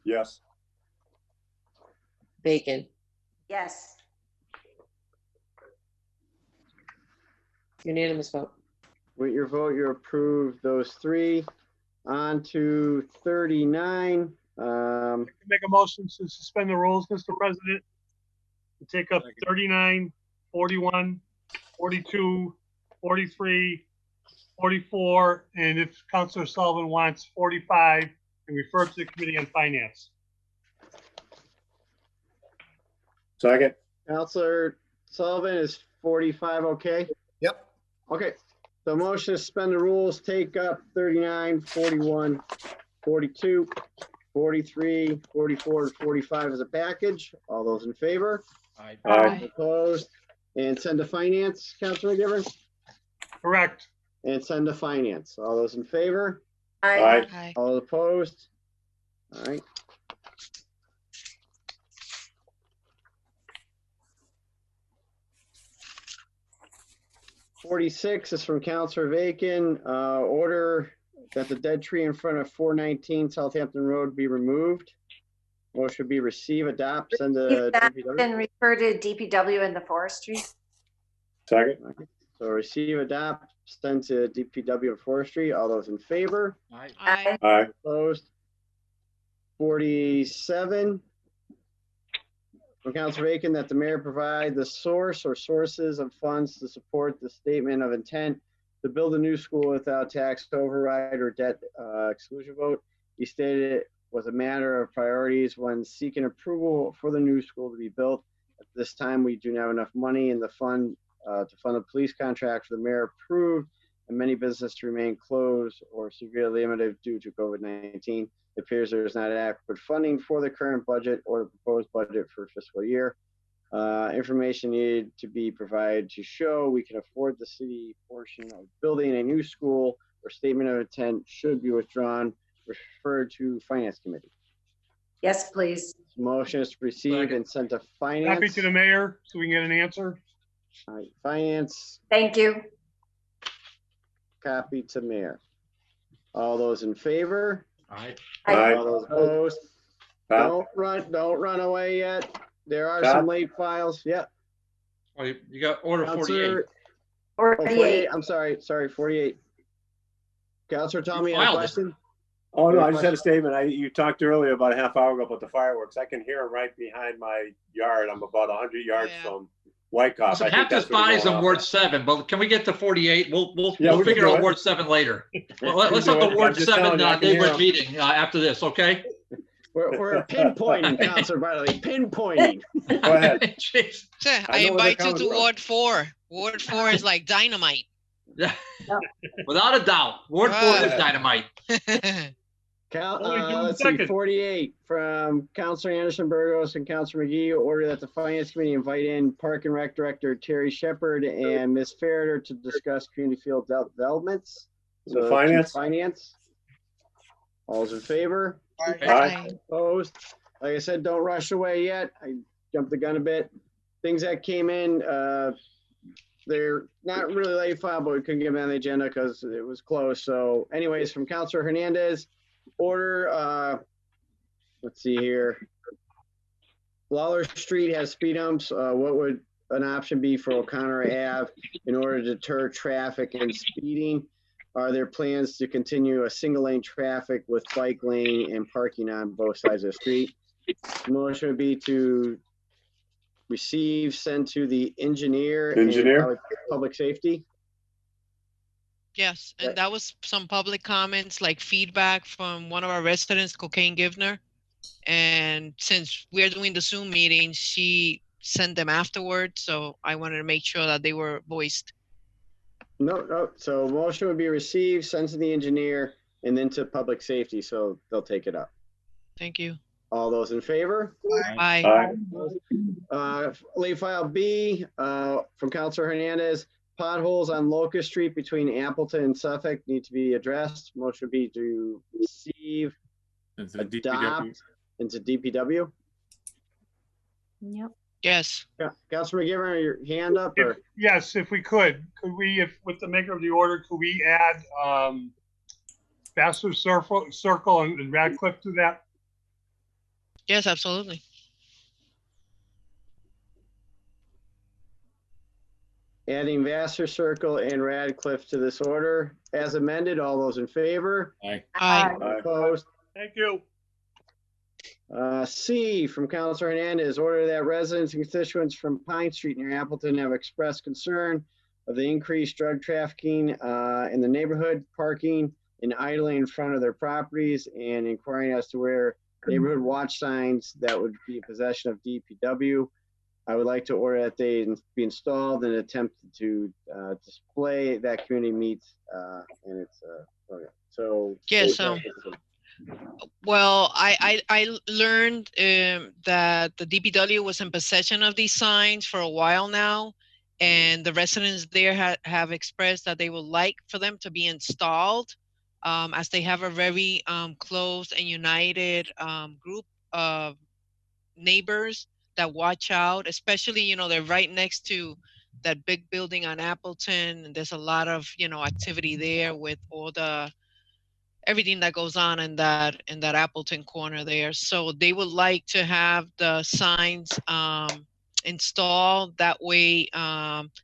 Yes. Bacon? Yes. Unanimous vote. With your vote, you approve those three. On to 39. Make a motion to suspend the rules, Mr. President. To take up 39, 41, 42, 43, 44, and if Councilor Sullivan wants 45, and refer to the Committee on Finance. Second. Councilor Sullivan, is 45 okay? Yep. Okay. The motion to suspend the rules, take up 39, 41, 42, 43, 44, and 45 as a package. All those in favor? Aye. Aye. Opposed? And send to finance, Councilor McGivern? Correct. And send to finance. All those in favor? Aye. Aye. All opposed? All right. '46 is from Councilor Vacan. Order that the dead tree in front of 419 Southampton Road be removed. Motion be receive, adopt, send to DPW. And refer to DPW and the forestry. Second. So receive, adopt, send to DPW and forestry. All those in favor? Aye. Aye. Aye. Opposed? 47. From Councilor Vacan, that the mayor provide the source or sources of funds to support the statement of intent to build a new school without tax override or debt exclusion vote. He stated it was a matter of priorities when seeking approval for the new school to be built. At this time, we do not have enough money in the fund to fund the police contract the mayor approved, and many businesses remain closed or severely limited due to COVID-19. It appears there is not adequate funding for the current budget or the proposed budget for fiscal year. Information needed to be provided to show we can afford the city portion of building a new school or statement of intent should be withdrawn, referred to Finance Committee. Yes, please. Motion is to receive and send to Finance. Copy to the mayor so we can get an answer. All right, Finance, Thank you. copy to mayor. All those in favor? Aye. Aye. All those opposed? Todd? Don't run away yet. There are Todd? some late files. Yep. Oh, you got order 48. Counselor, Or oh, 48. I'm sorry. Sorry, 48. Counselor Tommy, you had a filed it. question? Oh, no, I just had a statement. You talked earlier about a half hour ago about the fireworks. I can hear them right behind my yard. I'm about 100 yards from Wyckoff. Listen, I think half this that's what body's going in off Ward at. 7, but can we get to 48? We'll Yeah, we can figure do out it. Ward 7 later. Well, We let's can have do the it. Ward I'm just 7 telling you, I can hear neighborhood 'em. meeting after this, okay? We're pinpointing, Counselor Bartley, pinpointing. Go ahead. Jeez. Sir, I I know where they're invite you coming to from. Ward 4. Ward 4 is like dynamite. Yeah. Without a doubt, Ward 4 is dynamite. Only doing Let's see, second. 48 from Counselor Anderson Burgos and Counselor McGee, order that the Finance Committee invite in Park and Rec Director Terry Shepard and Ms. Farrader to discuss community field developments. The So, finance? Finance. All's in favor? Aye. Opposed? Like I said, don't rush away yet. I jumped the gun a bit. Things that came in, they're not really late file, but we couldn't get them on the agenda because it was closed. So anyways, from Counselor Hernandez, order, let's see here. Lawler Street has speed humps. What would an option be for O'Connor Ave in order to deter traffic and speeding? Are there plans to continue a single lane traffic with bike lane and parking on both sides of the street? Motion would be to receive, send to the engineer. and public safety. Yes, and that was some public comments, like feedback from one of our residents, Cocaine Givner. And since we're doing the Zoom meeting, she sent them afterwards. So I wanted to make sure that they were voiced. No. So motion would be received, sent to the engineer, and then to public safety. So they'll take it up. Thank you. All those in favor? Aye. Late file B, from Counselor Hernandez, potholes on Locust Street between Appleton and Suffolk need to be addressed. Motion would be to receive, adopt into DPW. Yep. Yes. Yeah, Counselor McGivern, your hand up? Or? Yes, if we could we, if with the maker of the order, could we add Vassar Circle and Radcliffe to that? Yes, absolutely. Adding Vassar Circle and Radcliffe to this order. As amended, all those in favor? Aye. Aye. Opposed? Thank you. C, from Counselor Hernandez, order that residents and constituents from Pine Street near Appleton have expressed concern of the increased drug trafficking in the neighborhood, parking and idling in front of their properties, and inquiring as to where neighborhood watch signs that would be in possession of DPW. I would like to order that they be installed and attempt to display that community meets and it's okay. So yes. Well, I learned that the DPW was in possession of these signs for a while now, and the residents there have expressed that they would like for them to be installed, as they have a very close and united group of neighbors that watch out, especially, they're right next to that big building on Appleton, and there's a lot of, activity there with all everything that goes on in that Appleton corner there. So they would like to have the signs installed, that way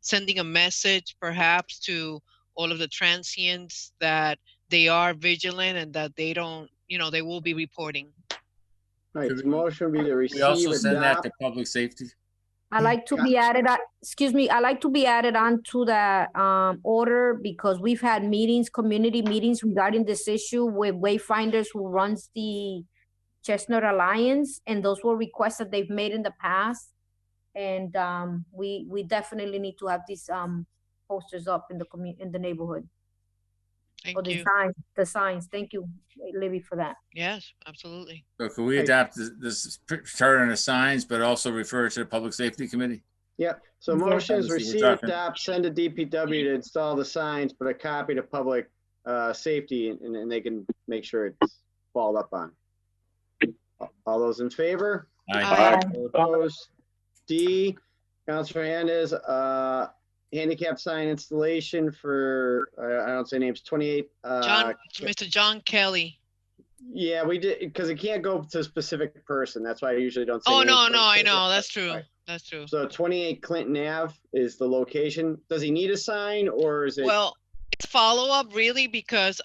sending a message perhaps to all of the transients that they are vigilant and that they don't, they will be reporting. Right, the motion would be to receive, We also send that adopt. to public safety. I like to be added, I like to be added on to the order because we've had meetings, community meetings regarding this issue with Wayfinders who runs the Chestnut Alliance, and those were requests that they've made in the past. And we definitely need to have these posters up in the neighborhood. Thank you. The signs. Thank you, Libby, for that. Yes, absolutely. So can we adopt this chart on the signs, but also refer to the Public Safety Committee? Yep. So motion is receive, adopt, send to DPW to install the signs, but a copy to public safety, and they can make sure it's followed up on. All those in favor? Aye. Opposed? D, Councilor Hernandez, handicap sign installation for, I don't say names, 28. Mr. John Kelly. Yeah, we did, because it can't go to a specific person. That's why I usually don't say Oh, names. no, but no, I it's- know. That's true. Right. That's true. So 28 Clinton Ave is the location. Does he need a sign or is it? Well, it's follow-up really because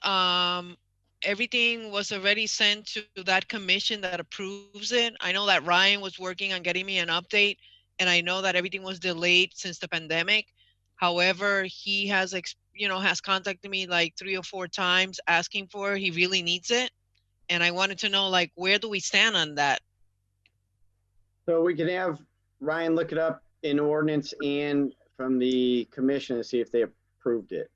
everything was already sent to that commission that approves it. I know that Ryan was working on getting me an update, and I know that everything was delayed since the pandemic. However, he has has contacted me like 3 or 4 times asking for it. He really needs it, and I wanted to know, like, where do we stand on that? So we can have Ryan look it up in ordinance and from the commission to see if they approved it.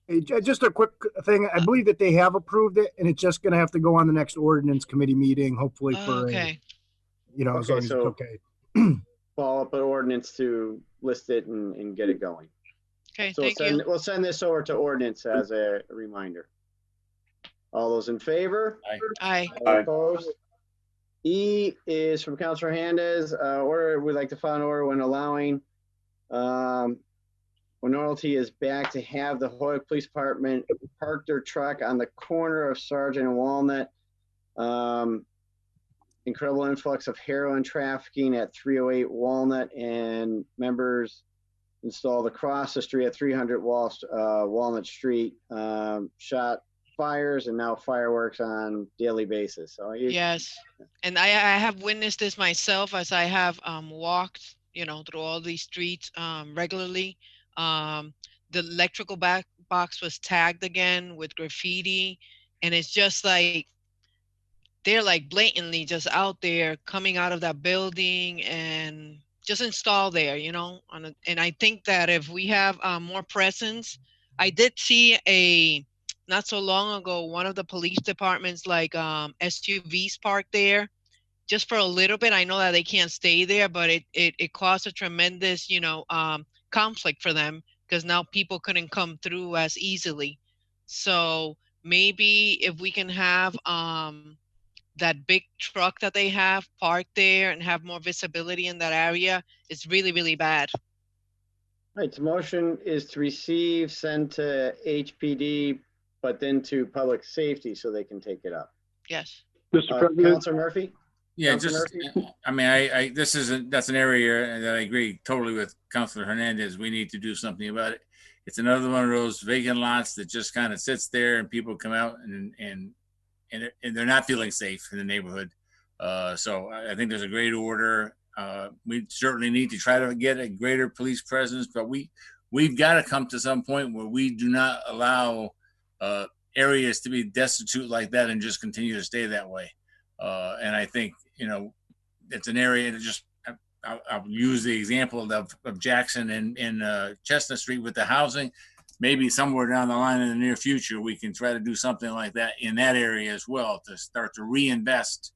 Hey, just a quick thing. I believe that they have approved it, and it's just going to have to go on the next ordinance committee meeting, hopefully for, Okay. as long as it's okay. Follow up an ordinance to list it and get it going. Okay, So thank you. we'll send this over to ordinance as a reminder. All those in favor? Aye. All opposed? E is from Councilor Hernandez. Order, we'd like to file an order when allowing when Royalty is back to have the Hoyok Police Department park their truck on the corner of Sargent and Walnut. Incredible influx of heroin trafficking at 308 Walnut, and members installed across the street at 300 Walnut Street. Shot fires and now fireworks on daily basis. So Yes, and I have witnessed this myself as I have walked, through all these streets regularly. The electrical box was tagged again with graffiti, and it's just like they're like blatantly just out there coming out of that building and just installed there, and I think that if we have more presence, I did see not so long ago, one of the police departments, like SUVs parked there just for a little bit. I know that they can't stay there, but it caused a tremendous, conflict for them because now people couldn't come through as easily. So maybe if we can have that big truck that they have parked there and have more visibility in that area, it's really, really bad. All right, the motion is to receive, send to HPD, but then to public safety so they can take it up. Yes. Mr. President. Councilor Murphy? Yeah, Councilor just, Murphy? I mean, that's an area that I agree totally with Councilor Hernandez. We need to do something about it. It's another one of those vacant lots that just kind of sits there and people come out and they're not feeling safe in the neighborhood. So I think there's a great order. We certainly need to try to get a greater police presence, but we've got to come to some point where we do not allow areas to be destitute like that and just continue to stay that way. And I think, it's an area that just, I'll use the example of Jackson and Chestnut Street with the housing. Maybe somewhere down the line in the near future, we can try to do something like that in that area as well, to start to reinvest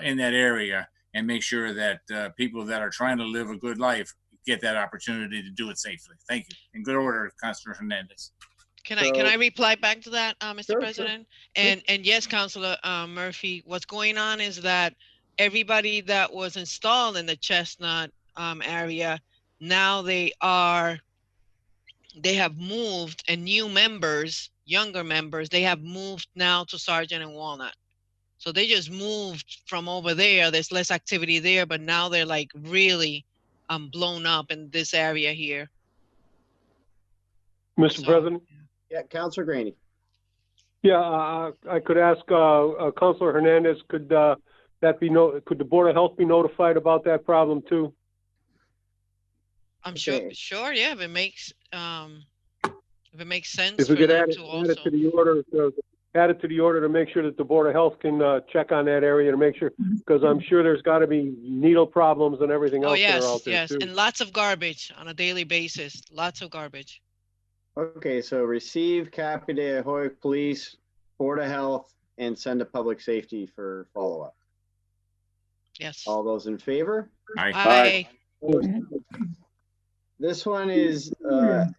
in that area and make sure that people that are trying to live a good life get that opportunity to do it safely. Thank you. In good order, Councilor Hernandez. Can I reply back to that, Mr. Sure, President? Sure. And yes, Councilor Murphy, what's going on is that everybody that was installed in the Chestnut area, now they have moved, and new members, younger members, they have moved now to Sargent and Walnut. So they just moved from over there. There's less activity there, but now they're like really blown up in this area here. Mr. President? Yeah, Councilor Graney. Yeah, I could ask Councilor Hernandez, could the Board of Health be notified about that problem too? I'm sure, yeah, if it makes sense If we for could them add to also. it to the order to make sure that the Board of Health can check on that area to make sure, because I'm sure there's got to be needle problems and everything else that are out there too. And lots of garbage on a daily basis, lots of garbage. Okay, so receive, copy to Hoyok Police, Board of Health, and send to public safety for follow-up. Yes. All those in favor? Aye. This one is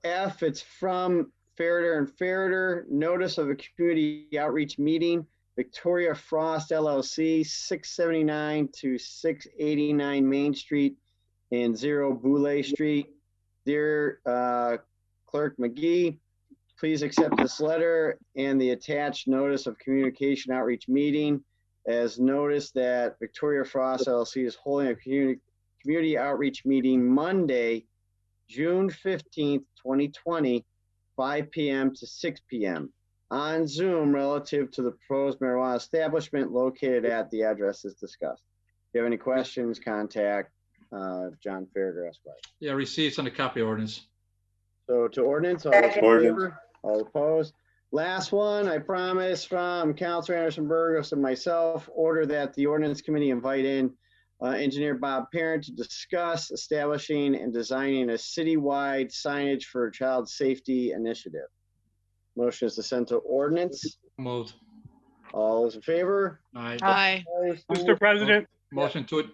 F. It's from Ferreter and Ferreter. Notice of a community outreach meeting. Victoria Frost LLC, 679 to 689 Main Street and 0 Boulay Street. Dear Clerk McGee, please accept this letter and the attached notice of communication outreach meeting as notice that Victoria Frost LLC is holding a community outreach meeting Monday, June 15th, 2020, 5 p.m. to 6 p.m. on Zoom relative to the proposed marijuana establishment located at the addresses discussed. If you have any questions, contact John Fairgrass. Yeah, receipts on the copy ordinance. So to ordinance, all those in favor, all opposed. Last one, I promise, from Councilor Anderson Burgos and myself, order that the ordinance committee invite in Engineer Bob Parent to discuss establishing and designing a citywide signage for a child safety initiative. Motion is to send to ordinance. Moved. All those in favor? Aye. Mr. President. Motion to it.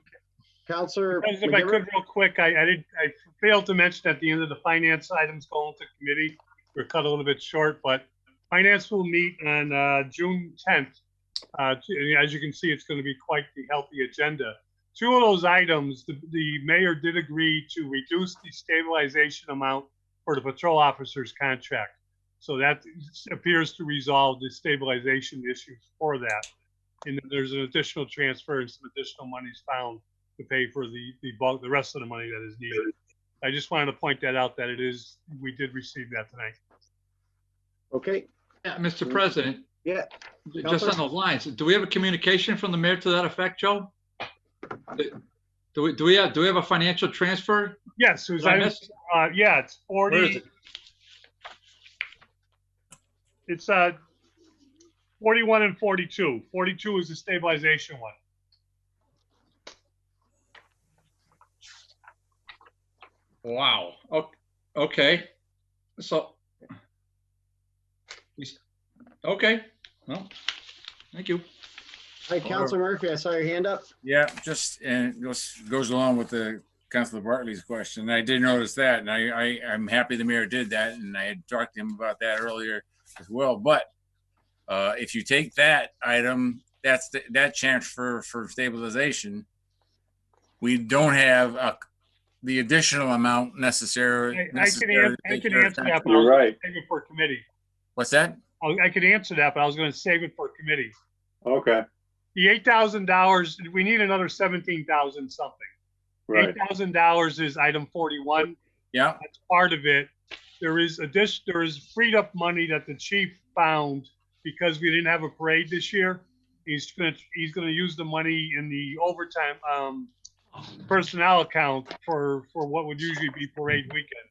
Councilor. President, if I could real quick, I failed to mention at the end of the finance items going to committee. We're cut a little bit short, but finance will meet on June 10th. As you can see, it's going to be quite the healthy agenda. Two of those items, the mayor did agree to reduce the stabilization amount for the patrol officer's contract. So that appears to resolve the stabilization issues for that. And then there's an additional transfer and some additional monies found to pay for the rest of the money that is needed. I just wanted to point that out that we did receive that tonight. Okay. Yeah, Mr. President. Yeah. Just on those lines, do we have a communication from the mayor to that effect, Joe? Do we have a financial transfer? Yes, it was, yeah, it's 40. Where is it? It's 41 and 42. 42 is the stabilization one. Wow. Okay. So, okay. Well, thank you. All right, Councilor Murphy, I saw your hand up. Yeah, and it goes along with the Councilor Bartley's question. I did notice that, and I'm happy the mayor did that, and I had talked to him about that earlier as well. But if you take that item, that's that chance for stabilization, we don't have the additional amount necessary. I can answer that, but You're right. Save it for committee. What's that? I could answer that, but I was going to save it for committee. Okay. The $8,000, we need another 17,000 something. Right. $8,000 is item 41. Yeah. That's part of it. There is freed up money that the chief found because we didn't have a parade this year. He's gonna use the money in the overtime personnel account for what would usually be parade weekend.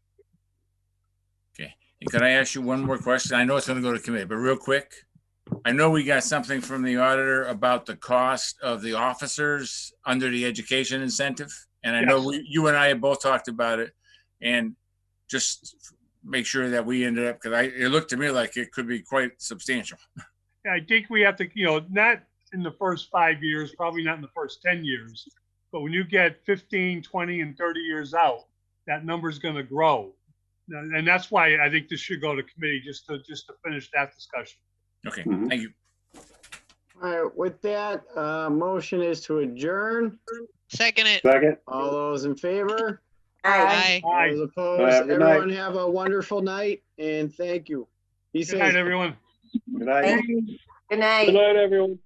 Okay. And could I ask you one more question? I know it's going to go to committee, but real quick. I know we got something from the auditor about the cost of the officers under the education incentive. And I know you and I have both talked about it, and just make sure that we ended up, because it looked to me like it could be quite substantial. Yeah, I think we have to, not in the first 5 years, probably not in the first 10 years, but when you get 15, 20, and 30 years out, that number is going to grow. And that's why I think this should go to committee just to finish that discussion. Okay, thank you. All right, with that, motion is to adjourn. Second it. Second. All those in favor? Aye. All those opposed? Everyone have a wonderful night, and thank you. Be safe. Good night, everyone. Good night. Good night. Good night, everyone.